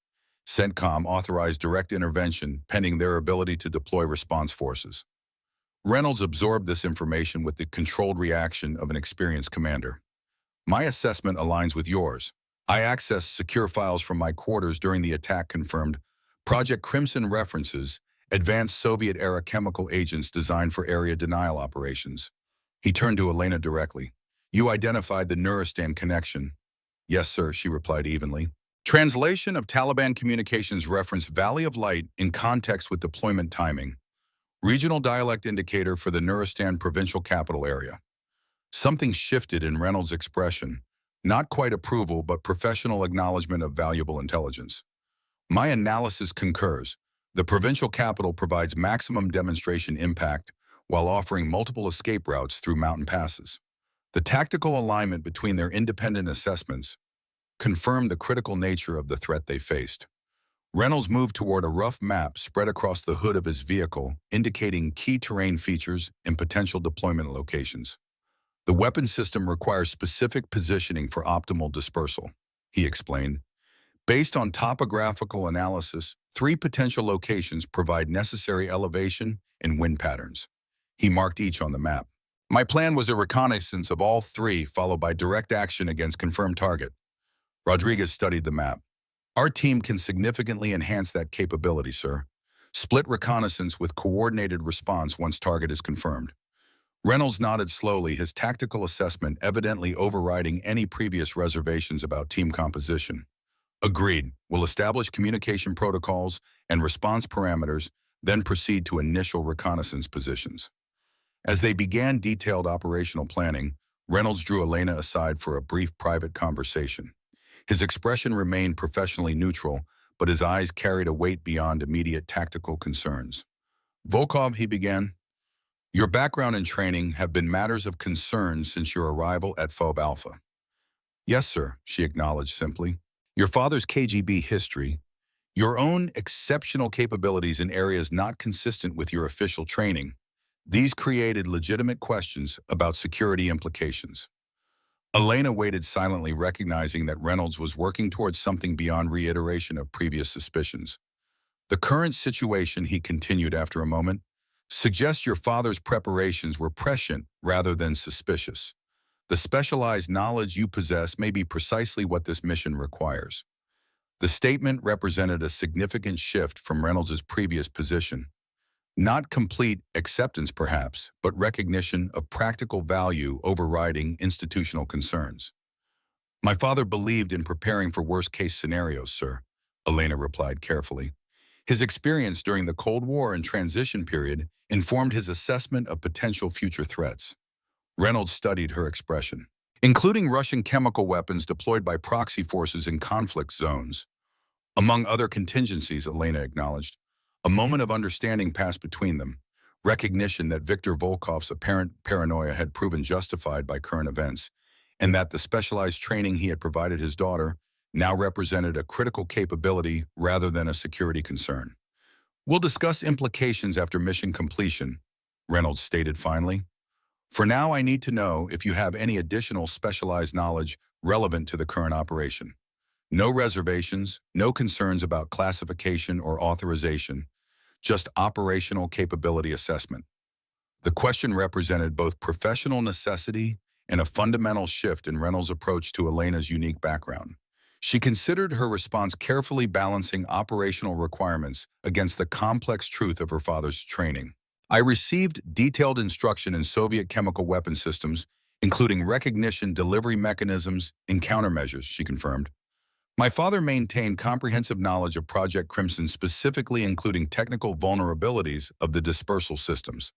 CENTCOM authorized direct intervention pending their ability to deploy response forces." Reynolds absorbed this information with the controlled reaction of an experienced commander. "My assessment aligns with yours. I accessed secure files from my quarters during the attack," confirmed. "Project Crimson references advanced Soviet-era chemical agents designed for area denial operations." He turned to Elena directly. "You identified the Nuristan connection." "Yes, sir," she replied evenly. Translation of Taliban communications reference Valley of Light in context with deployment timing. Regional dialect indicator for the Nuristan provincial capital area. Something shifted in Reynolds' expression. Not quite approval, but professional acknowledgement of valuable intelligence. "My analysis concurs. The provincial capital provides maximum demonstration impact while offering multiple escape routes through mountain passes. The tactical alignment between their independent assessments confirmed the critical nature of the threat they faced." Reynolds moved toward a rough map spread across the hood of his vehicle, indicating key terrain features and potential deployment locations. "The weapon system requires specific positioning for optimal dispersal," he explained. "Based on topographical analysis, 3 potential locations provide necessary elevation and wind patterns." He marked each on the map. "My plan was a reconnaissance of all 3, followed by direct action against confirmed target." Rodriguez studied the map. "Our team can significantly enhance that capability, sir. Split reconnaissance with coordinated response once target is confirmed." Reynolds nodded slowly, his tactical assessment evidently overriding any previous reservations about team composition. "Agreed. We'll establish communication protocols and response parameters, then proceed to initial reconnaissance positions." As they began detailed operational planning, Reynolds drew Elena aside for a brief private conversation. His expression remained professionally neutral, but his eyes carried a weight beyond immediate tactical concerns. "Volkov," he began, "your background and training have been matters of concern since your arrival at FOB Alpha." "Yes, sir," she acknowledged simply. "Your father's KGB history, your own exceptional capabilities in areas not consistent with your official training, these created legitimate questions about security implications." Elena waited silently, recognizing that Reynolds was working towards something beyond reiteration of previous suspicions. "The current situation," he continued after a moment, "suggests your father's preparations were prescient rather than suspicious. The specialized knowledge you possess may be precisely what this mission requires." The statement represented a significant shift from Reynolds' previous position. Not complete acceptance, perhaps, but recognition of practical value overriding institutional concerns. My father believed in preparing for worst-case scenarios, sir, Elena replied carefully. His experience during the Cold War and transition period informed his assessment of potential future threats. Reynolds studied her expression, including Russian chemical weapons deployed by proxy forces in conflict zones. Among other contingencies, Elena acknowledged, a moment of understanding passed between them, recognition that Viktor Volkov's apparent paranoia had proven justified by current events, and that the specialized training he had provided his daughter now represented a critical capability rather than a security concern. We'll discuss implications after mission completion, Reynolds stated finally. For now, I need to know if you have any additional specialized knowledge relevant to the current operation. No reservations, no concerns about classification or authorization, just operational capability assessment. The question represented both professional necessity and a fundamental shift in Reynolds' approach to Elena's unique background. She considered her response carefully balancing operational requirements against the complex truth of her father's training. I received detailed instruction in Soviet chemical weapon systems, including recognition, delivery mechanisms, and countermeasures, she confirmed. My father maintained comprehensive knowledge of Project Crimson, specifically including technical vulnerabilities of the dispersal systems.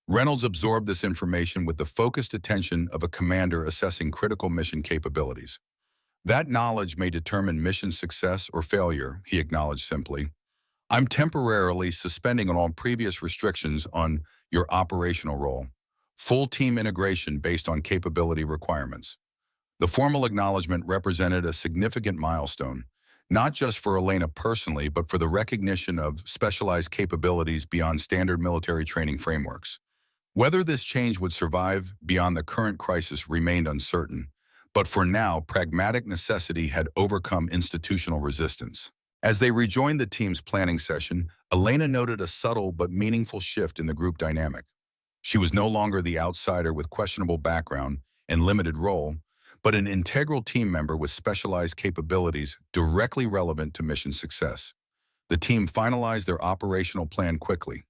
Reynolds absorbed this information with the focused attention of a commander assessing critical mission capabilities. That knowledge may determine mission success or failure, he acknowledged simply. I'm temporarily suspending all previous restrictions on your operational role. Full team integration based on capability requirements. The formal acknowledgement represented a significant milestone, not just for Elena personally, but for the recognition of specialized capabilities beyond standard military training frameworks. Whether this change would survive beyond the current crisis remained uncertain, but for now, pragmatic necessity had overcome institutional resistance. As they rejoined the team's planning session, Elena noted a subtle but meaningful shift in the group dynamic. She was no longer the outsider with questionable background and limited role, but an integral team member with specialized capabilities directly relevant to mission success. The team finalized their operational plan quickly.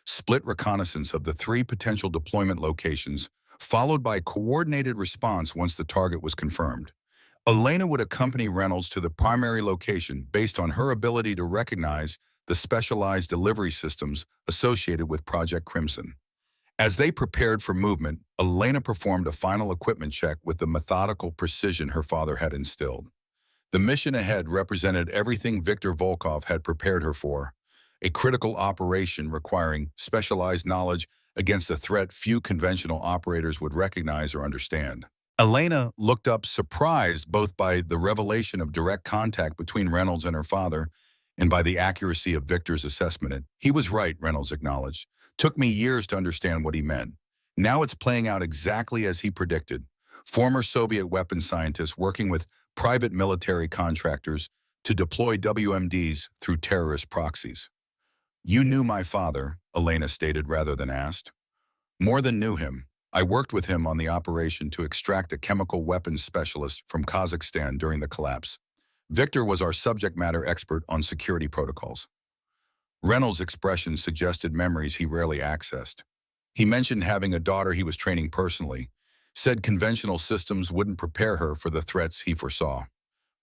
Split reconnaissance of the 3 potential deployment locations, followed by coordinated response once the target was confirmed. Elena would accompany Reynolds to the primary location based on her ability to recognize the specialized delivery systems associated with Project Crimson. As they prepared for movement, Elena performed a final equipment check with the methodical precision her father had instilled. The mission ahead represented everything Viktor Volkov had prepared her for, a critical operation requiring specialized knowledge against a threat few conventional operators would recognize or understand. Elena looked up surprised both by the revelation of direct contact between Reynolds and her father and by the accuracy of Victor's assessment. He was right, Reynolds acknowledged. Took me years to understand what he meant. Now it's playing out exactly as he predicted. Former Soviet weapons scientists working with private military contractors to deploy WMDs through terrorist proxies. You knew my father, Elena stated rather than asked. More than knew him. I worked with him on the operation to extract a chemical weapons specialist from Kazakhstan during the collapse. Victor was our subject matter expert on security protocols. Reynolds' expression suggested memories he rarely accessed. He mentioned having a daughter he was training personally, said conventional systems wouldn't prepare her for the threats he foresaw.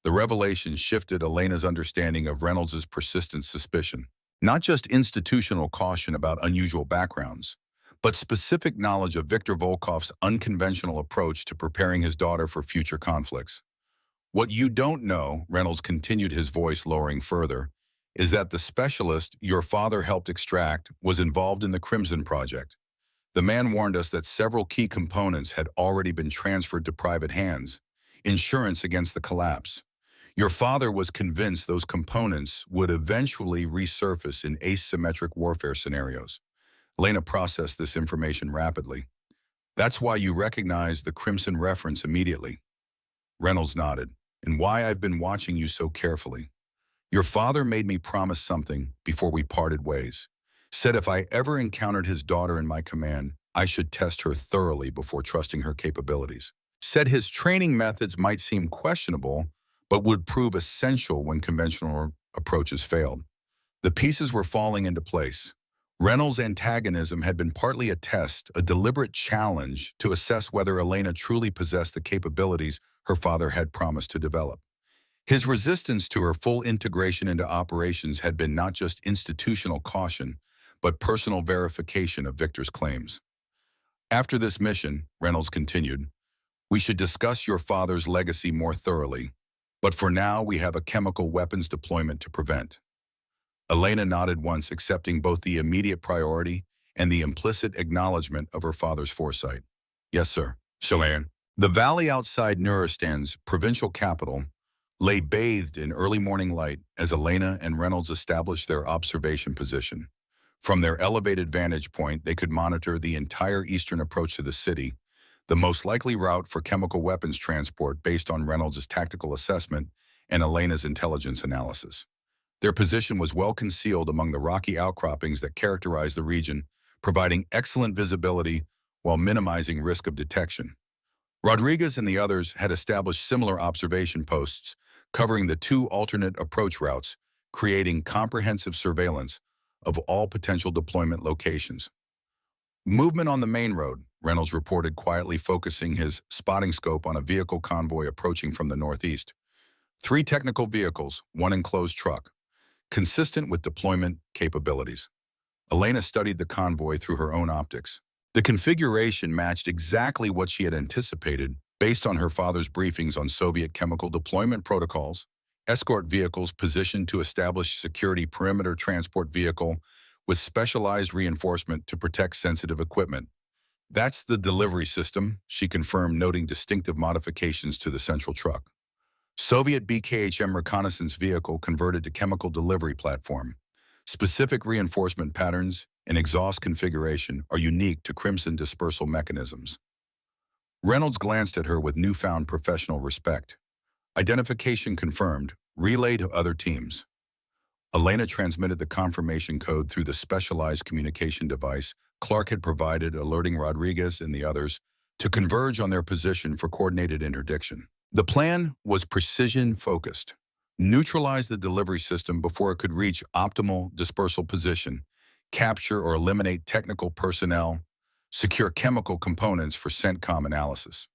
The revelation shifted Elena's understanding of Reynolds' persistent suspicion. Not just institutional caution about unusual backgrounds, but specific knowledge of Viktor Volkov's unconventional approach to preparing his daughter for future conflicts. What you don't know, Reynolds continued, his voice lowering further, is that the specialist your father helped extract was involved in the Crimson Project. The man warned us that several key components had already been transferred to private hands, insurance against the collapse. Your father was convinced those components would eventually resurface in asymmetric warfare scenarios. Lena processed this information rapidly. That's why you recognize the Crimson reference immediately. Reynolds nodded, and why I've been watching you so carefully. Your father made me promise something before we parted ways. Said if I ever encountered his daughter in my command, I should test her thoroughly before trusting her capabilities. Said his training methods might seem questionable, but would prove essential when conventional approaches failed. The pieces were falling into place. Reynolds' antagonism had been partly a test, a deliberate challenge to assess whether Elena truly possessed the capabilities her father had promised to develop. His resistance to her full integration into operations had been not just institutional caution, but personal verification of Victor's claims. After this mission, Reynolds continued, we should discuss your father's legacy more thoroughly, but for now we have a chemical weapons deployment to prevent. Elena nodded once, accepting both the immediate priority and the implicit acknowledgement of her father's foresight. Yes, sir. Chelan. The valley outside Nuristan's provincial capital lay bathed in early morning light as Elena and Reynolds established their observation position. From their elevated vantage point, they could monitor the entire eastern approach to the city, the most likely route for chemical weapons transport based on Reynolds' tactical assessment and Elena's intelligence analysis. Their position was well concealed among the rocky outcroppings that characterized the region, providing excellent visibility while minimizing risk of detection. Rodriguez and the others had established similar observation posts, covering the two alternate approach routes, creating comprehensive surveillance of all potential deployment locations. Movement on the main road, Reynolds reported, quietly focusing his spotting scope on a vehicle convoy approaching from the northeast. 3 technical vehicles, 1 enclosed truck, consistent with deployment capabilities. Elena studied the convoy through her own optics. The configuration matched exactly what she had anticipated based on her father's briefings on Soviet chemical deployment protocols. Escort vehicles positioned to establish security perimeter, transport vehicle with specialized reinforcement to protect sensitive equipment. That's the delivery system, she confirmed, noting distinctive modifications to the central truck. Soviet BKHM reconnaissance vehicle converted to chemical delivery platform. Specific reinforcement patterns and exhaust configuration are unique to Crimson dispersal mechanisms. Reynolds glanced at her with newfound professional respect. Identification confirmed, relay to other teams. Elena transmitted the confirmation code through the specialized communication device Clark had provided, alerting Rodriguez and the others to converge on their position for coordinated interdiction. The plan was precision-focused. Neutralize the delivery system before it could reach optimal dispersal position, capture or eliminate technical personnel, secure chemical components for CENTCOM analysis.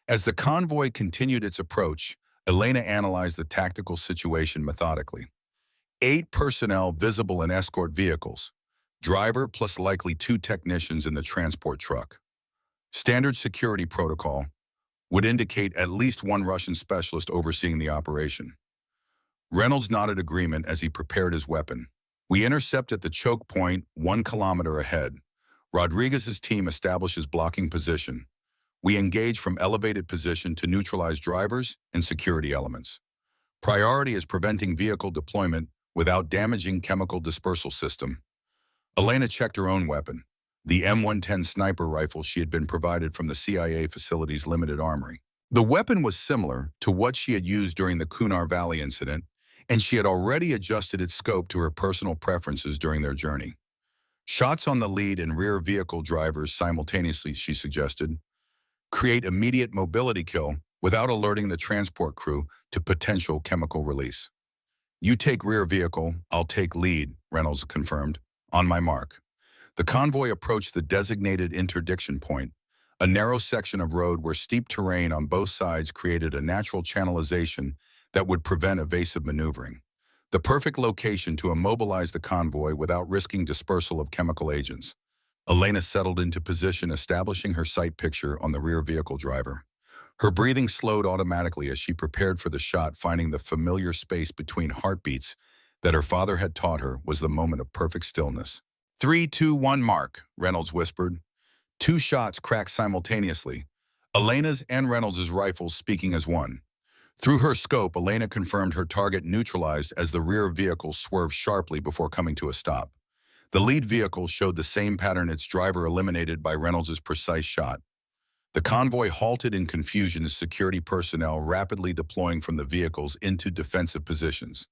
As the convoy continued its approach, Elena analyzed the tactical situation methodically. 8 personnel visible in escort vehicles, driver plus likely 2 technicians in the transport truck. Standard security protocol would indicate at least 1 Russian specialist overseeing the operation. Reynolds nodded agreement as he prepared his weapon. We intercept at the choke point 1 kilometer ahead. Rodriguez's team establishes blocking position. We engage from elevated position to neutralize drivers and security elements. Priority is preventing vehicle deployment without damaging chemical dispersal system. Elena checked her own weapon, the M110 sniper rifle she had been provided from the CIA facility's limited armory. The weapon was similar to what she had used during the Kunar Valley incident, and she had already adjusted its scope to her personal preferences during their journey. Shots on the lead and rear vehicle drivers simultaneously, she suggested, create immediate mobility kill without alerting the transport crew to potential chemical release. You take rear vehicle, I'll take lead, Reynolds confirmed. On my mark. The convoy approached the designated interdiction point, a narrow section of road where steep terrain on both sides created a natural channelization that would prevent evasive maneuvering. The perfect location to immobilize the convoy without risking dispersal of chemical agents. Elena settled into position, establishing her sight picture on the rear vehicle driver. Her breathing slowed automatically as she prepared for the shot, finding the familiar space between heartbeats that her father had taught her was the moment of perfect stillness. 3, 2, 1 mark, Reynolds whispered. 2 shots cracked simultaneously, Elena's and Reynolds' rifles speaking as one. Through her scope, Elena confirmed her target neutralized as the rear vehicle swerved sharply before coming to a stop. The lead vehicle showed the same pattern, its driver eliminated by Reynolds' precise shot. The convoy halted in confusion as security personnel rapidly deploying from the vehicles into defensive positions.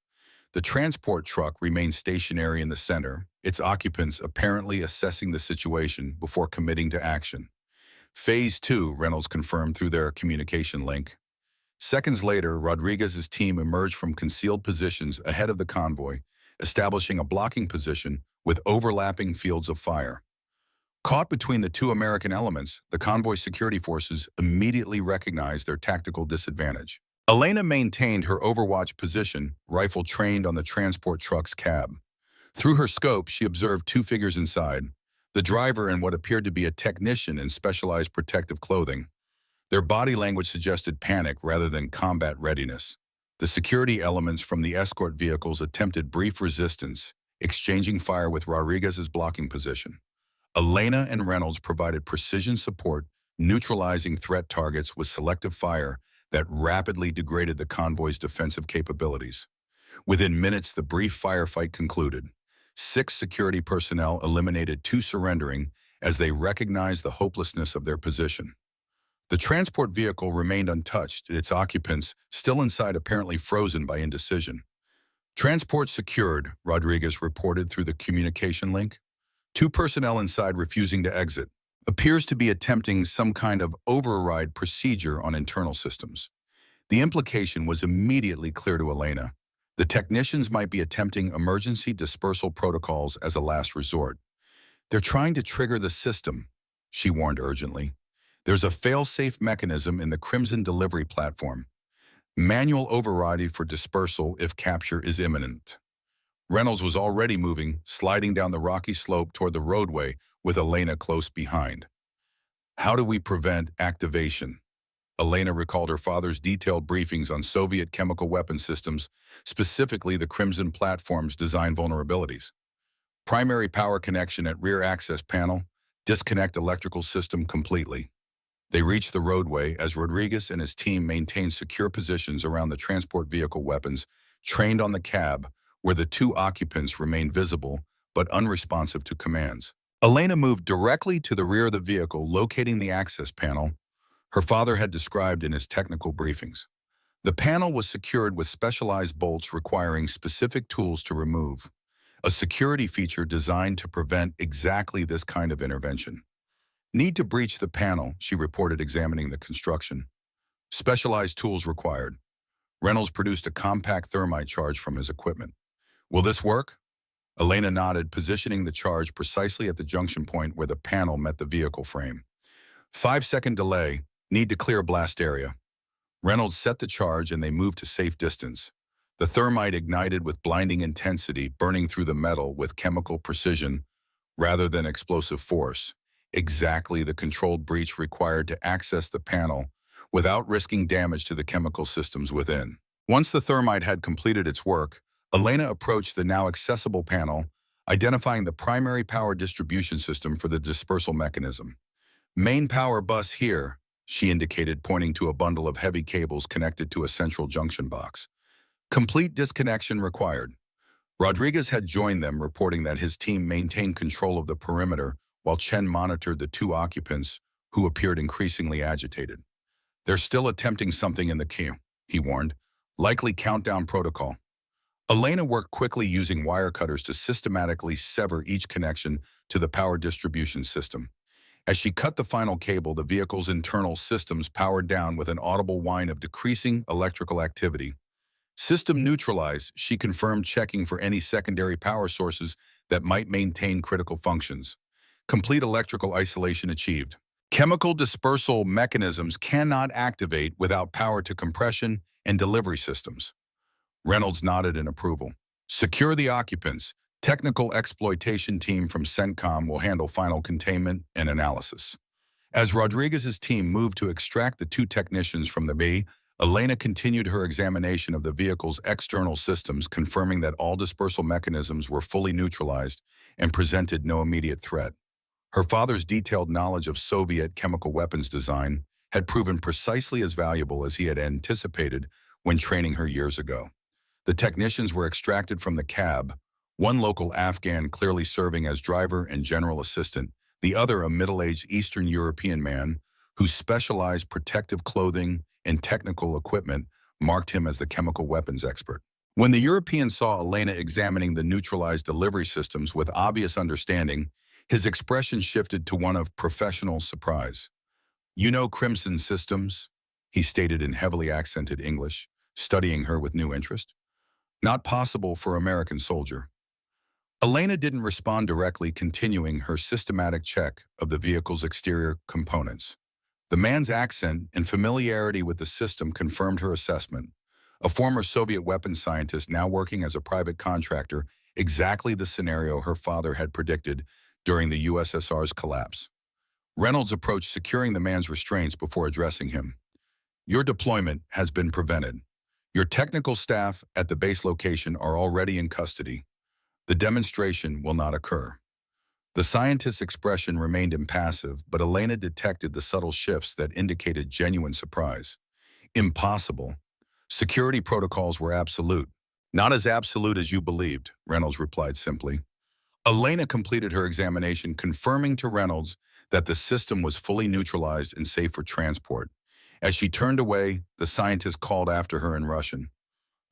The transport truck remained stationary in the center, its occupants apparently assessing the situation before committing to action. Phase 2, Reynolds confirmed through their communication link. Seconds later, Rodriguez's team emerged from concealed positions ahead of the convoy, establishing a blocking position with overlapping fields of fire. Caught between the two American elements, the convoy security forces immediately recognized their tactical disadvantage. Elena maintained her overwatch position, rifle trained on the transport truck's cab. Through her scope, she observed two figures inside, the driver and what appeared to be a technician in specialized protective clothing. Their body language suggested panic rather than combat readiness. The security elements from the escort vehicles attempted brief resistance, exchanging fire with Rodriguez's blocking position. Elena and Reynolds provided precision support, neutralizing threat targets with selective fire that rapidly degraded the convoy's defensive capabilities. Within minutes, the brief firefight concluded. 6 security personnel eliminated 2 surrendering as they recognized the hopelessness of their position. The transport vehicle remained untouched, its occupants still inside apparently frozen by indecision. Transport secured, Rodriguez reported through the communication link. 2 personnel inside refusing to exit. Appears to be attempting some kind of override procedure on internal systems. The implication was immediately clear to Elena. The technicians might be attempting emergency dispersal protocols as a last resort. They're trying to trigger the system, she warned urgently. There's a fail-safe mechanism in the Crimson delivery platform. Manual overriding for dispersal if capture is imminent. Reynolds was already moving, sliding down the rocky slope toward the roadway with Elena close behind. How do we prevent activation? Elena recalled her father's detailed briefings on Soviet chemical weapon systems, specifically the Crimson platform's design vulnerabilities. Primary power connection at rear access panel, disconnect electrical system completely. They reached the roadway as Rodriguez and his team maintained secure positions around the transport vehicle weapons, trained on the cab, where the 2 occupants remained visible but unresponsive to commands. Elena moved directly to the rear of the vehicle, locating the access panel her father had described in his technical briefings. The panel was secured with specialized bolts requiring specific tools to remove, a security feature designed to prevent exactly this kind of intervention. Need to breach the panel, she reported, examining the construction. Specialized tools required. Reynolds produced a compact thermite charge from his equipment. Will this work? Elena nodded, positioning the charge precisely at the junction point where the panel met the vehicle frame. 5-second delay. Need to clear blast area. Reynolds set the charge and they moved to safe distance. The thermite ignited with blinding intensity, burning through the metal with chemical precision rather than explosive force. Exactly the controlled breach required to access the panel without risking damage to the chemical systems within. Once the thermite had completed its work, Elena approached the now accessible panel, identifying the primary power distribution system for the dispersal mechanism. Main power bus here, she indicated, pointing to a bundle of heavy cables connected to a central junction box. Complete disconnection required. Rodriguez had joined them, reporting that his team maintained control of the perimeter while Chen monitored the 2 occupants, who appeared increasingly agitated. They're still attempting something in the queue, he warned. Likely countdown protocol. Elena worked quickly using wire cutters to systematically sever each connection to the power distribution system. As she cut the final cable, the vehicle's internal systems powered down with an audible whine of decreasing electrical activity. System neutralized, she confirmed, checking for any secondary power sources that might maintain critical functions. Complete electrical isolation achieved. Chemical dispersal mechanisms cannot activate without power to compression and delivery systems. Reynolds nodded in approval. Secure the occupants. Technical exploitation team from CENTCOM will handle final containment and analysis. As Rodriguez's team moved to extract the 2 technicians from the bay, Elena continued her examination of the vehicle's external systems, confirming that all dispersal mechanisms were fully neutralized and presented no immediate threat. Her father's detailed knowledge of Soviet chemical weapons design had proven precisely as valuable as he had anticipated when training her years ago. The technicians were extracted from the cab, one local Afghan clearly serving as driver and general assistant, the other a middle-aged Eastern European man whose specialized protective clothing and technical equipment marked him as the chemical weapons expert. When the European saw Elena examining the neutralized delivery systems with obvious understanding, his expression shifted to one of professional surprise. "You know Crimson systems?" he stated in heavily accented English, studying her with new interest. "Not possible for American soldier." Elena didn't respond directly, continuing her systematic check of the vehicle's exterior components. The man's accent and familiarity with the system confirmed her assessment. A former Soviet weapons scientist now working as a private contractor, exactly the scenario her father had predicted during the USSR's collapse. Reynolds approached, securing the man's restraints before addressing him. Your deployment has been prevented. Your technical staff at the base location are already in custody. The demonstration will not occur. The scientist's expression remained impassive, but Elena detected the subtle shifts that indicated genuine surprise. Impossible. Security protocols were absolute. Not as absolute as you believed, Reynolds replied simply. Elena completed her examination, confirming to Reynolds that the system was fully neutralized and safe for transport. As she turned away, the scientist called after her in Russian.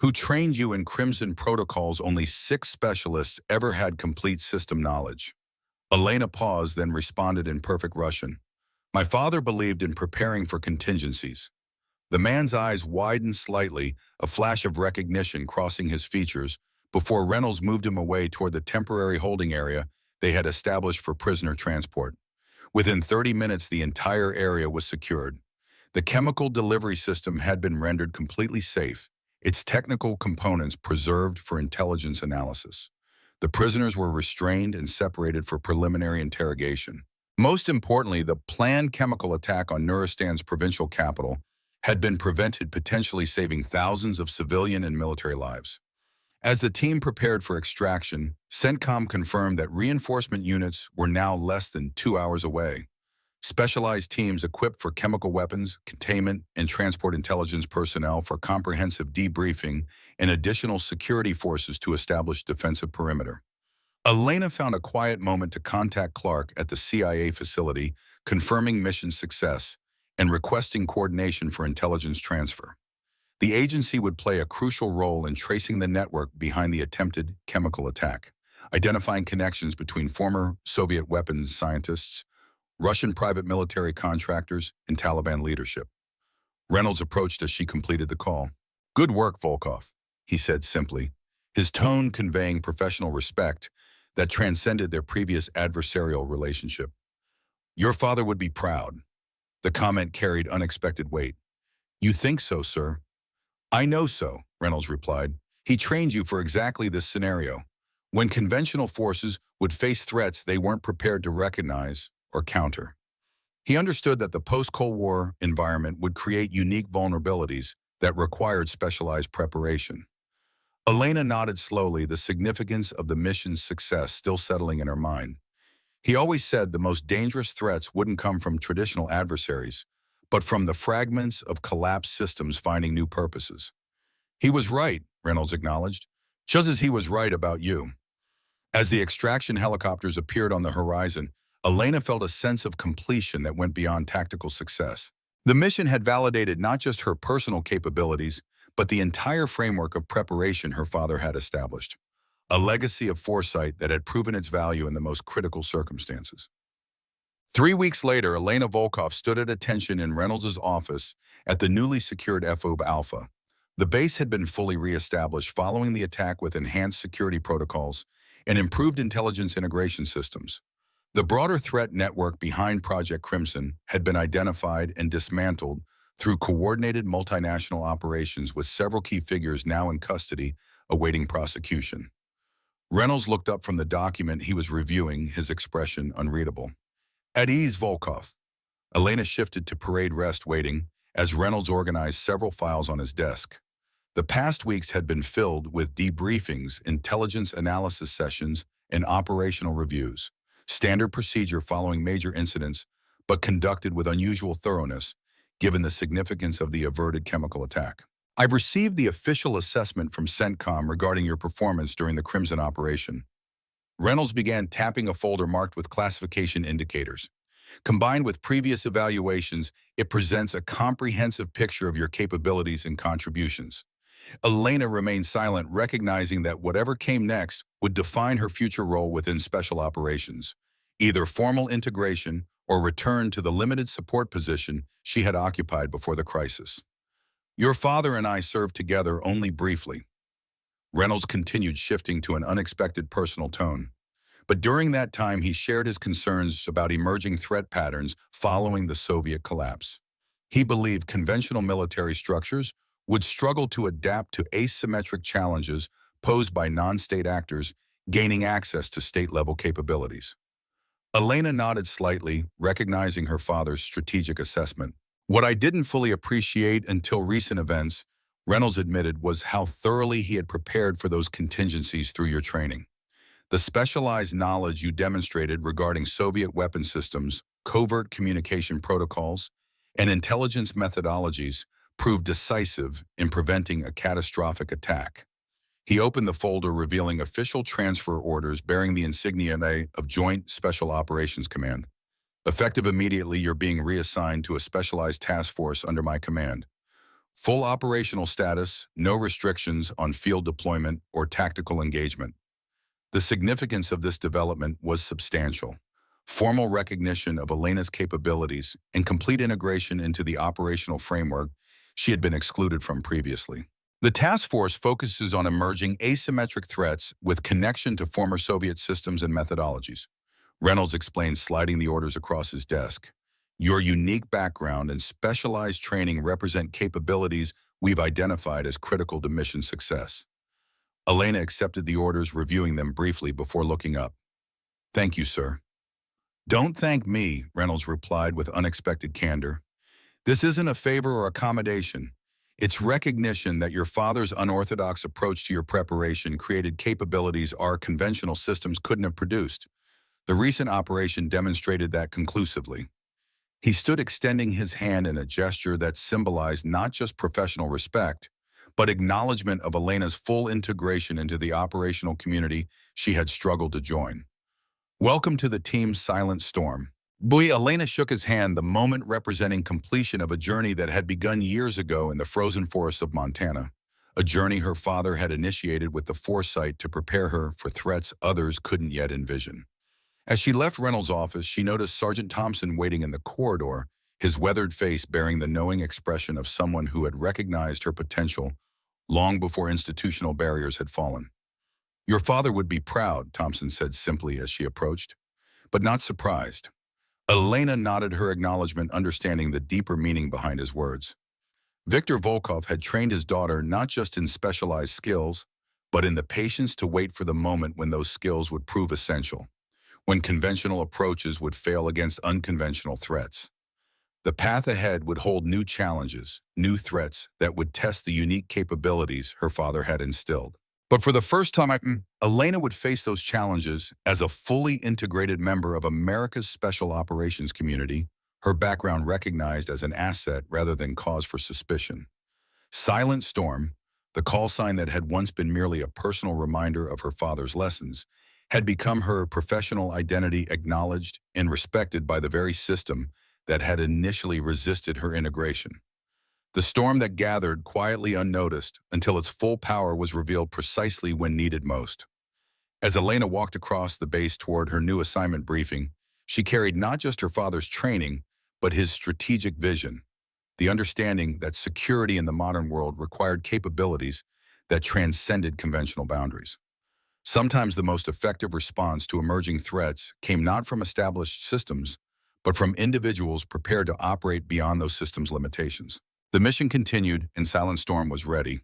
Who trained you in Crimson protocols? Only 6 specialists ever had complete system knowledge. Elena paused, then responded in perfect Russian. My father believed in preparing for contingencies. The man's eyes widened slightly, a flash of recognition crossing his features, before Reynolds moved him away toward the temporary holding area they had established for prisoner transport. Within 30 minutes, the entire area was secured. The chemical delivery system had been rendered completely safe, its technical components preserved for intelligence analysis. The prisoners were restrained and separated for preliminary interrogation. Most importantly, the planned chemical attack on Nuristan's provincial capital had been prevented, potentially saving thousands of civilian and military lives. As the team prepared for extraction, CENTCOM confirmed that reinforcement units were now less than 2 hours away. Specialized teams equipped for chemical weapons, containment, and transport intelligence personnel for comprehensive debriefing and additional security forces to establish defensive perimeter. Elena found a quiet moment to contact Clark at the CIA facility, confirming mission success and requesting coordination for intelligence transfer. The agency would play a crucial role in tracing the network behind the attempted chemical attack, identifying connections between former Soviet weapons scientists, Russian private military contractors, and Taliban leadership. Reynolds approached as she completed the call. Good work, Volkov, he said simply, his tone conveying professional respect that transcended their previous adversarial relationship. Your father would be proud. The comment carried unexpected weight. You think so, sir? I know so, Reynolds replied. He trained you for exactly this scenario, when conventional forces would face threats they weren't prepared to recognize or counter. He understood that the post-Cold War environment would create unique vulnerabilities that required specialized preparation. Elena nodded slowly, the significance of the mission's success still settling in her mind. He always said the most dangerous threats wouldn't come from traditional adversaries, but from the fragments of collapsed systems finding new purposes. He was right, Reynolds acknowledged, just as he was right about you. As the extraction helicopters appeared on the horizon, Elena felt a sense of completion that went beyond tactical success. The mission had validated not just her personal capabilities, but the entire framework of preparation her father had established, a legacy of foresight that had proven its value in the most critical circumstances. 3 weeks later, Elena Volkov stood at attention in Reynolds' office at the newly secured FOB Alpha. The base had been fully reestablished following the attack with enhanced security protocols and improved intelligence integration systems. The broader threat network behind Project Crimson had been identified and dismantled through coordinated multinational operations, with several key figures now in custody awaiting prosecution. Reynolds looked up from the document he was reviewing, his expression unreadable. At ease, Volkov. Elena shifted to parade rest waiting as Reynolds organized several files on his desk. The past weeks had been filled with debriefings, intelligence analysis sessions, and operational reviews, standard procedure following major incidents, but conducted with unusual thoroughness, given the significance of the averted chemical attack. I've received the official assessment from CENTCOM regarding your performance during the Crimson operation. Reynolds began tapping a folder marked with classification indicators. Combined with previous evaluations, it presents a comprehensive picture of your capabilities and contributions. Elena remained silent, recognizing that whatever came next would define her future role within special operations, either formal integration or return to the limited support position she had occupied before the crisis. Your father and I served together only briefly. Reynolds continued shifting to an unexpected personal tone. But during that time, he shared his concerns about emerging threat patterns following the Soviet collapse. He believed conventional military structures would struggle to adapt to asymmetric challenges posed by non-state actors gaining access to state-level capabilities. Elena nodded slightly, recognizing her father's strategic assessment. What I didn't fully appreciate until recent events, Reynolds admitted, was how thoroughly he had prepared for those contingencies through your training. The specialized knowledge you demonstrated regarding Soviet weapon systems, covert communication protocols, and intelligence methodologies proved decisive in preventing a catastrophic attack. He opened the folder revealing official transfer orders bearing the insignia of Joint Special Operations Command. Effective immediately, you're being reassigned to a specialized task force under my command. Full operational status, no restrictions on field deployment or tactical engagement. The significance of this development was substantial. Formal recognition of Elena's capabilities and complete integration into the operational framework she had been excluded from previously. The task force focuses on emerging asymmetric threats with connection to former Soviet systems and methodologies. Reynolds explained, sliding the orders across his desk. Your unique background and specialized training represent capabilities we've identified as critical to mission success. Elena accepted the orders, reviewing them briefly before looking up. Thank you, sir. Don't thank me, Reynolds replied with unexpected candor. This isn't a favor or accommodation. It's recognition that your father's unorthodox approach to your preparation created capabilities our conventional systems couldn't have produced. The recent operation demonstrated that conclusively. He stood extending his hand in a gesture that symbolized not just professional respect, but acknowledgement of Elena's full integration into the operational community she had struggled to join. Welcome to the team's Silent Storm. Elena shook his hand, the moment representing completion of a journey that had begun years ago in the frozen forests of Montana, a journey her father had initiated with the foresight to prepare her for threats others couldn't yet envision. As she left Reynolds' office, she noticed Sergeant Thompson waiting in the corridor, his weathered face bearing the knowing expression of someone who had recognized her potential long before institutional barriers had fallen. Your father would be proud, Thompson said simply as she approached, but not surprised. Elena nodded her acknowledgement, understanding the deeper meaning behind his words. Viktor Volkov had trained his daughter not just in specialized skills, but in the patience to wait for the moment when those skills would prove essential, when conventional approaches would fail against unconventional threats. The path ahead would hold new challenges, new threats that would test the unique capabilities her father had instilled. But for the first time, Elena would face those challenges as a fully integrated member of America's Special Operations community, her background recognized as an asset rather than cause for suspicion. Silent Storm, the call sign that had once been merely a personal reminder of her father's lessons, had become her professional identity, acknowledged and respected by the very system that had initially resisted her integration. The storm that gathered quietly unnoticed until its full power was revealed precisely when needed most. As Elena walked across the base toward her new assignment briefing, she carried not just her father's training, but his strategic vision, the understanding that security in the modern world required capabilities that transcended conventional boundaries. Sometimes the most effective response to emerging threats came not from established systems, but from individuals prepared to operate beyond those systems' limitations. The mission continued, and Silent Storm was ready.